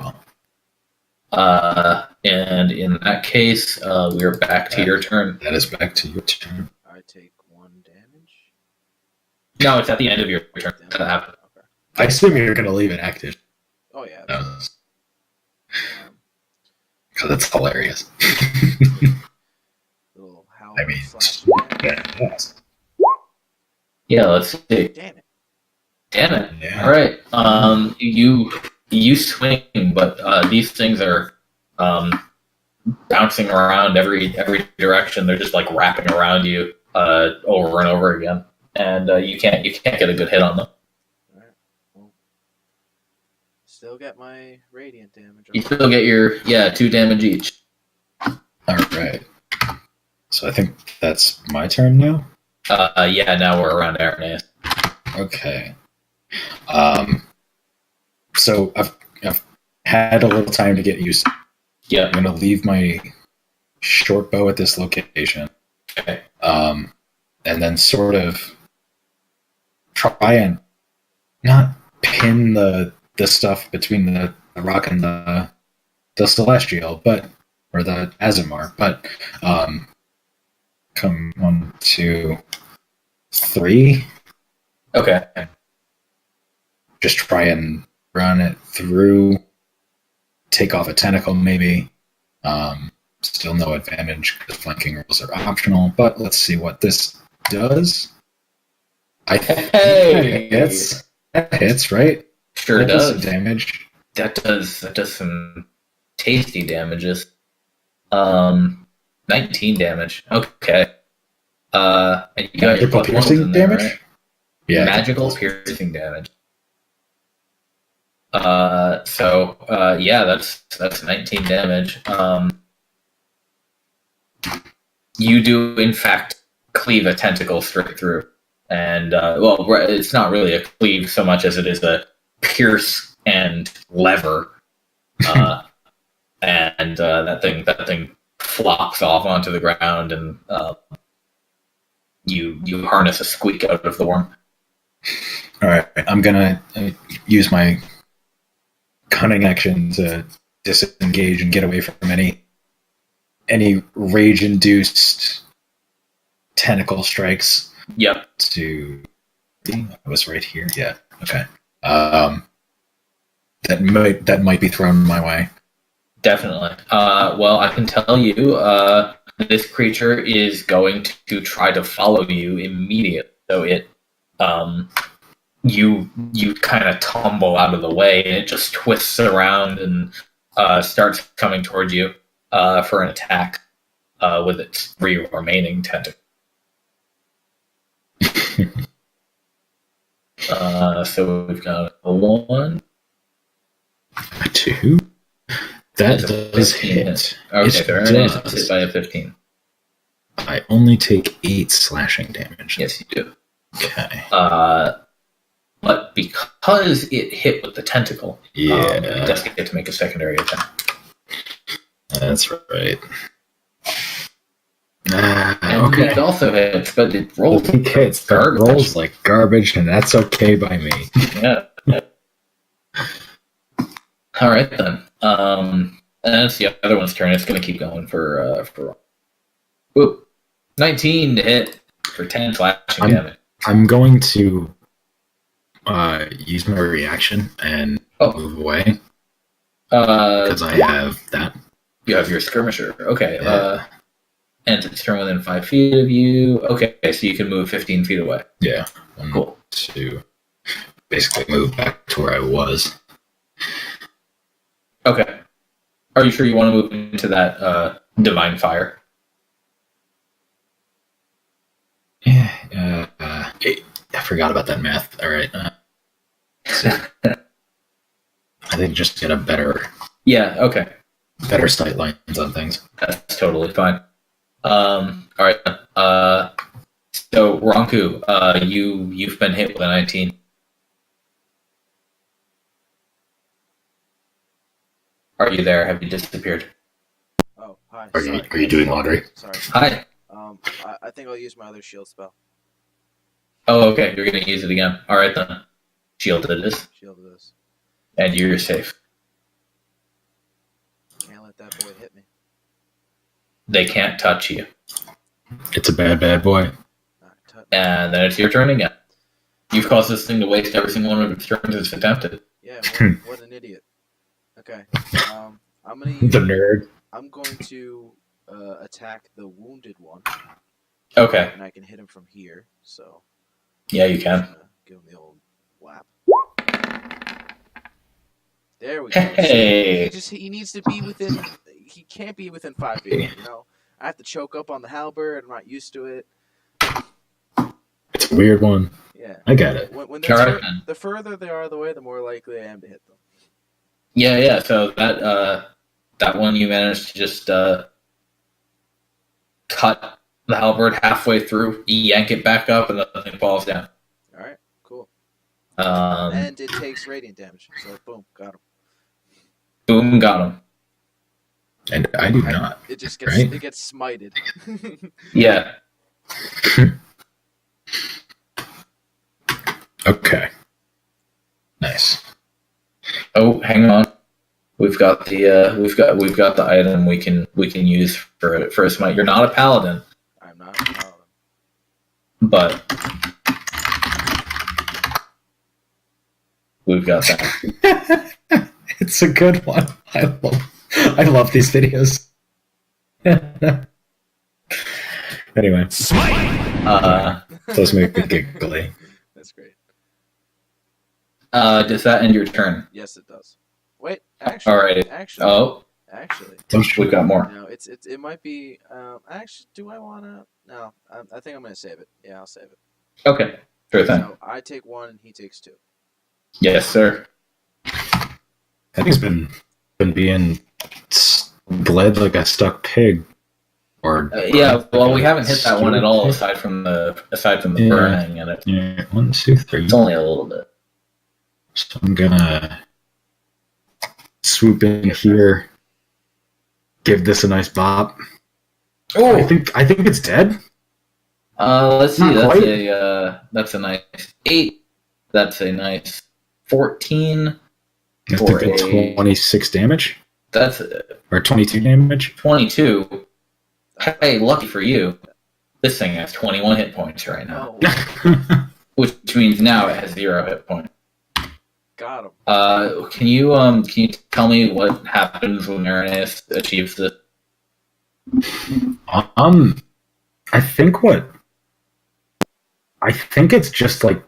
And in that case, we're back to your turn. That is back to your turn. I take 1 damage. No, it's at the end of your turn. That happened. Okay. I assume you're going to leave it active. Oh yeah. Because it's hilarious. Little howl I mean, slash. yes. Yeah, let's see. Damn it. Damn it. Yeah. All right. You swing, but these things are bouncing around every direction. They're just like wrapping around you over and over again, and you can't get a good hit on them. All right. Well, still get my radiant damage. You still get your 2 damage each. All right. So I think that's my turn now. Yeah. Now we're around Arineis. Okay. So I've had a little time to get used. Yeah. I'm gonna leave my short bow at this location. Okay. And then sort of try and not pin the stuff between the rock and the celestial, or the Azimar, but come 1, 2, 3. Okay. Just try and run it through, take off a tentacle maybe. Still no advantage because flanking rules are optional, but let's see what this does. I think that hits, right? Sure that does. Some damage. That does some tasty damages. 19 damage. Okay. And you got your Magical piercing in there, damage? right? Yeah. Magical piercing damage. That's 19 damage. You do in fact cleave a tentacle straight through, and it's not really a cleave so much as it is a pierce and lever, and that thing flops off onto the ground, and you harness a squeak out of the worm. All right, I'm gonna use my cunning action to disengage and get away from any rage-induced tentacle strikes. Yep. I was right here. Yeah. Okay. That might be thrown my way. Definitely. Well, I can tell you, this creature is going to try to follow you immediately. So it, you kind of tumble out of the way, and it just twists around and starts coming towards you for an attack with its 3 remaining tentacles. So we've got a 1, a 2. That does hit. Okay, It fair enough. Hit by a 15. I only take 8 slashing damage. Yes, you do. Okay. but because it hit with the tentacle, it does get to make a secondary attack. That's right. And Okay. it also hits, but it rolls It hits, garbage. rolls like garbage, and that's okay by me. Yeah. All right then. And it's the other one's turn. It's going to keep going for. Whoop. 19 to hit for 10 slashing damage. I'm going to use my reaction and move away because I have that. You have your skirmisher. Okay. Yeah. And it's turn within 5 feet of you. Okay, so you can move 15 feet away. Yeah. Cool. To basically move back to where I was. Okay. Are you sure you want to move into that divine fire? Yeah. I forgot about that math. All right. I think just get a better. Yeah. Okay. Better sight lines on things. That's totally fine. All right. So Ronku, you've been hit with a 19. Are you there? Have you disappeared? Oh, hi. Are you doing laundry? Sorry. Hi. I think I'll use my other shield spell. Oh, okay. You're gonna use it again. All right then. Shield it is, Shield this. and you're safe. Can't let that boy hit me. They can't touch you. It's a bad boy. And then it's your turn again. You've caused this thing to waste every single one of its turns it's attempted. Yeah, what an idiot. Okay. I'm gonna The nerd. I'm going to attack the wounded one. Okay. And I can hit him from here, so Yeah, you can. give him the old whap. There we go. Hey. He needs to be within. He can't be within 5 feet. You know, I have to choke up on the halberd. I'm not used to it. It's a weird one. Yeah, I get it. When the further they are away, the more likely I am to hit them. Yeah. So that one you managed to just cut the halberd halfway through, yank it back up, and the thing falls down. All right, cool. And it takes radiant damage. So boom, got him. Boom, got him. And I do not. It just gets right? It gets smited. Yeah. Okay. Nice. Oh, hang on. We've got the item we can use for a smite. You're not a paladin. I'm not a paladin. But we've got that. It's a good one. I love these videos. Anyway. Those make me giggly. That's great. Does that end your turn? Yes, it does. Wait, actually. Alright. Actually. We've got more. No, it might be. Actually, do I want to? No, I think I'm gonna save it. Yeah, I'll save it. Okay. Sure thing. So I take 1 and he takes 2. Yes, sir. That thing's been being bled like a stuck pig. Or yeah, well, we haven't hit that one at all, aside from the burning in it. Yeah, 1, 2, 3. It's only a little bit. So I'm gonna swoop in here, give this a nice bop. Oh, I think it's dead. Let's see. Not That's a nice 8. That's a nice 14. I think that's 26 damage. That's or 22 damage. 22. Hey, lucky for you, this thing has 21 hit points right now, which means now it has 0 hit points. Got him. Can you tell me what happens when Arineis achieves this? I think it's just like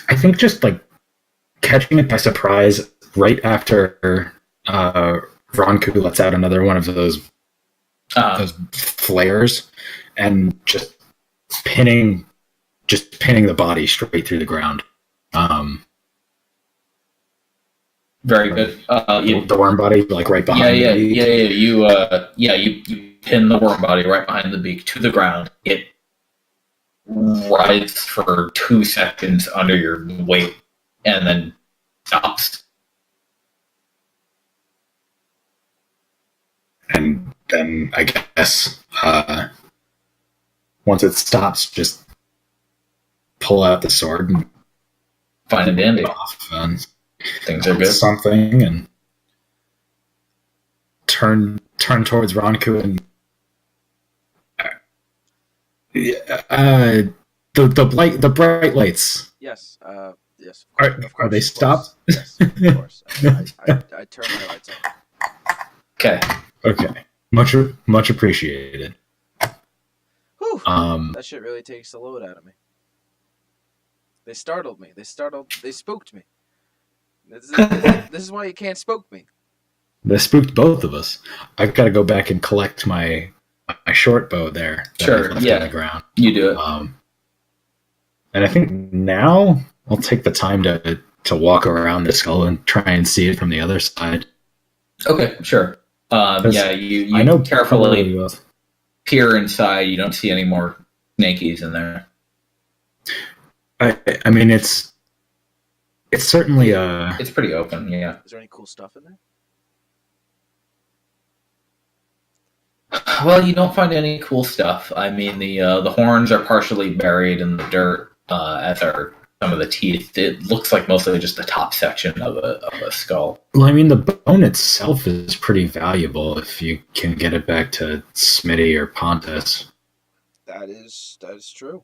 I think just like catching it by surprise right after Ronku lets out another one of those flares and just pinning the body straight through the ground. Very good. The worm body, like right behind. Yeah. You pin the worm body right behind the beak to the ground. It rides for 2 seconds under your weight and then stops. And then I guess once it stops, just pull out the sword and Fine and dandy. off and Things are good. something and turn towards Ronku and the bright lights. Yes. Yes. Are they stopped? Yes, of course. I turn my lights on. Okay. Okay. Much appreciated. Whew, that shit really takes the load out of me. They startled me. They spooked me. This is why you can't spook me. They spooked both of us. I've got to go back and collect my short bow there. That Sure, I left yeah. on the ground. You do it. And I think now I'll take the time to walk around the skull and try and see it from the other side. Okay, sure. Yeah, you I know carefully probably peer inside. You don't see any more snakies in there. I mean, it's certainly a. It's pretty open, yeah. Is there any cool stuff in there? Well, you don't find any cool stuff. I mean, the horns are partially buried in the dirt, as are some of the teeth. It looks like mostly just the top section of a skull. Well, I mean, the bone itself is pretty valuable if you can get it back to Smitty or Pontus. That is true.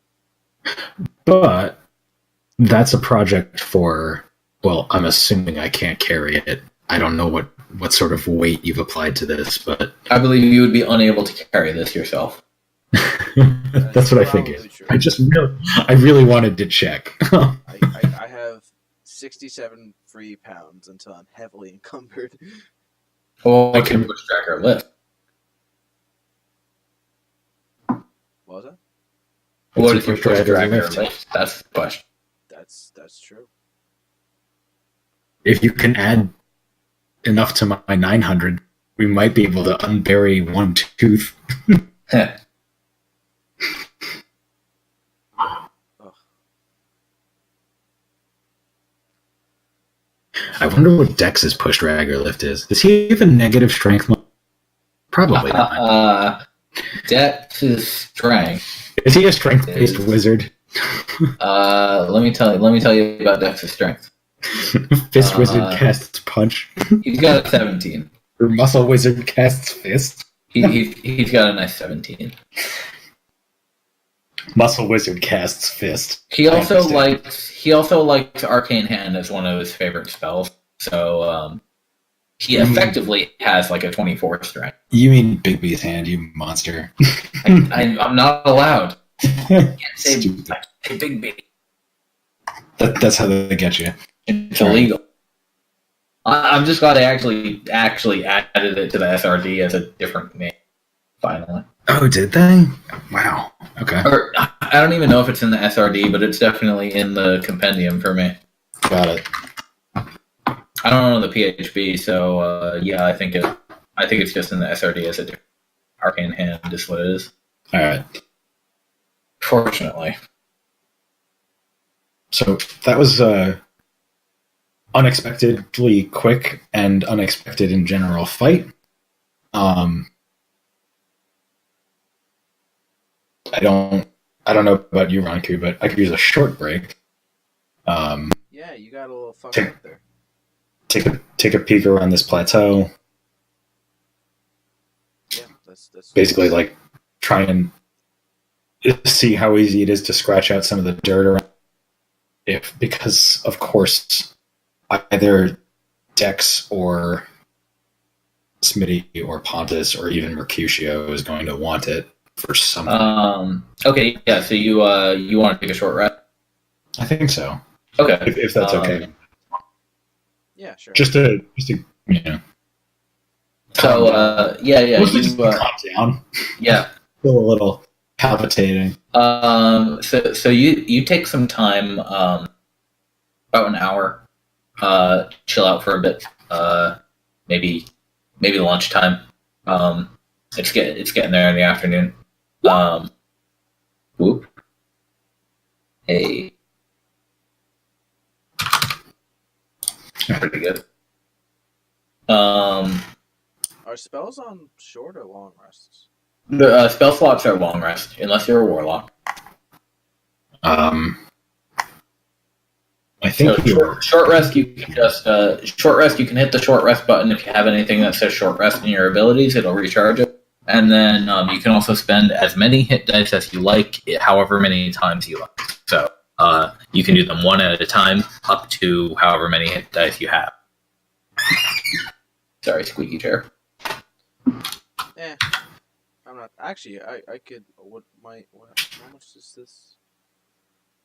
But that's a project for. Well, I'm assuming I can't carry it. I don't know what sort of weight you've applied to this, but I believe you would be unable to carry this yourself. that's what I figured. True. I really wanted to check. I have 67 free pounds until I'm heavily encumbered. Or I can push, drag, or lift. What was that? What if you push, drag, or lift? That's the question. That's true. If you can add enough to my 900, we might be able to unbury one tooth. I wonder what Dex's push, drag, or lift is. Does he have a negative strength? Probably not. Dex is strength. Is he a strength-based wizard? Let me tell you about Dex's strength. Fist wizard casts punch. He's got a 17. Or muscle wizard casts fist. He's got a nice 17. Muscle wizard casts fist. He also likes Arcane Hand as one of his favorite spells. So he effectively has like a 24 strength. You mean Bigby's hand, you monster. I'm not allowed. I can't say Big B. That's how they get you. It's illegal. I'm just glad I actually added it to the SRD as a different name. Finally. Oh, did they? Wow. Okay. Or, I don't even know if it's in the SRD, but it's definitely in the compendium for me. Got it. I don't know the PHB, so yeah, I think it's just in the SRD as a different Arcane Hand is what it is. All right. Fortunately. So that was unexpectedly quick and unexpected in general fight. I don't know about you, Ronku, but I could use a short break. Yeah, you got a little fucked up there. Take a peek around this plateau. Yeah, that's basically like try and see how easy it is to scratch out some of the dirt around. Because of course either Dex or Smitty or Pontus or even Mercutio is going to want it for something. Okay, yeah. So you want to take a short rest? I think so. Okay, if that's okay. Yeah, sure. Just to you know. So yeah. Mostly just calm down. Yeah. Feel a little palpitating. So you take some time, about an hour, chill out for a bit, maybe lunchtime. it's getting there in the afternoon. Whoop. Hey. Pretty good. Are spells on short or long rests? The spell slots are long rest, unless you're a warlock. I think so short rest. You can just short rest. You can hit the short rest button if you have anything that says short rest in your abilities. It'll recharge it, and then you can also spend as many hit dice as you like, however many times you like. So you can do them one at a time, up to however many hit dice you have. Sorry, squeaky chair. I'm not actually. I could. How much does this?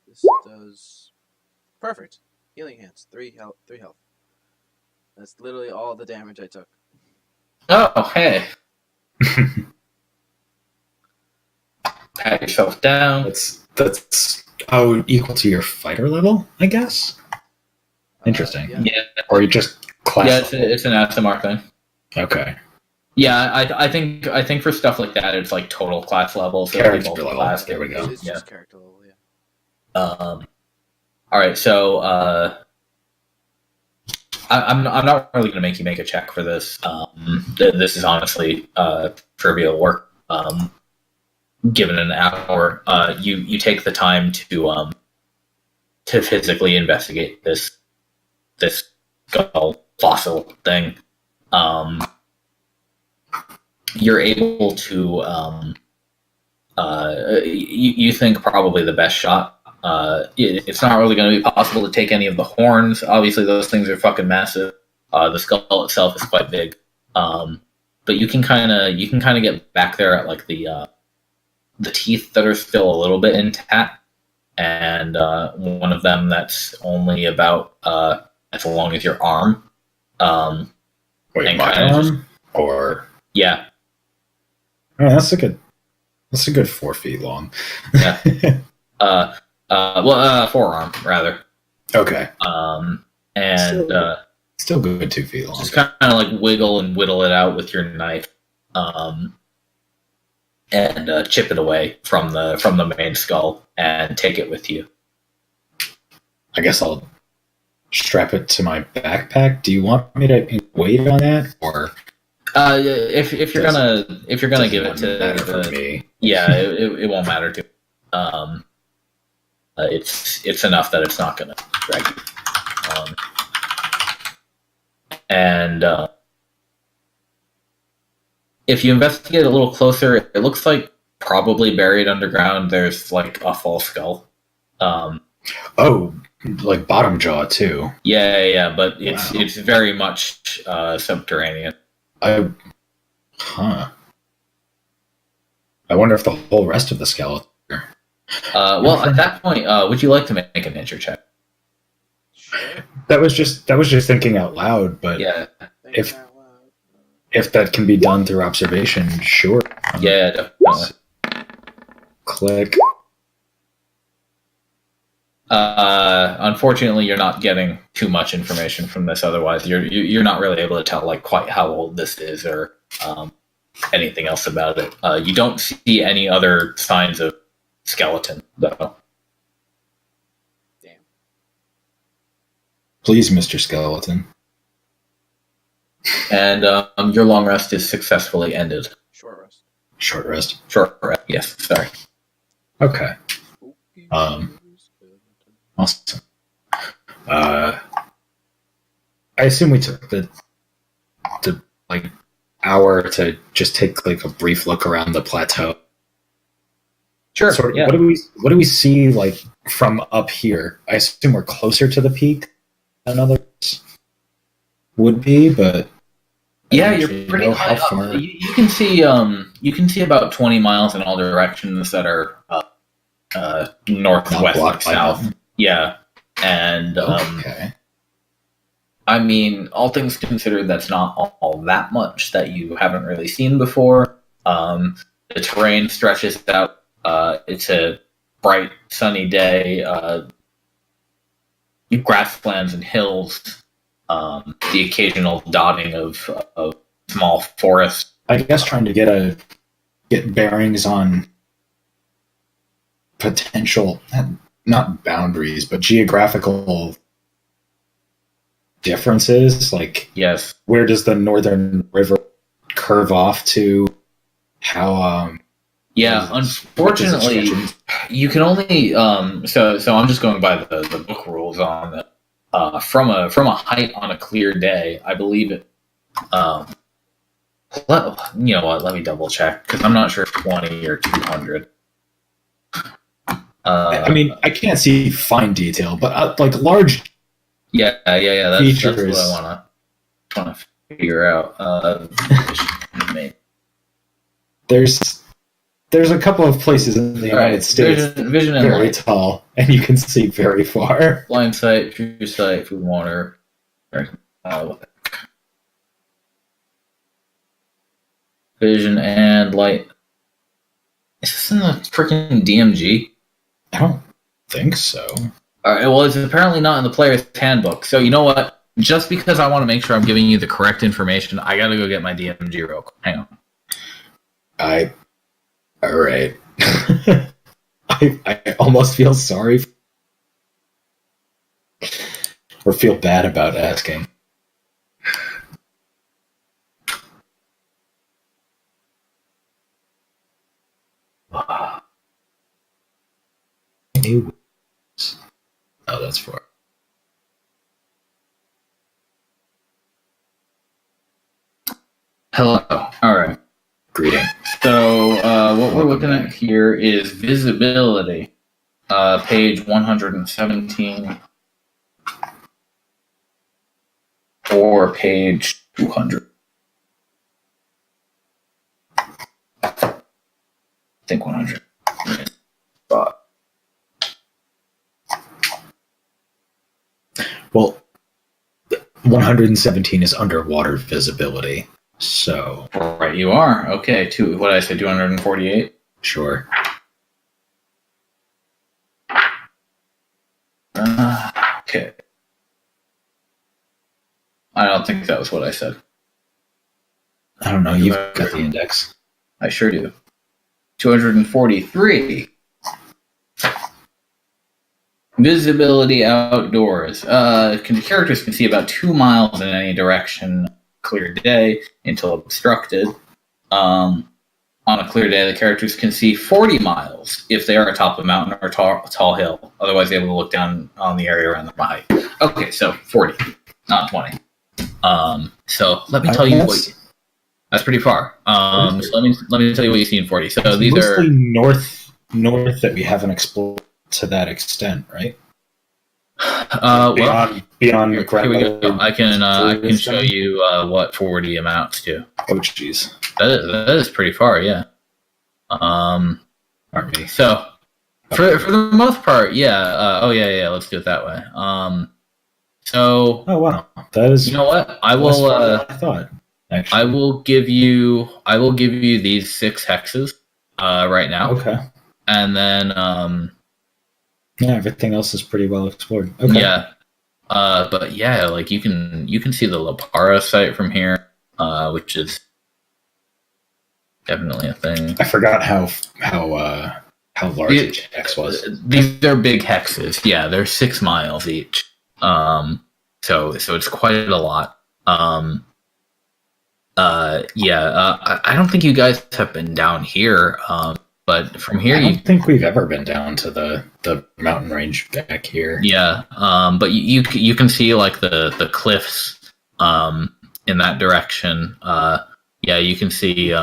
This does. Perfect. Healing hands. 3 health. 3 health. That's literally all the damage I took. Oh, hey. Pat yourself down. That's equal to your fighter level, I guess. Interesting. Yeah. Or you just class. Yeah, it's an SMR thing. Okay. Yeah, I think for stuff like that, it's like total class level. So character level. Class. There we go. It's just character level. Yeah. All right, so I'm not really going to make you make a check for this. This is honestly trivial work. Given an hour, you take the time to physically investigate this skull fossil thing. You're able to you think probably the best shot. It's not really going to be possible to take any of the horns. Obviously, those things are fucking massive. The skull itself is quite big, but you can kind of get back there at like the teeth that are still a little bit intact, and one of them that's only about as long as your arm. Wait, my arm? Or yeah. Oh, that's a good 4 feet long. Yeah. Forearm rather. Okay. And still good 2 feet long. Just kind of like wiggle and whittle it out with your knife, and chip it away from the main skull and take it with you. I guess I'll strap it to my backpack. Do you want me to wait on that, or if you're gonna give it to for me? Yeah, it won't matter to. It's enough that it's not gonna drag you. And if you investigate a little closer, it looks like probably buried underground there's like a full skull. Oh, like bottom jaw too. Yeah, but it's very much subterranean. I wonder if the whole rest of the skeleton. Well, at that point, would you like to make a nature check? That was just thinking out loud, but yeah, if that can be done through observation, sure. Yeah, definitely. Click. Unfortunately, you're not getting too much information from this. Otherwise, you're not really able to tell like quite how old this is or anything else about it. You don't see any other signs of skeleton, though. Damn. Please, Mr. Skeleton. And your long rest is successfully ended. Short rest. Short rest. Short rest. Yes. Sorry. Okay. Awesome. I assume we took the like hour to just take like a brief look around the plateau. Sure. Yeah. What do we see like from up here? I assume we're closer to the peak than others would be, but yeah, you're pretty high up. You can see about 20 miles in all directions that are north, west, south. Yeah, and okay. I mean, all things considered, that's not all that much that you haven't really seen before. The terrain stretches out. It's a bright, sunny day. Grasslands and hills. The occasional dotting of small forest. I guess trying to get bearings on potential, not boundaries, but geographical differences. Like, Yes. where does the northern river curve off to? How? Yeah, unfortunately, you can only so I'm just going by the book rules on the from a height on a clear day. I believe it. You know what? Let me double check because I'm not sure if 20 or 200. I mean, I can't see fine detail, but like large. Yeah. That's features. what I want to figure out. There's a couple of places in the United States vision and very light. tall, and you can see very far. Line sight, true sight, food, water. Vision and light. Is this in the freaking DMG? I don't think so. All right, well, it's apparently not in the player's handbook. So you know what? Just because I want to make sure I'm giving you the correct information, I got to go get my DMG real quick. Hang on. All right. I almost feel sorry or feel bad about asking. Oh, that's for. Hello. All right. Greeting. So what we're looking at here is visibility. Page 117 or page 200. I think 100. Well, 117 is underwater visibility. So right, you are okay. What did I say? 248. Sure. Okay. I don't think that was what I said. I don't know. You've got the index. I sure do. 243. Visibility outdoors. Characters can see about 2 miles in any direction. Clear day until obstructed. On a clear day, the characters can see 40 miles if they are atop a mountain or tall hill. Otherwise, they will look down on the area around their height. Okay, so 40, not 20. So let me tell you what. That's pretty far. So let me tell you what you see in 40. So it's these mostly are north that we haven't explored to that extent, right? Beyond the here we go. I can show you what 40 amounts to. Oh, jeez. That is pretty far, yeah. Aren't we? So for the most part, yeah. Yeah. Let's do it that way. So. Oh wow, that is. You know what? I will. I thought. Actually. I will give you these 6 hexes right now. Okay. And then yeah, everything else is pretty well explored. Okay. Yeah. But yeah, like you can see the Lapara site from here, which is definitely a thing. I forgot how large each hex was. These are big hexes. Yeah, they're 6 miles each. So it's quite a lot. I don't think you guys have been down here. But from here, I don't think we've ever been down to the mountain range back here. Yeah, but you can see like the cliffs in that direction. Yeah, you can see.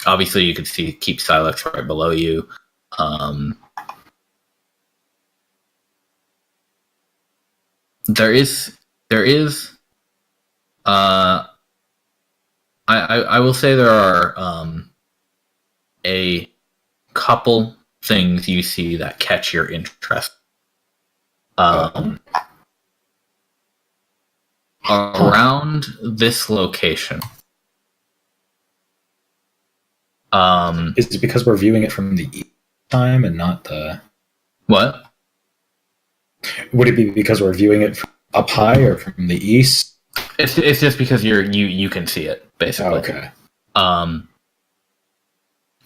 Obviously, you can see Keep Silex right below you. There is. I will say there are a couple things you see that catch your interest. Around this location. Is it because we're viewing it from the east time and not the... What? Would it be because we're viewing it from up high or from the east? It's just because you can see it, basically. Okay.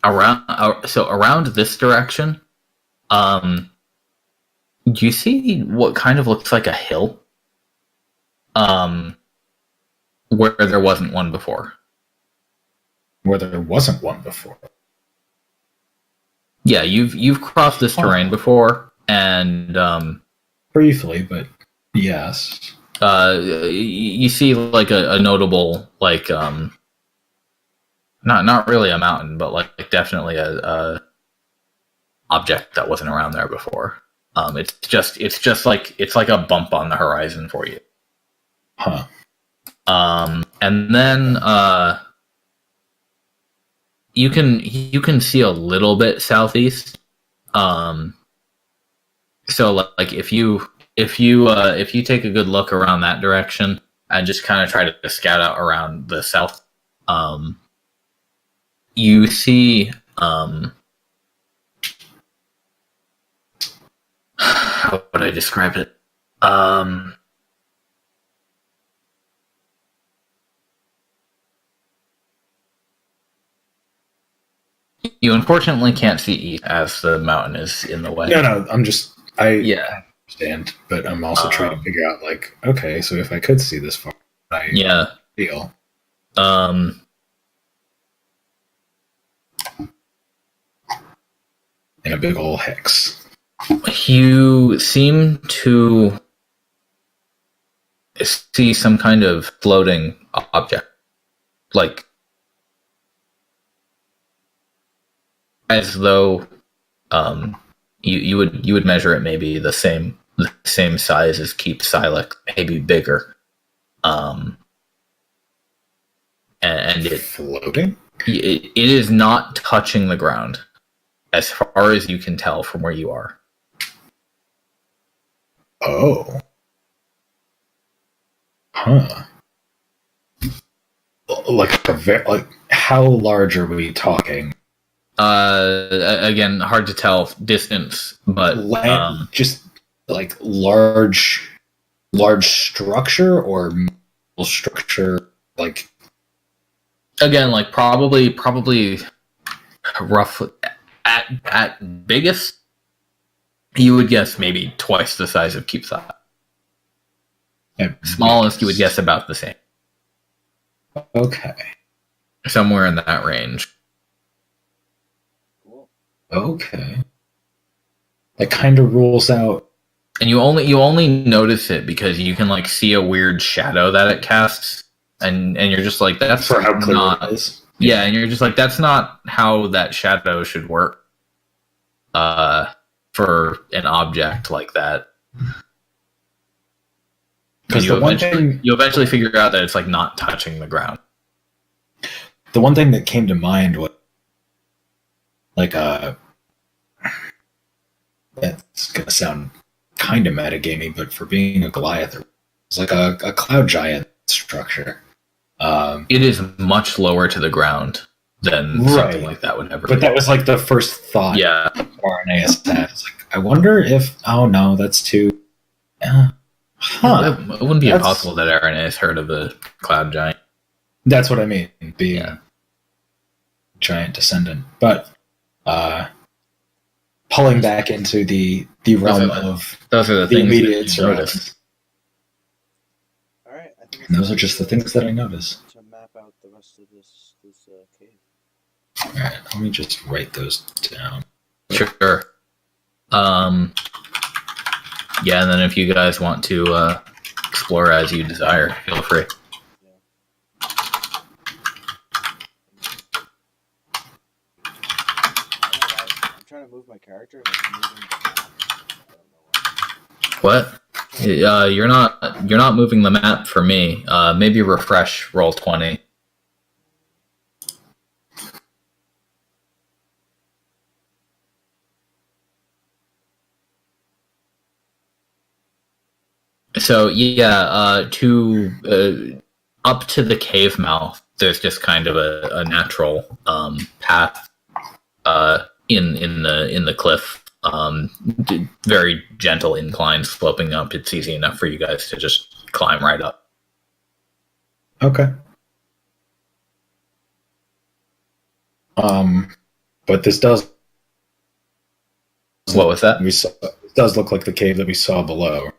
around this direction, you see what kind of looks like a hill, where there wasn't one before. Where there wasn't one before. Yeah, you've crossed this terrain before, and briefly, but yes. You see like a notable like not really a mountain, but like definitely a object that wasn't around there before. It's just like a bump on the horizon for you. Huh. And then you can see a little bit southeast. So like if you take a good look around that direction and just kind of try to scout out around the south, you see how would I describe it? You unfortunately can't see east as the mountain is in the way. No, I understand, but I'm also trying to figure out, like, okay, so if I could see this far, I feel. In a big old hex. You seem to see some kind of floating object, like as though you would measure it maybe the same size as Keep Silex, maybe bigger. And it floating. It is not touching the ground, as far as you can tell from where you are. Oh. Huh. Like how large are we talking? Again, hard to tell distance, but just like large structure or structure, like again, like probably roughly at biggest, you would guess maybe twice the size of Keep Silex. Smallest, you would guess about the same. Okay. Somewhere in that range. Okay. That kind of rules out. And you only notice it because you can like see a weird shadow that it casts, and you're just like, that's for how clear not, it is. Yeah, and you're just like, that's not how that shadow should work. For an object like that. Because you eventually figure out that it's like not touching the ground. The one thing that came to mind was like that's gonna sound kind of metagamey, but for being a Goliath, it's like a cloud giant structure. It is much lower to the ground than something like that would ever be. But that was like the first thought. Yeah. Arineis had. It's like, I wonder if. Oh no, that's too. It wouldn't be impossible that Arineis heard of the cloud giant. That's what I mean, being giant descendant. But pulling back into the realm of those are the things immediate that you notice. All right, I think those are just the things that I notice. To map out the rest of this cave. All right, let me just write those down. Sure. Yeah, and then if you guys want to explore as you desire, feel free. I'm trying to move my character and it's moving the map. I don't know why. What? You're not moving the map for me. Maybe refresh roll 20. So to up to the cave mouth, there's just kind of a natural path in the cliff. Very gentle incline sloping up. It's easy enough for you guys to just climb right up. Okay. But this does. What was that? It does look like the cave that we saw below.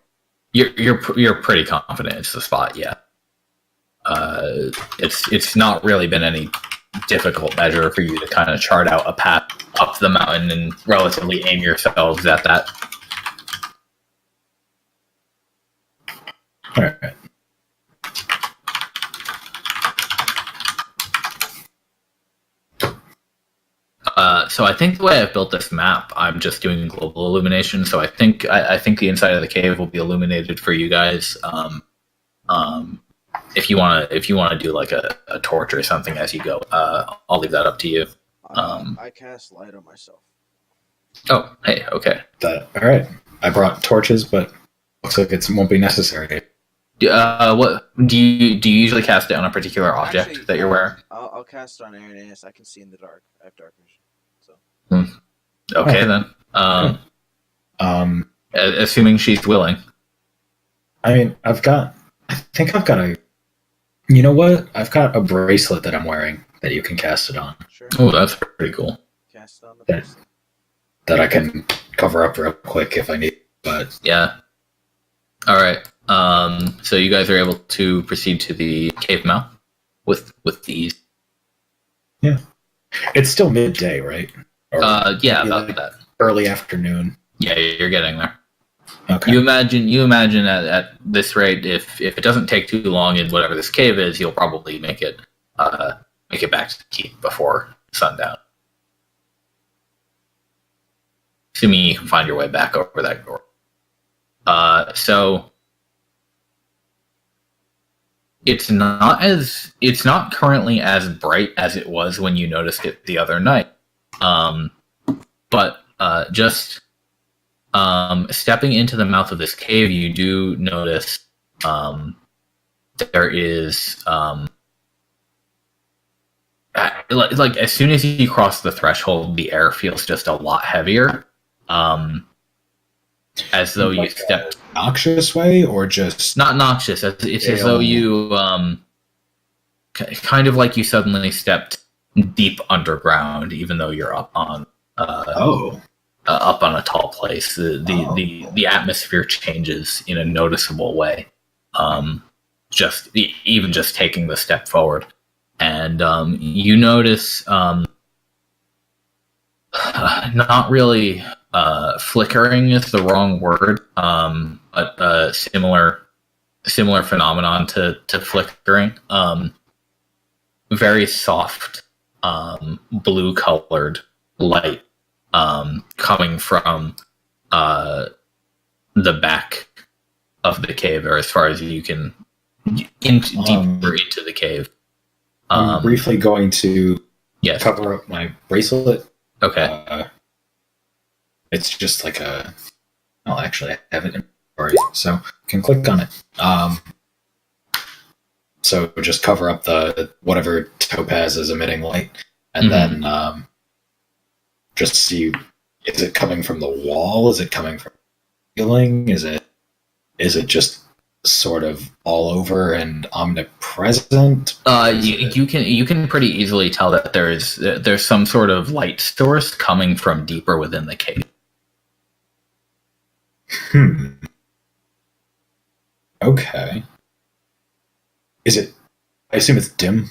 You're pretty confident it's the spot, yeah. It's not really been any difficult measure for you to kind of chart out a path up the mountain and relatively aim yourselves at that. All right. So I think the way I've built this map, I'm just doing global illumination. So I think the inside of the cave will be illuminated for you guys. If you wanna do like a torch or something as you go, I'll leave that up to you. I cast light on myself. Oh, hey, okay. All right. I brought torches, but looks like it won't be necessary. What do you usually cast it on a particular object Actually, that you're wearing? I'll cast it on Arineis. I can see in the dark. I have dark vision. So. Okay, then. Assuming she's willing. I mean, I think I've got a. You know what? I've got a bracelet that I'm wearing that you can cast it on. Sure. Oh, that's pretty cool. Cast it on the bracelet. That I can cover up real quick if I need. But yeah. All right. So you guys are able to proceed to the cave mouth with these. Yeah. It's still midday, right? Or yeah, about that. Early afternoon. Yeah, you're getting there. Okay. You imagine at this rate, if it doesn't take too long in whatever this cave is, you'll probably make it back to the keep before sundown. Assuming you can find your way back over that door. So it's not currently as bright as it was when you noticed it the other night. But just stepping into the mouth of this cave, you do notice there is like as soon as you cross the threshold, the air feels just a lot heavier, as though you stepped noxious way, or just not noxious. It's as though you kind of like you suddenly stepped deep underground, even though you're up on up on a tall place. The atmosphere changes in a noticeable way. Just taking the step forward, and you notice not really flickering is the wrong word, but similar phenomenon to flickering. Very soft blue colored light coming from the back of the cave, or as far as you can deeper into the cave. I'm briefly going to yes. cover up my bracelet. Okay. It's just like a. Well, actually, I have it in inventory, so I can click on it. So just cover up the whatever topaz is emitting light, and then just see, is it coming from the wall? Is it coming from the ceiling? Is it just sort of all over and omnipresent? You can pretty easily tell that there's some sort of light source coming from deeper within the cave. Okay. Is it? I assume it's dim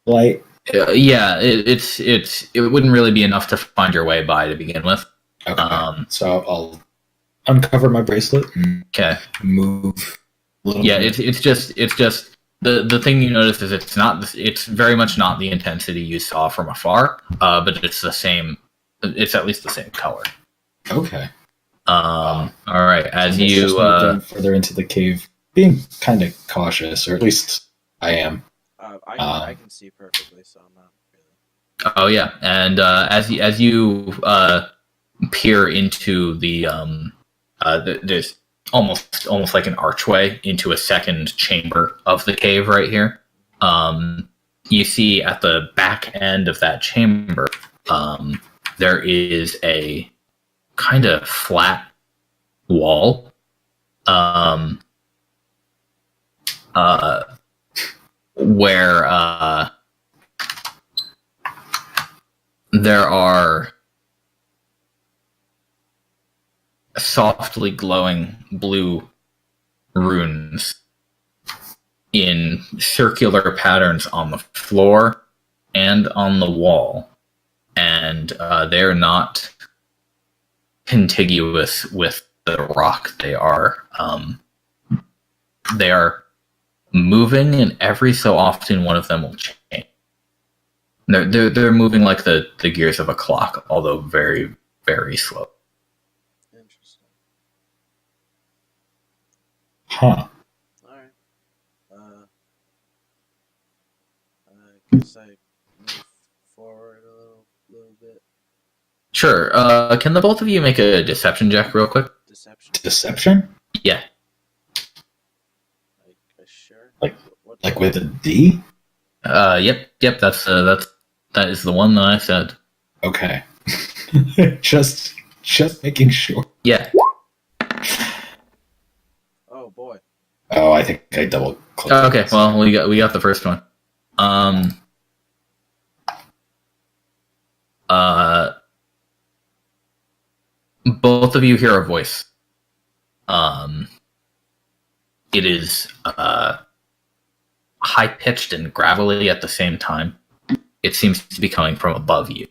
light. Yeah, it wouldn't really be enough to find your way by to begin with. Okay. So I'll uncover my bracelet and move a little bit. It's just the thing you notice is it's very much not the intensity you saw from afar, but it's the same. It's at least the same color. Okay. All right. As you further into the cave, being kind of cautious, or at least I am. I can see perfectly, so I'm not really. Oh yeah, and as you peer into the there's almost like an archway into a second chamber of the cave right here. You see at the back end of that chamber, there is a kind of flat wall. Where there are softly glowing blue runes in circular patterns on the floor and on the wall, and they're not contiguous with the rock. They are moving, and every so often one of them will change. They're moving like the gears of a clock, although very, very slow. Interesting. Huh. Alright. I guess I move forward a little bit. Sure. Can the both of you make a deception check real quick? Deception? Deception? Yeah. Sure. Like with a D? Yep. That is the one that I said. Okay. just making sure. Yeah. Oh boy. Oh, I think I double clicked. Okay. Well, we got the first one. Both of you hear a voice. It is high pitched and gravelly at the same time. It seems to be coming from above you.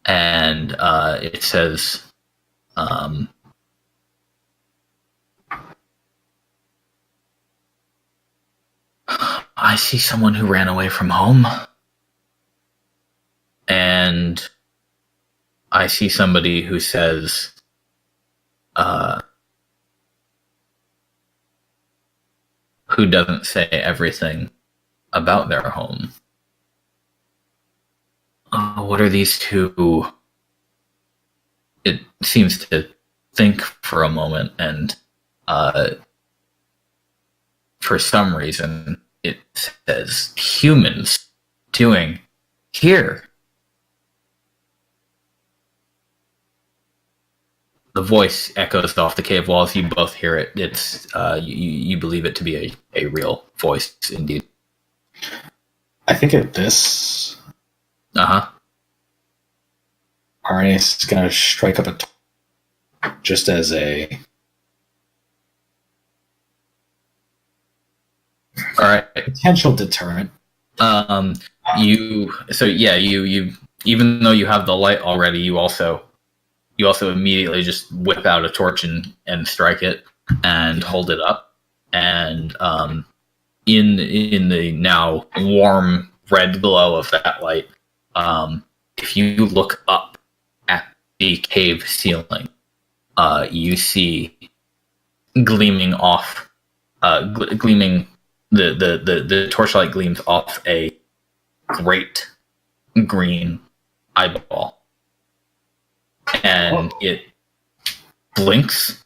And it says, I see someone who ran away from home. And I see somebody who says, who doesn't say everything about their home. What are these two? It seems to think for a moment, and for some reason it says humans doing here. The voice echoes off the cave walls. You both hear it. It's you believe it to be a real voice indeed. I think at this, Arineis is going to strike up just as a... All right. Potential deterrent. You even though you have the light already, you also immediately just whip out a torch and strike it and hold it up. And in the now warm red glow of that light, if you look up at the cave ceiling, you see gleaming off, the torchlight gleams off a great green eyeball, and it blinks,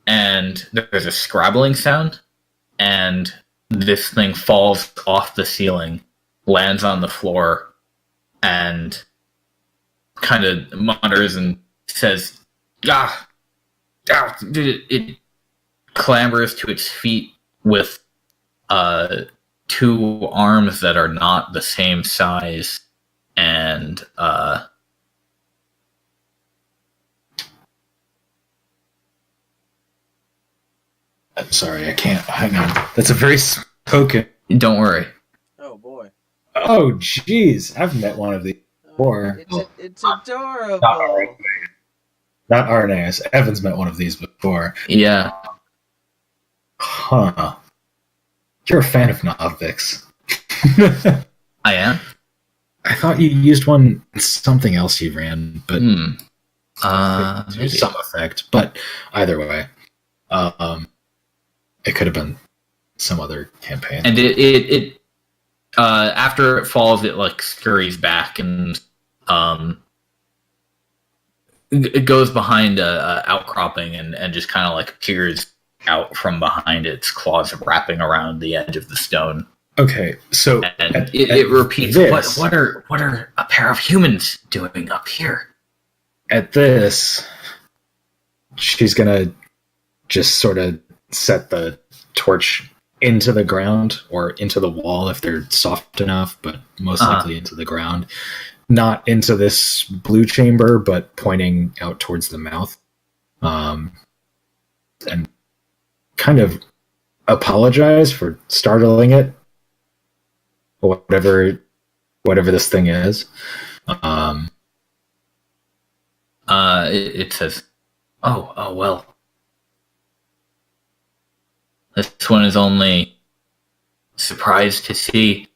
and there's a scrabbling sound, and this thing falls off the ceiling, lands on the floor, and kind of mutters and says, it clambers to its feet with two arms that are not the same size, and I'm sorry, I can't. Hang on. That's a very spoken. Don't worry. Oh boy. Oh, jeez. I've met one of these before. It's adorable. Not Arineis. Evan's met one of these before. Yeah. Huh. You're a fan of Novix. I am. I thought you used one in something else you ran, but maybe. some effect. But either way, it could have been some other campaign. And it after it falls, it like scurries back and it goes behind a outcropping and just kind of like peers out from behind its claws, wrapping around the edge of the stone. Okay, so and it repeats. This, what are a pair of humans doing up here? At this, she's gonna just sort of set the torch into the ground or into the wall if they're soft enough, but most likely into the ground. Not into this blue chamber, but pointing out towards the mouth. And kind of apologize for startling it. Whatever this thing is. It says, oh, well. This one is only surprised to see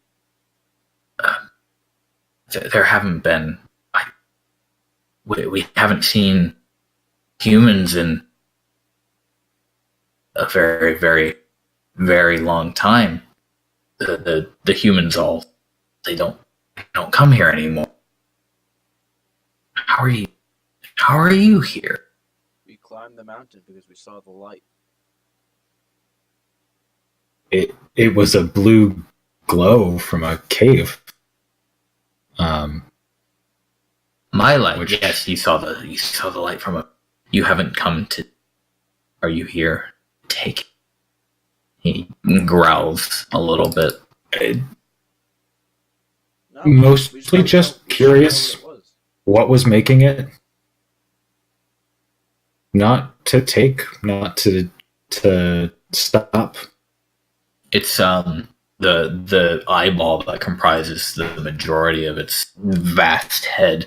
there haven't been. We haven't seen humans in a very, very, very long time. The humans all they don't come here anymore. How are you here? We climbed the mountain because we saw the light. It was a blue glow from a cave. My light. Yes, you saw the light from a. You haven't come to. Are you here? Take it. He growls a little bit. No, Mostly just curious what was making it. Not to take, not to stop. It's the eyeball that comprises the majority of its vast head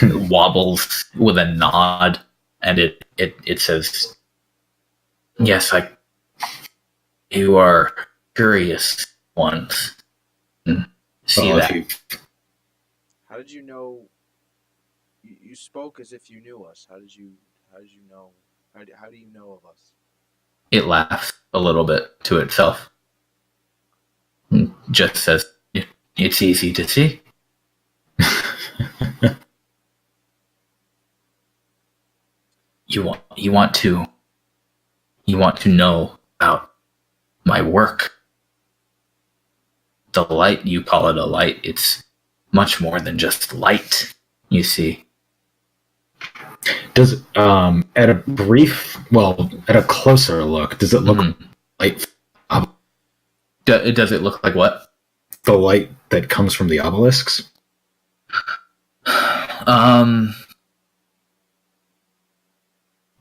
wobbles with a nod, and it says, "Yes, you are curious ones. See that." How did you know? You spoke as if you knew us. How did you know? How do you know of us? It laughs a little bit to itself. Just says, "It's easy to see." You want to know about my work. The light, you call it a light. It's much more than just light, you see. Does at a closer look, does it look like Does it look like what? The light that comes from the obelisks?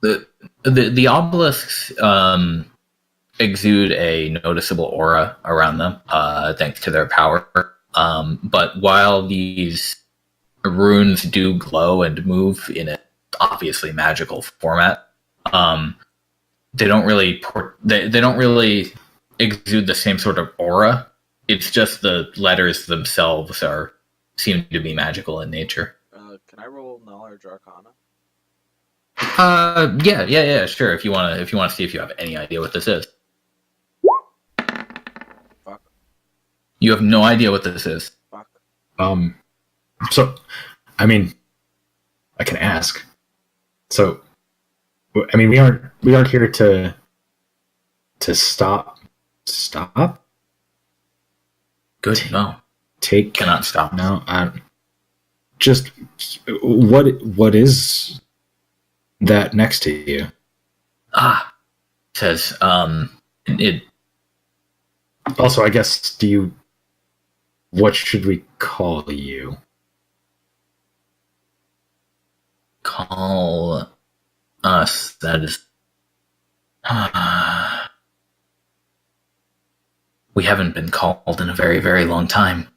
The obelisks exude a noticeable aura around them, thanks to their power. But while these runes do glow and move in an obviously magical format, they don't really they don't really exude the same sort of aura. It's just the letters themselves seem to be magical in nature. Can I roll knowledge arcana? Yeah, sure. If you want to see if you have any idea what this is. Fuck. You have no idea what this is. Fuck. So, I mean, I can ask. So, I mean, we aren't here to stop. Stop. Good. No. Cannot stop. No. Just what is that next to you? Says it. Also, I guess what should we call you? Call us. That is. We haven't been called in a very, very long time.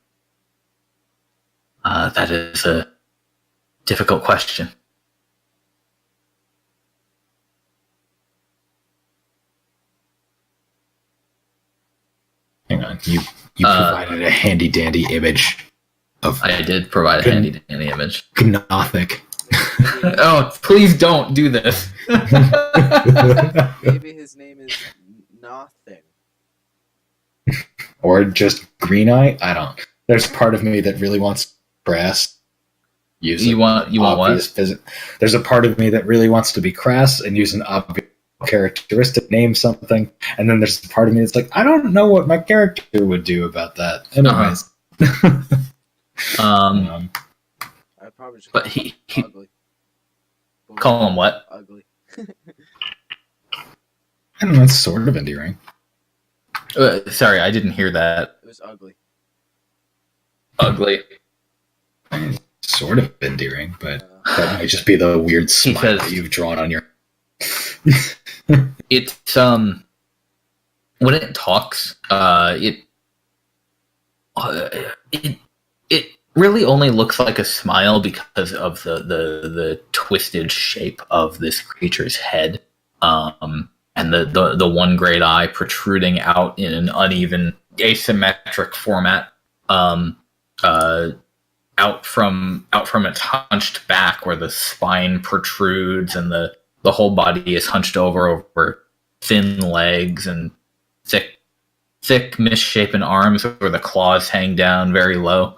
That is a difficult question. Hang on, you provided a handy dandy image of. I did provide a handy dandy image. Gothic. Oh, please don't do this. Maybe his name is Nothing. Or just Green Eye? I don't. There's part of me that really wants crass. You want what? There's a part of me that really wants to be crass and use an obvious characteristic, name something, and then there's a part of me that's like, I don't know what my character would do about that. Anyways. I'd probably just but call he ugly. Call him what? Ugly. And that's sort of endearing. Sorry, I didn't hear that. It was ugly. Ugly. Sort of endearing, but that might just be the weird smile that you've drawn on your... It's, when it talks, it really only looks like a smile because of the twisted shape of this creature's head, and the one great eye protruding out in an uneven, asymmetric format, out from its hunched back, where the spine protrudes and the whole body is hunched over thin legs and thick misshapen arms where the claws hang down very low.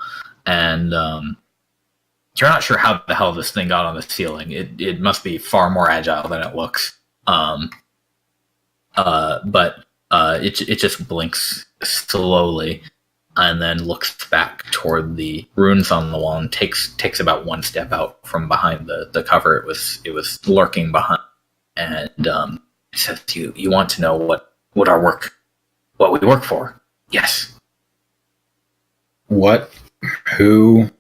And you're not sure how the hell this thing got on the ceiling. It must be far more agile than it looks. But it just blinks slowly and then looks back toward the runes on the wall and takes about one step out from behind the cover it was lurking behind, and it says, you want to know what we work for? Yes. What? Who?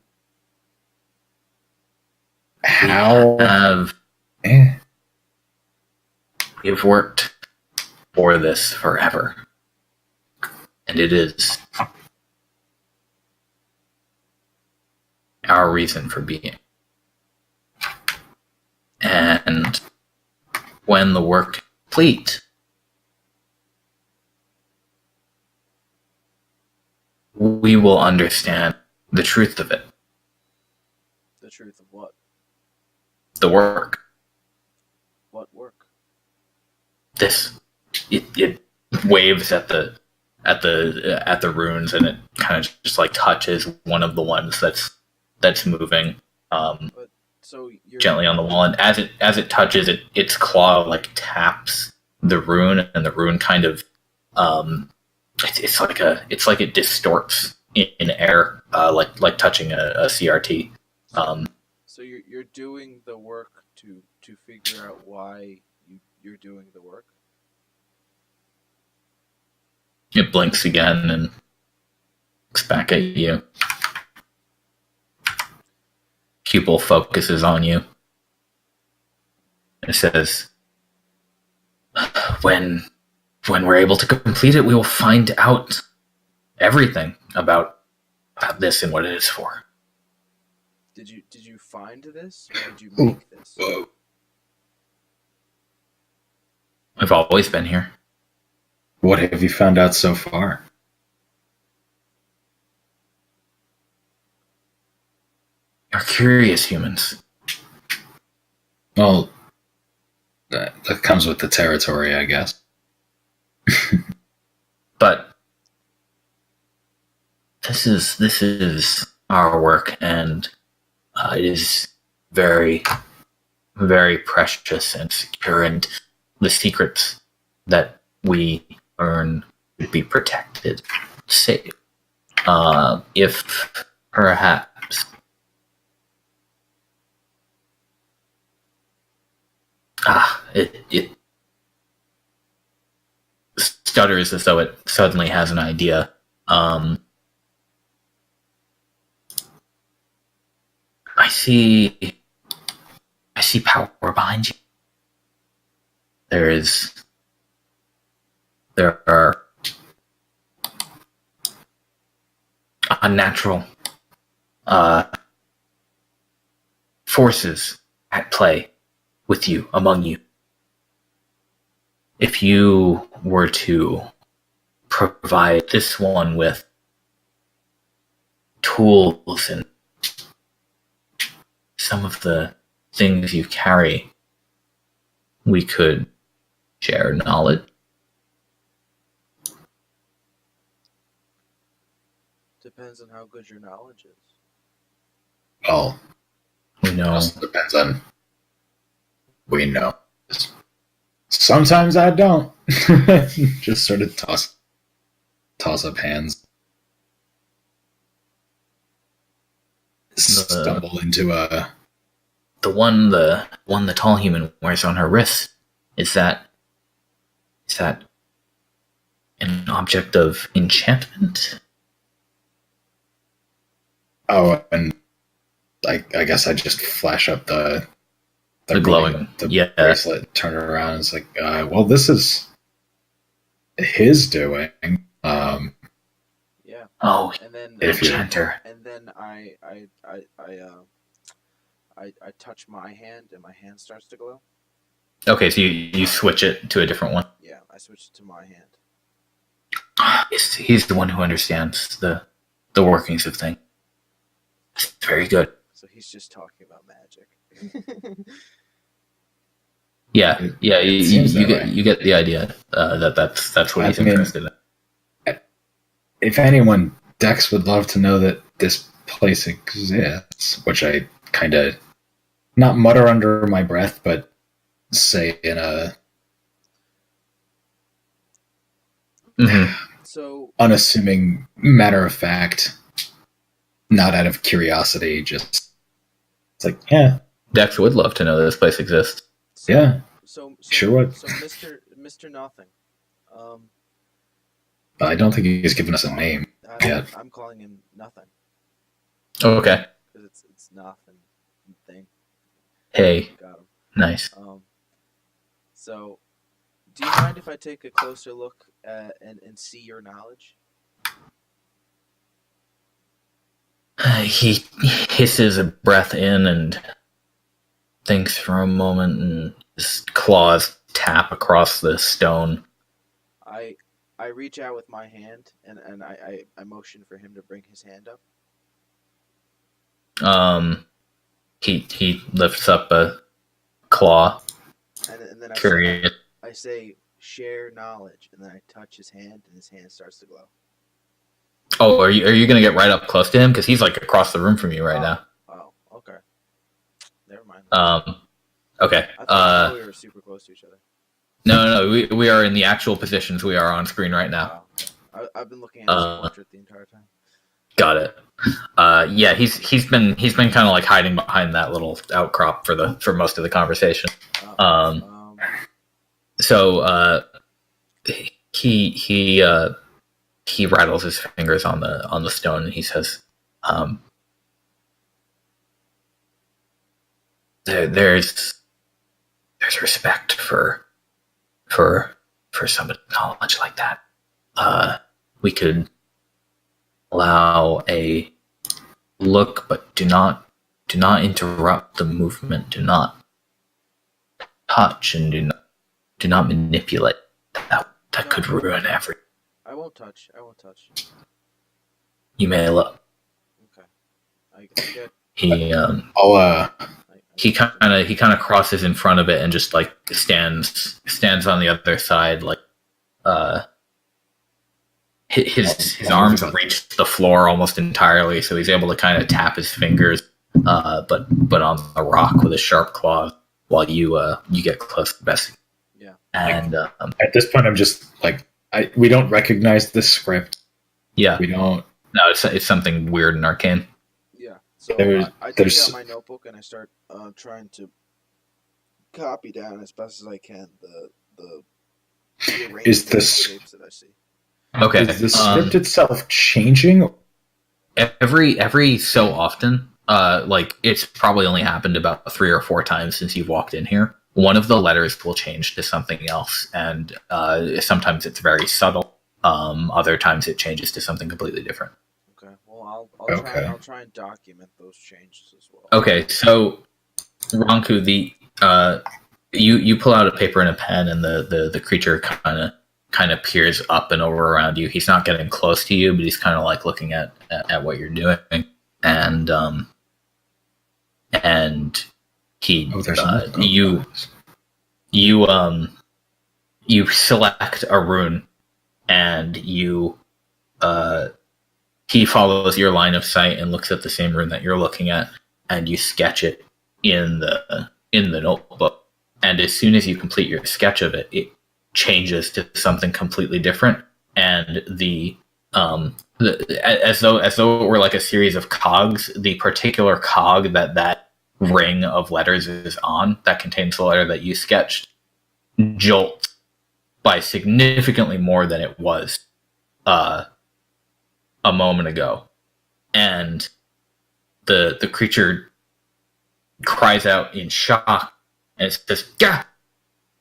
How? We've worked for this forever, and it is our reason for being. And when the work is complete, we will understand the truth of it. The truth of what? The work. What work? This. It waves at the runes, and it kind of just like touches one of the ones that's moving gently on the wall, and as it touches it, its claw like taps the rune, and the rune kind of it's like it distorts in air, like touching a CRT. So you're doing the work to figure out why you're doing the work? It blinks again and looks back at you. Pupil focuses on you. It says, when we're able to complete it, we will find out everything about this and what it is for. Did you find this, or did you make this? I've always been here. What have you found out so far? You're curious humans. Well, that comes with the territory, I guess. But this is our work, and it is very, very precious and secure, and the secrets that we earn would be protected, safe. If perhaps it stutters as though it suddenly has an idea. I see power behind you. There are unnatural forces at play with you, among you. If you were to provide this one with tools and some of the things you carry, we could share knowledge. Depends on how good your knowledge is. Well, We know. it also depends on... We know. Sometimes I don't. Just sort of toss up hands. Stumble into a... The one the tall human wears on her wrist, is that Is that an object of enchantment? Oh, and I guess I just flash up the glowing, the bracelet, turn it around, and it's like, well, this is his doing. Yeah. Oh, And then enchanter. And then I touch my hand, and my hand starts to glow. Okay, so you switch it to a different one. Yeah, I switch it to my hand. He's the one who understands the workings of things. Very good. So he's just talking about magic. Yeah. You get the idea that's what he's interested in. If anyone, Dex would love to know that this place exists, which I kind of not mutter under my breath, but say in a so unassuming matter of fact, not out of curiosity, just it's like, yeah. Dex would love to know this place exists. Yeah. So sure would. So Mr. Nothing. I don't think he's given us a name yet. I'm calling him Nothing. Oh, okay. Because it's nothing thing. Hey. Got him. Nice. So, do you mind if I take a closer look and see your knowledge? He hisses a breath in and thinks for a moment, and his claws tap across the stone. I reach out with my hand, and I motion for him to bring his hand up. He lifts up a claw. And then I say, share knowledge, and then I touch his hand, and his hand starts to glow. Oh, are you gonna get right up close to him? Because he's like across the room from you right now. Oh, okay. Never mind. Okay. I thought we were super close to each other. No. We are in the actual positions. We are on screen right now. I've been looking at his portrait the entire time. Got it. Yeah, he's been kind of like hiding behind that little outcrop for most of the conversation. So he rattles his fingers on the stone, and he says, "There's respect for somebody's knowledge like that. We could allow a look, but do not interrupt the movement. Do not touch, and do not manipulate. That could ruin everything. I won't touch. You may look." Okay. I get. He kind of crosses in front of it and just like stands on the other side, like his arms reach the floor almost entirely, so he's able to kind of tap his fingers, but on the rock with his sharp claws while you get close to Bessie. Yeah. And at this point, I'm just like, we don't recognize this script. Yeah, we don't. No, it's something weird and arcane. Yeah. So I take out my notebook and I start trying to copy down as best as I can the is the shapes that I see. Okay. Is the script itself changing? Every so often, like it's probably only happened about 3 or 4 times since you've walked in here. One of the letters will change to something else, and sometimes it's very subtle. Other times it changes to something completely different. Okay. Well, I'll try and document those changes as well. Okay. So, Ronku, you pull out a paper and a pen, and the creature kind of peers up and over around you. He's not getting close to you, but he's kind of like looking at what you're doing, and he you select a rune, and he follows your line of sight and looks at the same rune that you're looking at, and you sketch it in the notebook. And as soon as you complete your sketch of it, it changes to something completely different, and as though it were like a series of cogs. The particular cog that ring of letters is on, that contains the letter that you sketched, jolts by significantly more than it was a moment ago. And the creature cries out in shock, and it says, "Gah!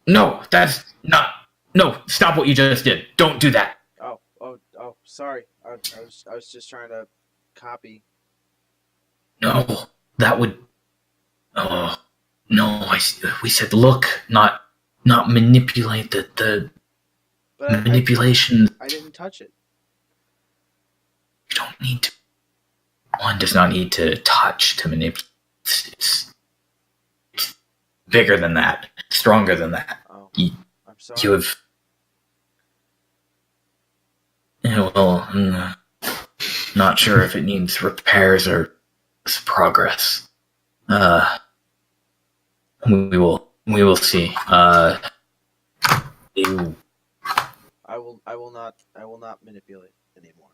No, that's not. No, stop what you just did. Don't do that." Oh, sorry. I was just trying to copy. No, that would. Oh, no. We said look, not manipulate the But manipulation. I didn't touch it. You don't need to. One does not need to touch to manipulate. It's bigger than that, stronger than that. Oh, You, I'm sorry. you have. Yeah, well, not sure if it needs repairs or progress. We will see. You I will not manipulate anymore.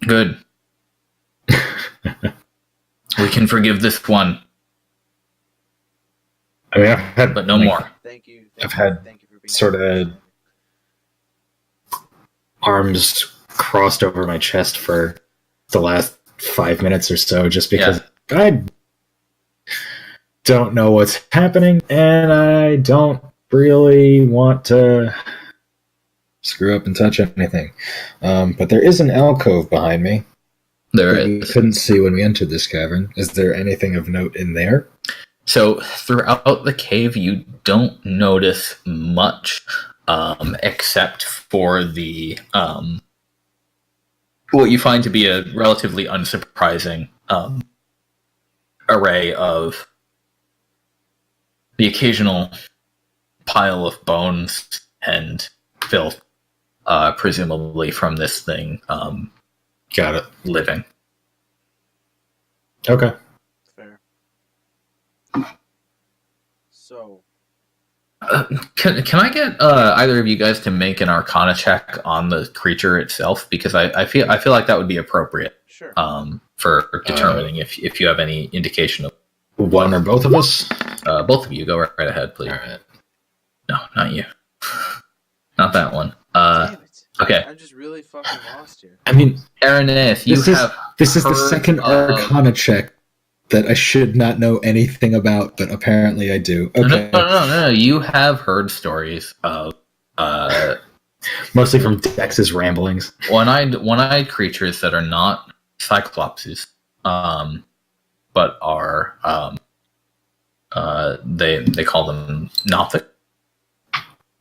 good. We can forgive this one, I mean, I've had, but no more. Thank you. I've had thank you for being sort of arms crossed over my chest for the last 5 minutes or so, just because I don't know what's happening, and I don't really want to screw up and touch anything. But there is an alcove behind me There that we is. couldn't see when we entered this cavern. Is there anything of note in there? So throughout the cave, you don't notice much, except for the what you find to be a relatively unsurprising array of the occasional pile of bones and filth, presumably from this thing Got it. living. Okay. Fair. So, Can I get either of you guys to make an Arcana check on the creature itself? Because I feel like that would be appropriate sure. for determining if you have any indication of One or both of us? both of you. Go right ahead, please. All right. No, not you. Not that one. Damn it. Okay. I'm just really fucking lost here. I mean, Arineis, you have this is the heard second of- Arcana check that I should not know anything about, but apparently I do. Okay. No. You have heard stories of Mostly from Dex's ramblings. one-eyed creatures that are not cyclopses, but are they call them Nothic.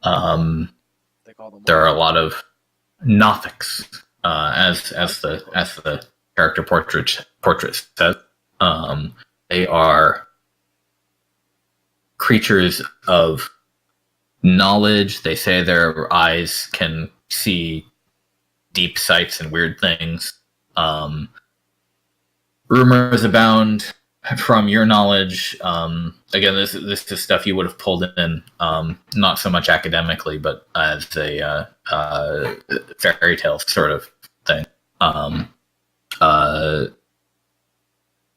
They call them There are a lot of Nothics, as the character portrait says. They are creatures of knowledge. They say their eyes can see deep sights and weird things. Rumors abound from your knowledge. Again, this is stuff you would have pulled in, not so much academically, but as a fairy tale sort of thing.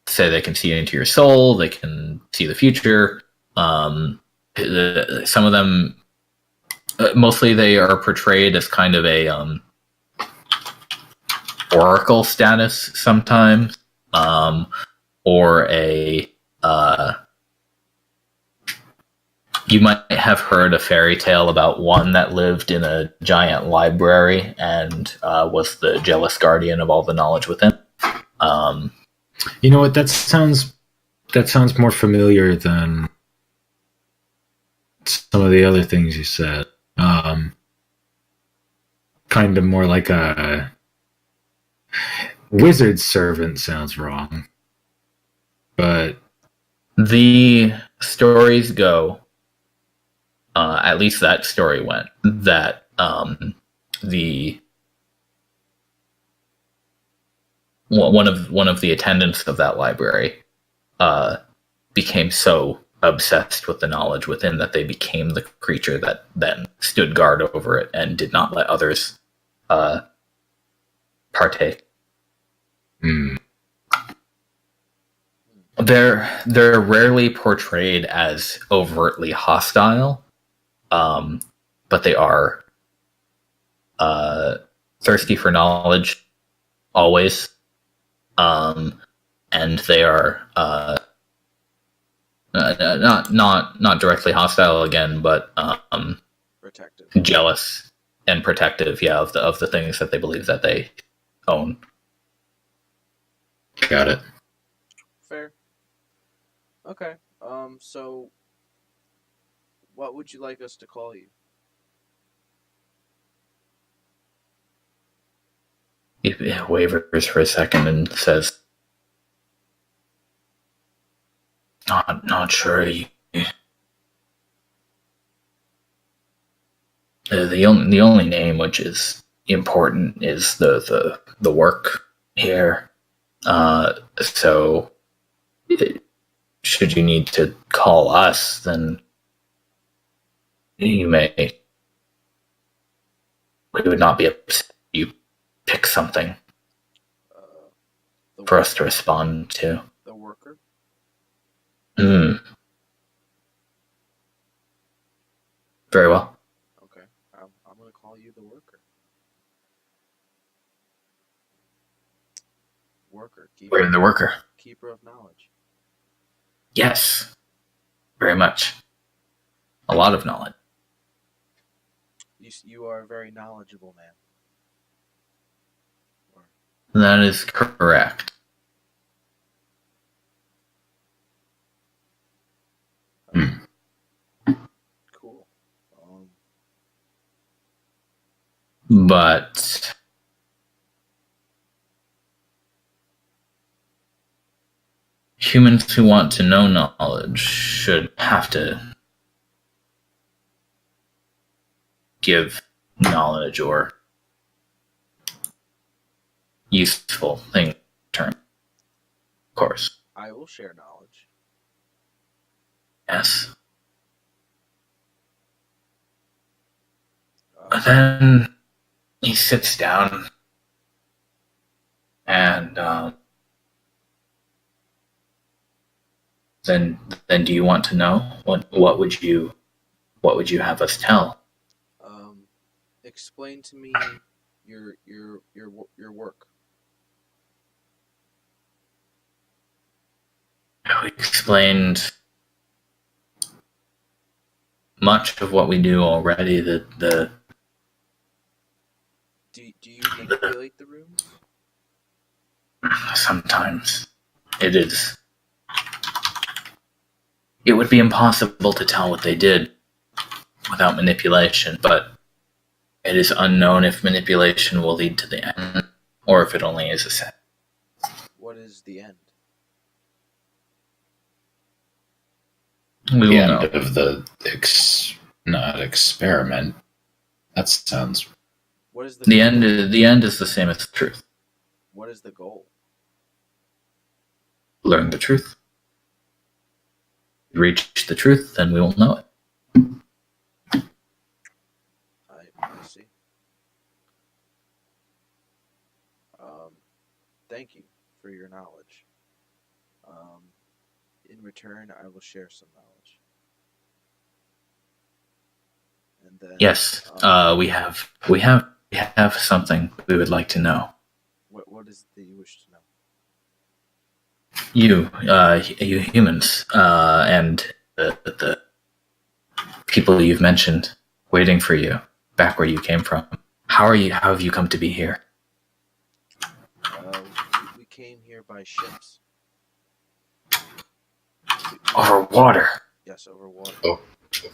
Say they can see into your soul. They can see the future. Some of them, mostly, they are portrayed as kind of a oracle status sometimes, or a you might have heard a fairy tale about one that lived in a giant library and was the jealous guardian of all the knowledge within. You know what? That sounds more familiar than some of the other things you said. Kind of more like a wizard servant sounds wrong. But the stories go, at least that story went, that one of the attendants of that library became so obsessed with the knowledge within that they became the creature that then stood guard over it and did not let others partake. They're rarely portrayed as overtly hostile, but they are thirsty for knowledge always, and they are not directly hostile again, but Protective. jealous and protective, yeah, of the things that they believe that they own. Got it. Fair. Okay. So what would you like us to call you? He wavers for a second and says, "Not sure." The only name which is important is the work here. So, should you need to call us, then you may. We would not be upset if you pick something for us to respond to. The worker? Very well. Okay. I'm going to call you the worker. Worker. We're the worker. Keeper of knowledge. Yes. Very much. A lot of knowledge. You are a very knowledgeable man. That is correct. Cool. But humans who want to know knowledge should have to give knowledge or useful thing term. Of course. I will share knowledge. Yes. Then he sits down and then do you want to know what would you have us tell? Explain to me your work. We explained much of what we do already. Do you manipulate the rooms? Sometimes it would be impossible to tell what they did without manipulation, but it is unknown if manipulation will lead to the end or if it only is a set. What is the end? We will know. End of the not experiment. That sounds. What is the end? The end is the same as the truth. What is the goal? Learn the truth. Reach the truth, then we will know it. I see. Thank you for your knowledge. In return, I will share some knowledge. And then, yes, we have something we would like to know. What is it that you wish to know? You humans, and the people you've mentioned waiting for you back where you came from. How have you come to be here? We came here by ships. Over water. Yes, over water. Oh,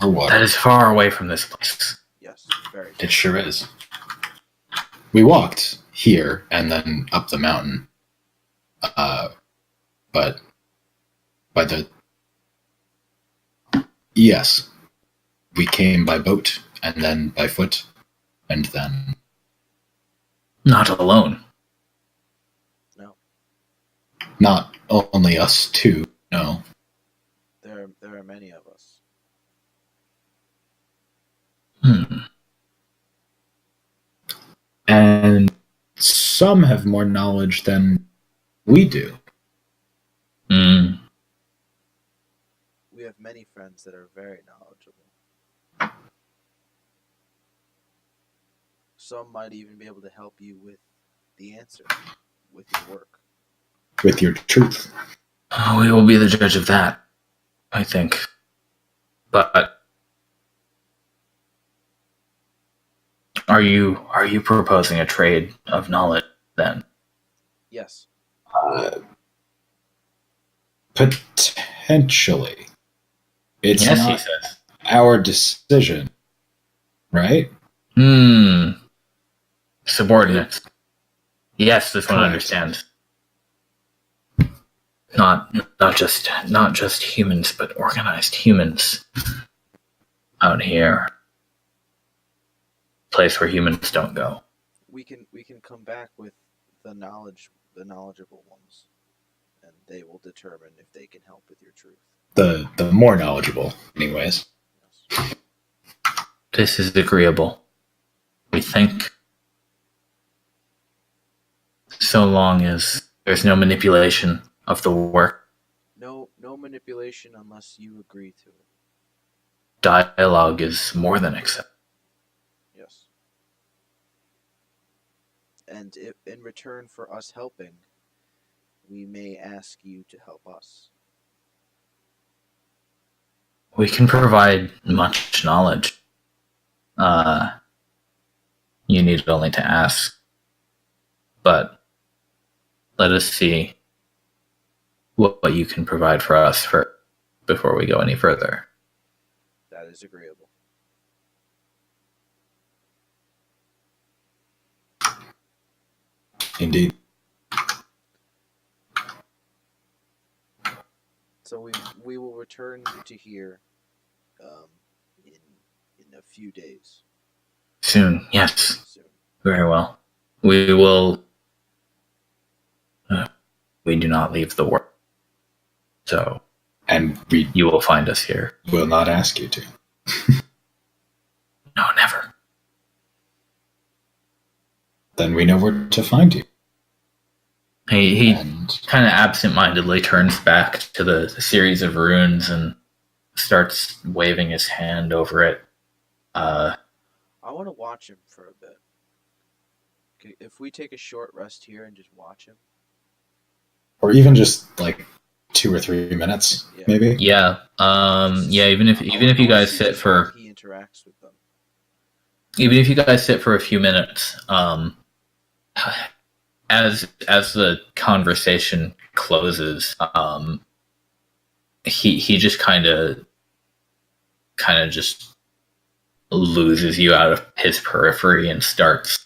over water. That is far away from this place. Yes, very. It sure is. We walked here and then up the mountain. But by the... Yes. We came by boat and then by foot and then... Not alone. No. Not only us two, no. There are many of us. And some have more knowledge than we do. We have many friends that are very knowledgeable. some might even be able to help you with the answer, with your work. With your truth. We will be the judge of that, I think. But are you proposing a trade of knowledge then? Yes. Potentially. It's yes, not he says. our decision, right? Subordinates. Yes, this one Correct. understands. Not just humans, but organized humans out here. Place where humans don't go. We can come back with the knowledgeable ones, and they will determine if they can help with your truth. The more knowledgeable, anyways. Yes. This is agreeable. We think, so long as there's no manipulation of the work. No manipulation unless you agree to it. Dialogue is more than acceptable. Yes. And if, in return for us helping, we may ask you to help us. We can provide much knowledge. You need only to ask. But let us see what you can provide for us before we go any further. That is agreeable. Indeed. So we will return to here in a few days. Soon, yes. Soon. Very well. We will... we do not leave the world. So... And you will find us here. will not ask you to. No, never. Then we know where to find you. He And kind of absent-mindedly turns back to the series of runes and starts waving his hand over it. I want to watch him for a bit. If we take a short rest here and just watch him. or even just like 2 or 3 minutes, maybe. Yeah. Even if you guys sit for... he interacts with them. Even if you guys sit for a few minutes, as the conversation closes, he just kind of just loses you out of his periphery and starts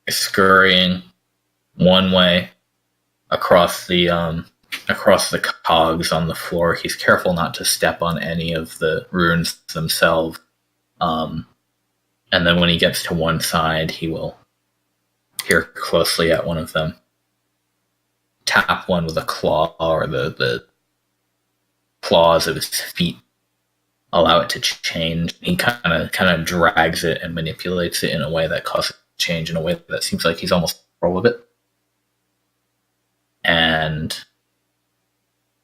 scurrying one way across the cogs on the floor. He's careful not to step on any of the runes themselves. And then when he gets to one side, he will peer closely at one of them, tap one with a claw or the claws of his feet, allow it to change. He kind of drags it and manipulates it in a way that causes change in a way that seems like he's almost control of it. And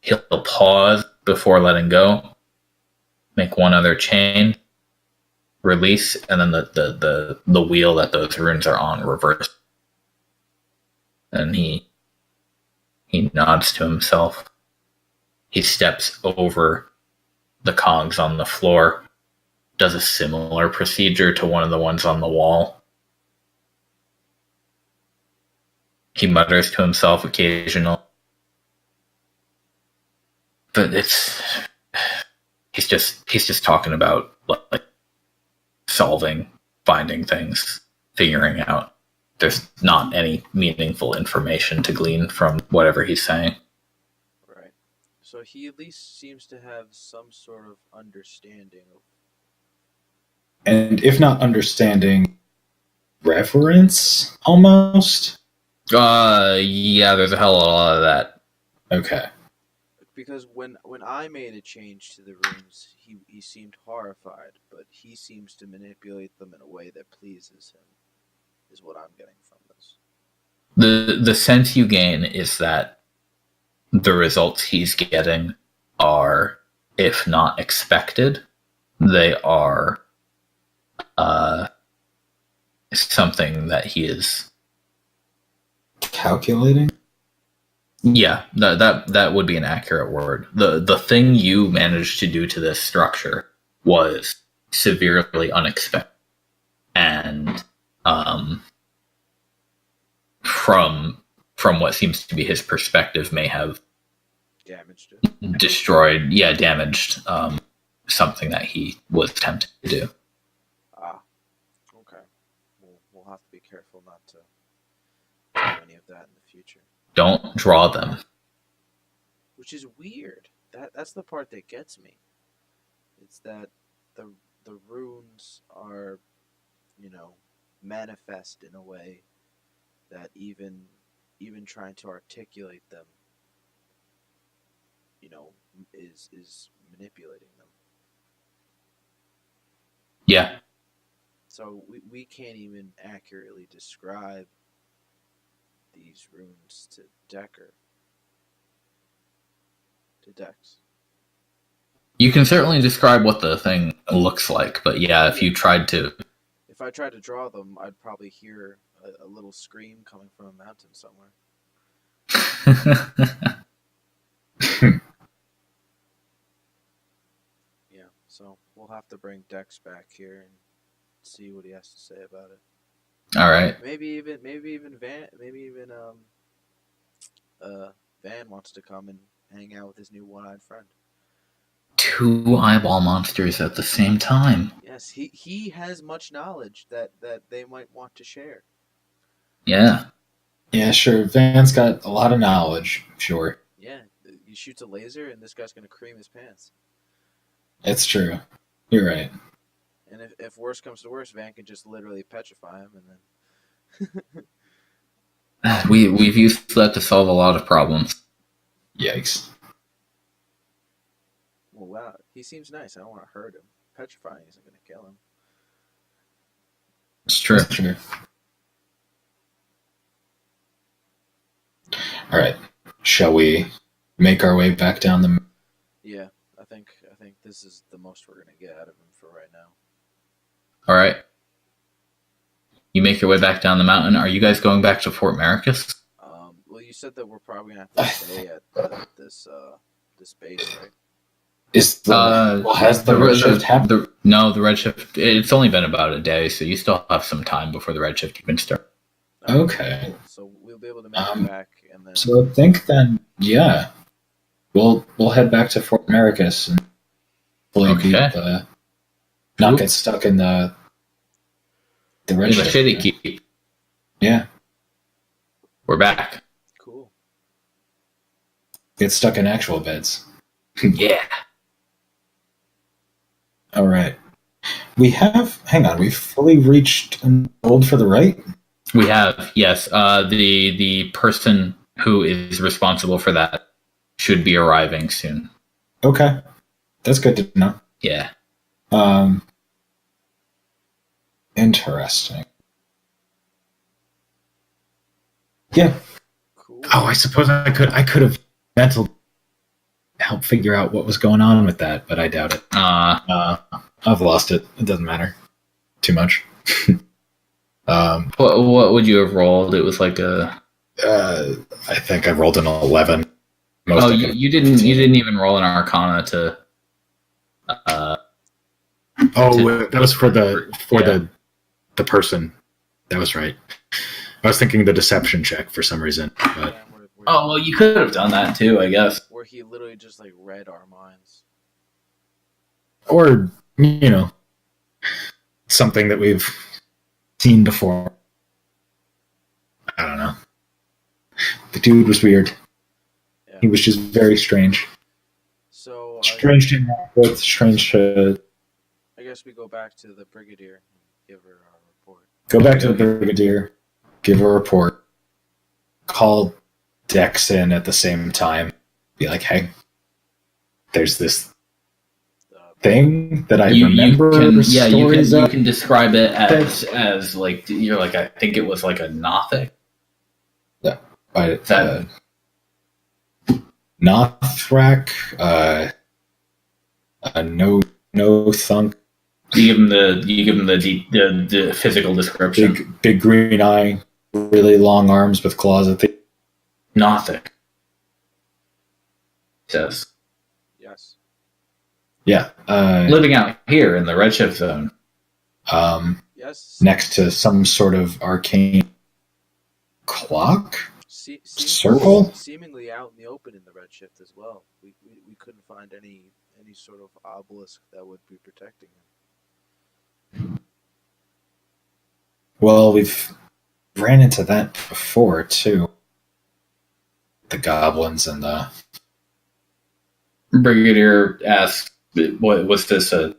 he'll pause before letting go, make one other chain, release, and then the wheel that those runes are on reverse. And he nods to himself. He steps over the cogs on the floor, does a similar procedure to one of the ones on the wall. He mutters to himself occasionally. But he's just talking about like solving, finding things, figuring out. There's not any meaningful information to glean from whatever he's saying. Right. So he at least seems to have some sort of understanding of... And if not understanding, reverence, almost? Yeah, there's a hell of a lot of that. Okay. Because when I made a change to the runes, he seemed horrified, but he seems to manipulate them in a way that pleases him, is what I'm getting from this. The sense you gain is that the results he's getting are, if not expected, they are something that he is calculating. Yeah, that would be an accurate word. The thing you managed to do to this structure was severely unexpected, and from what seems to be his perspective, may have Damaged it. damaged something that he was tempted to do. Ah, okay. We'll have to be careful not to do any of that in the future. Don't draw them. Which is weird. That's the part that gets me. It's that the runes are, manifest in a way that even trying to articulate them, is manipulating them. Yeah. So we can't even accurately describe these runes to Dex. You can certainly describe what the thing looks like, but yeah, if you tried to... If I tried to draw them, I'd probably hear a little scream coming from a mountain somewhere. Yeah, so we'll have to bring Dex back here and see what he has to say about it. All right. Maybe even Van wants to come and hang out with his new one-eyed friend. 2 eyeball monsters at the same time. Yes, he has much knowledge that they might want to share. Yeah. Yeah, sure. Van's got a lot of knowledge, sure. Yeah, he shoots a laser and this guy's going to cream his pants. It's true. You're right. And if worse comes to worse, Van can just literally petrify him and then... We've used that to solve a lot of problems. Yikes. Well, wow, he seems nice. I don't want to hurt him. Petrifying isn't going to kill him. It's true. It's true. All right. Shall we make our way back down the... Yeah, I think this is the most we're going to get out of him for right now. All right. You make your way back down the mountain. Are you guys going back to Fort Maricus? Well, you said that we're probably going to have to stay at this base, right? Has the Redshift happened? No, the Redshift. It's only been about a day, so you still have some time before the Redshift even starts. Okay. So we'll be able to make it back, and then. So I think then, yeah, we'll head back to Fort Maricus and hopefully not get stuck in the Redshift. The shitty keep. Yeah. We're back. Cool. Get stuck in actual beds. Yeah. All right. Hang on, we've fully reached an gold for the right? We have, yes. The person who is responsible for that should be arriving soon. Okay. That's good to know. Yeah. Interesting. Yeah. Cool. Oh, I suppose I could have mental help figure out what was going on with that, but I doubt it. I've lost it. It doesn't matter too much. What would you have rolled? It was like a. I think I rolled an 11. You didn't even roll an Arcana to. That was for the person. That was right. I was thinking the deception check for some reason. But... Oh, well, you could have done that too, I guess. Where he literally just read our minds. Or, something that we've seen before. I don't know. The dude was weird. Yeah. He was just very strange. So strange to interact with, strange to... I guess we go back to the Brigadier and give her our report. Go back to the Brigadier, give her a report, call Dex in at the same time, be like, hey, there's this thing that I remember. You can describe it as you're like, I think it was like a Nothic. Yeah, Nothrak, a no thunk You give him the physical description. Big green eye, really long arms with claws at the. Nothing. Says. Yes. Yeah. Living out here in the Redshift zone. Yes. Next to some sort of arcane clock circle. Seemingly out in the open in the Redshift as well. We couldn't find any sort of obelisk that would be protecting him. Well, we've ran into that before too. The goblins and the Brigadier asks, "What was this a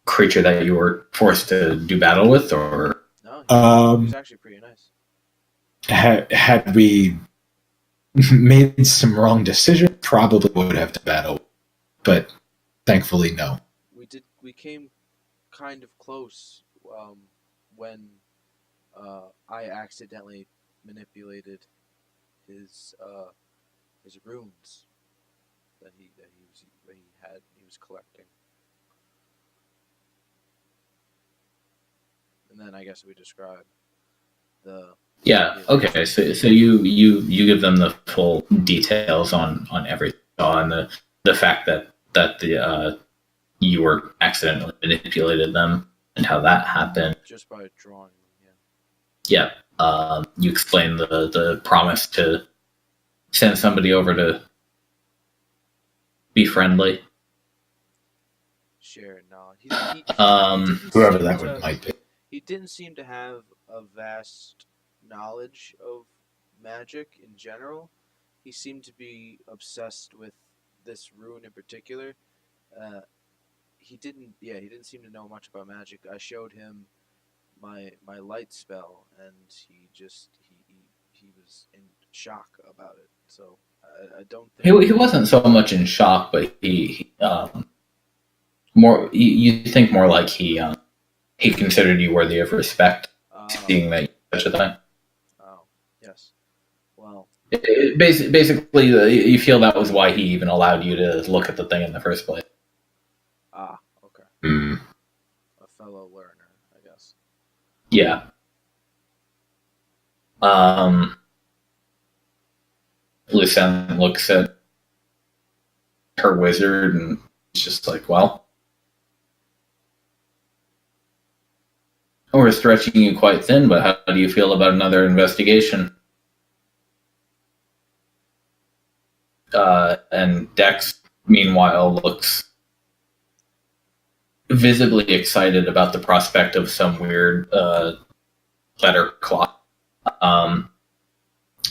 creature that you were forced to do battle with, or?" No, he was actually pretty nice. Had we made some wrong decision, probably would have to battle, but thankfully, no. We came kind of close when I accidentally manipulated his runes that he was collecting, and then I guess we describe the. Yeah. Okay. So you give them the full details on everything, on the fact that the you were accidentally manipulated them and how that happened. Just by drawing them, yeah. Yeah. You explain the promise to send somebody over to be friendly. Share knowledge. Whoever that might be. He didn't seem to have a vast knowledge of magic in general. He seemed to be obsessed with this rune in particular. He didn't seem to know much about magic. I showed him my light spell, and he was in shock about it. So I don't think he wasn't so much in shock, but he more. You think more like he considered you worthy of respect, seeing that you did such a thing. Oh, yes. Well, basically, you feel that was why he even allowed you to look at the thing in the first place. Ah, okay. Mm. A fellow learner, I guess. Yeah. Lucien looks at her wizard and it's just like, well, we're stretching you quite thin, but how do you feel about another investigation? And Dex, meanwhile, looks visibly excited about the prospect of some weird letter clock.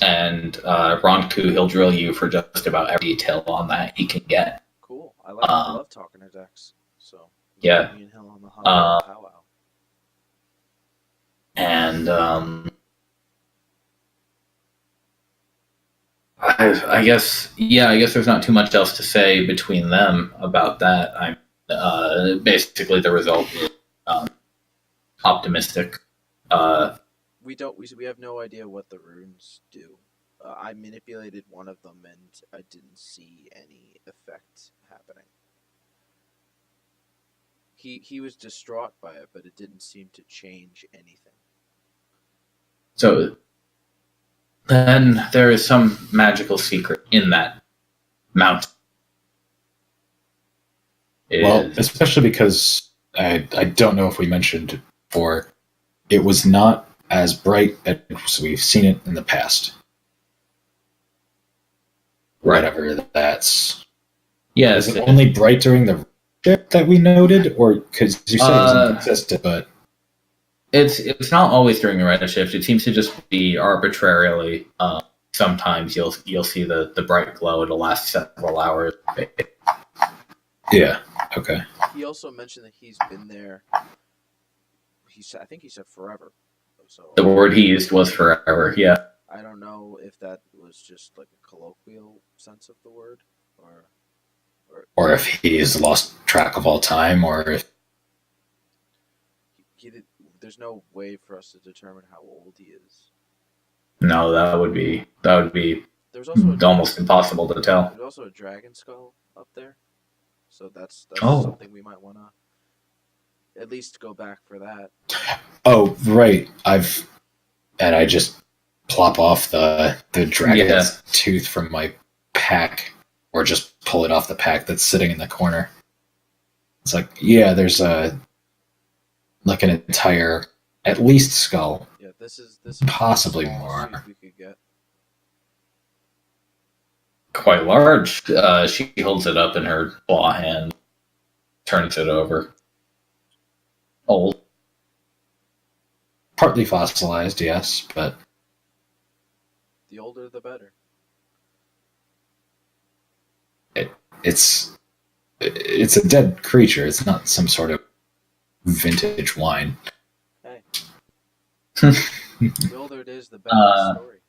And Ronku, he'll drill you for just about every detail on that he can get. Cool. I love talking to Dex. So yeah. Me and him on the powwow. And I guess there's not too much else to say between them about that. I'm basically the result is optimistic. We have no idea what the runes do. I manipulated one of them and I didn't see any effect happening. He was distraught by it, but it didn't seem to change anything. So then there is some magical secret in that mountain. Well, especially because I don't know if we mentioned before, it was not as bright as we've seen it in the past. Right. Whatever that's. Yes. Is it only bright during the ship that we noted, or because you said it was inconsistent, but it's not always during the Redshift. It seems to just be arbitrarily. Sometimes you'll see the bright glow. It'll last several hours. Yeah. Okay. He also mentioned that he's been there. I think he said forever. So the word he used was forever. Yeah. I don't know if that was just like a colloquial sense of the word, or if he's lost track of all time, or if there's no way for us to determine how old he is. No, that would be there's also almost impossible to tell. There's also a dragon skull up there. So that's Oh. something we might want to at least go back for that. Oh, right. I just plop off the dragon's tooth from my pack, or just pull it off the pack that's sitting in the corner. It's like, yeah, there's an entire, at least skull. Yeah, this is possibly the smallest more. tooth we could get. Quite large. She holds it up in her claw hand, turns it over. Old. Partly fossilized, yes, but The older, the better. it's a dead creature. It's not some sort of vintage wine. Hey, the older it is, the better the story.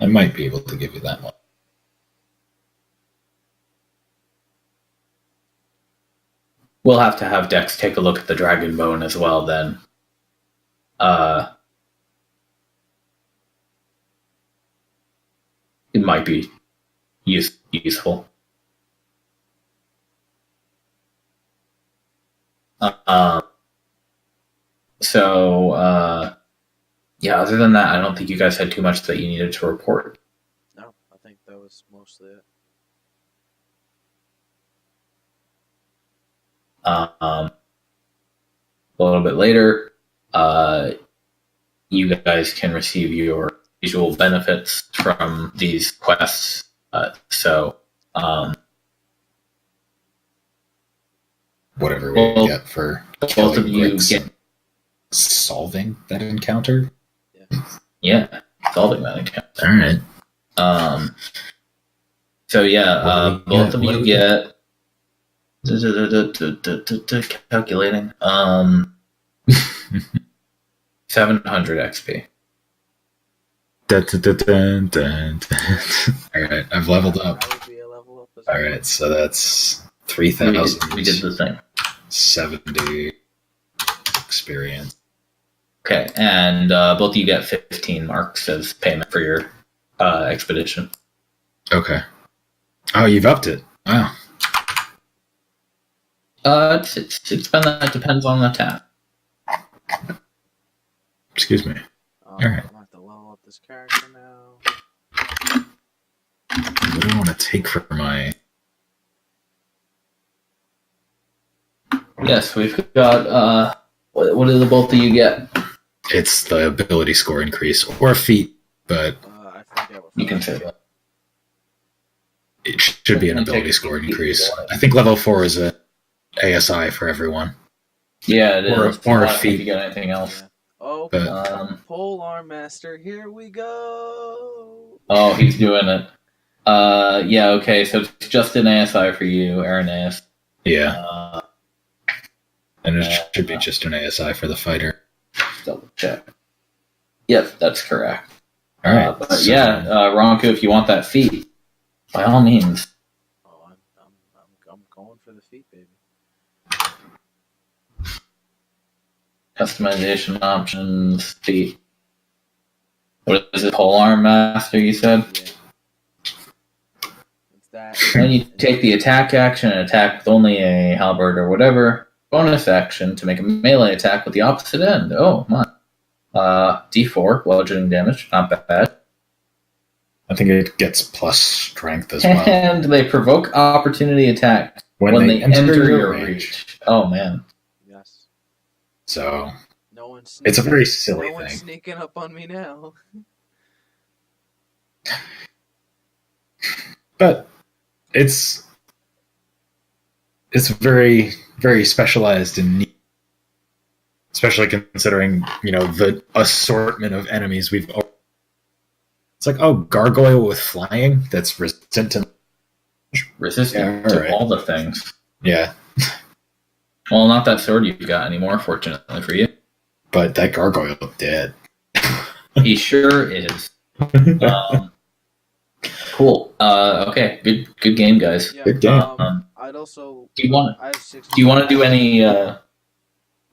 I might be able to give you that one. We'll have to have Dex take a look at the dragon bone as well then. It might be useful. Yeah, other than that, I don't think you guys had too much that you needed to report. No, I think that was mostly it. A little bit later, you guys can receive your usual benefits from these quests. Whatever we get for both of you get solving that encounter. Yeah, solving that encounter. All right. Both of you get calculating 700 XP. All right, I've leveled up. That would be a level up as All well. right, so that's 3,000. We did the same. 70 experience. Okay, and both of you get 15 marks as payment for your expedition. Okay. Oh, you've upped it. Wow. It's been that depends on the task. Excuse me. All right. I'm going to have to level up this character now. What do I want to take for my... Yes, we've got... what do the both of you get? It's the ability score increase, or a feat, but I forget what You can say that. it should be an ability score increase. I think level 4 is a ASI for everyone. Yeah, it is. Or a I don't think feat. you got anything else. Yeah. Oh, But pole arm master, here we go. Oh, he's doing it. Yeah, okay, so it's just an ASI for you, Arineis. yeah, and it should be just an ASI for the fighter. Double check. Yep, that's correct. All right. Ronku, if you want that feat, by all means. Oh, I'm going for the feet, baby. Customization options, feat. What is it, polearm master, you said? Yeah. It's that. When you take the attack action and attack with only a halberd or whatever, bonus action to make a melee attack with the opposite end. Oh, my. D4, bludgeoning damage, not bad. I think it gets plus strength as well. And they provoke opportunity attack when they enter your reach. Oh, man. Yes. So No one's. it's a very silly No one's thing. sneaking up on me now. But it's very, very specialized and neat. Especially considering, the assortment of enemies we've... It's like, oh, gargoyle with flying? That's resistant to... Resistant to all the things. Yeah. Well, not that sword you've got anymore, fortunately for you. But that gargoyle dead. He sure is. Cool. Okay. Good game, guys. Yeah, Good game. I'd also. Do you want I have 65. Do you want to do any?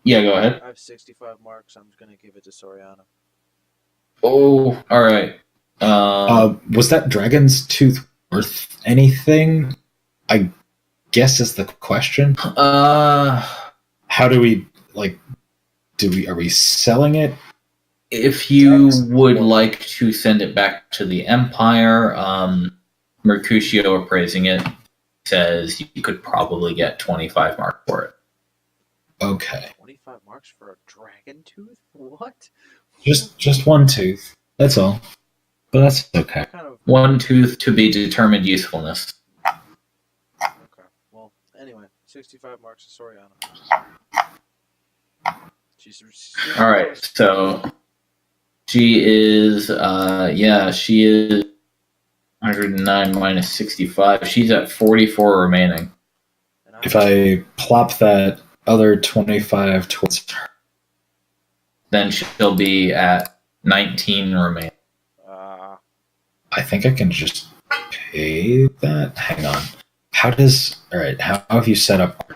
Yeah, go ahead. I have 65 marks. I'm just gonna give it to Soriano. Oh, all right. Was that dragon's tooth worth anything? I guess is the question. How do we are we selling it? If you would like to send it back to the Empire, Mercutio appraising it says you could probably get 25 marks for it. Okay. 25 marks for a dragon tooth? What? Just one tooth. That's all. But that's okay. Kind of... One tooth to be determined usefulness. Okay. Well, anyway, 65 marks to Soriana. She's all right, so she is, she is 109 minus 65. She's at 44 remaining. If I plop that other 25 towards her, then she'll be at 19 remaining. I think I can just pay that. Hang on. How have you set up?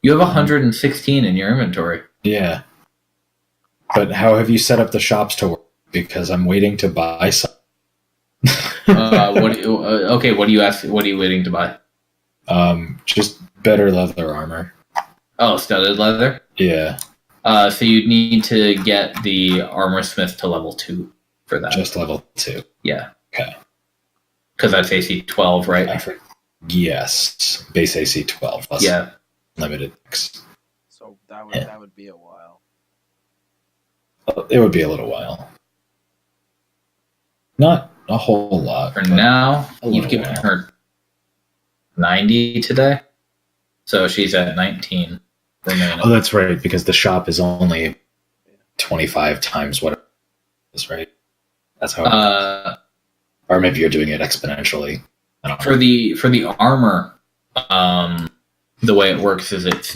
You have 116 in your inventory. Yeah. But how have you set up the shops to work? Because I'm waiting to buy some. What do you ask? What are you waiting to buy? Just better leather armor. Oh, studded leather? Yeah. So you'd need to get the armor smith to level 2 for that. Just level 2. Yeah. Okay. Because that's AC 12, right? Yes. Base AC 12. Yeah. Limited. So that would be a while. It would be a little while. Not a whole lot. For now, you've given her 90 today. So she's at 19 remaining. Oh, that's right, because the shop is only 25 times what it is, right? That's how or maybe you're doing it exponentially. I don't know. For the armor, the way it works is it's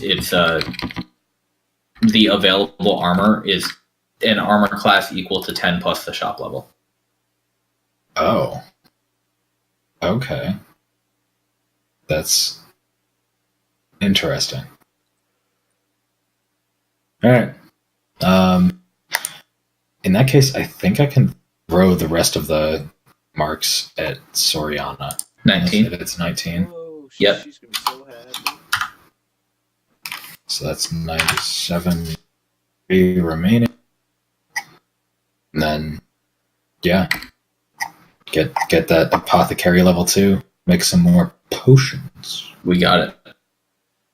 the available armor is an armor class equal to 10 plus the shop level. Oh. Okay. That's interesting. All right. In that case, I think I can throw the rest of the marks at Soriana. 19. It's 19. Whoa, Yep. She's gonna be so happy. So that's 97 remaining. And then, yeah. Get that apothecary level 2. Make some more potions. We got it.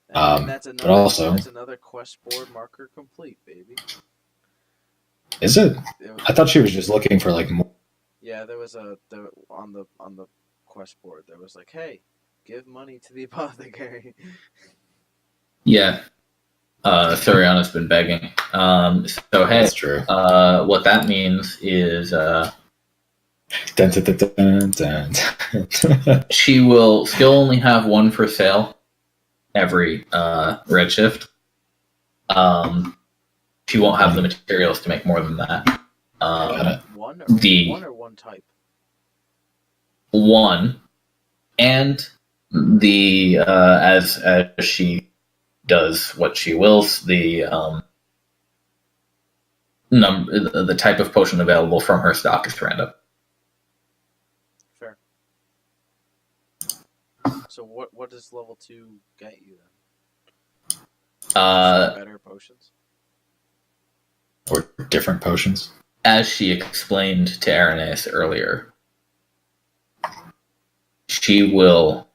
And that's another, but also, that's another quest board marker complete, baby. Is it? I thought she was just looking for like more. Yeah, there was on the quest board. There was like, hey, give money to the apothecary. Yeah. Soriana's been begging. So hey, That's true. What that means is Dun, dun, dun, dun, dun. she'll only have one for sale every Redshift. She won't have the materials to make more than that. One or one type? One, and the as she does what she wills, the the type of potion available from her stock is random. Fair. So what does level 2 get you then? Better potions? Or different potions? As she explained to Arineis earlier, she will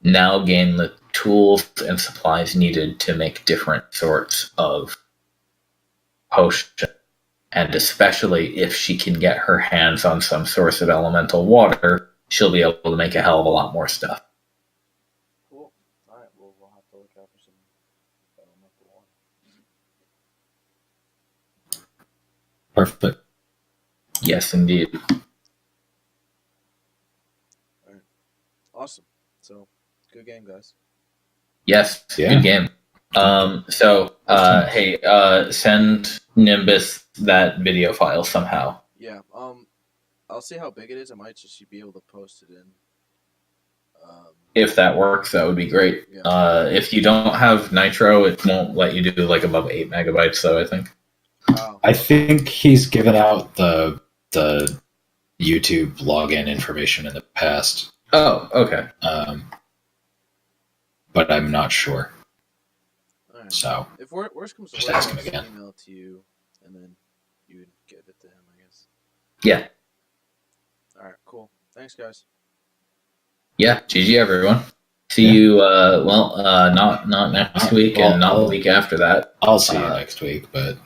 now gain the tools and supplies needed to make different sorts of potion. And especially if she can get her hands on some source of elemental water, she'll be able to make a hell of a lot more stuff. Cool. Alright, we'll have to look out for some elemental water. Perfect. Yes, indeed. Alright. Awesome. So, good game, guys. Yes, Yeah. Good game. Hey, send Nimbus that video file somehow. Yeah. I'll see how big it is. I might just be able to post it in. If that works, that would be great. Yeah. If you don't have Nitro, it won't let you do like above 8 megabytes, though, I think. Wow. I think he's given out the YouTube login information in the past. Oh, okay. But I'm not sure. All right. So If worst comes to just worst, ask I'll him just again. email it to you, and then you would give it to him, I guess. Yeah. All right, cool. Thanks, guys. Yeah. GG, everyone. See Yeah. you. Not next week, and not the week after that. I'll see you next week, but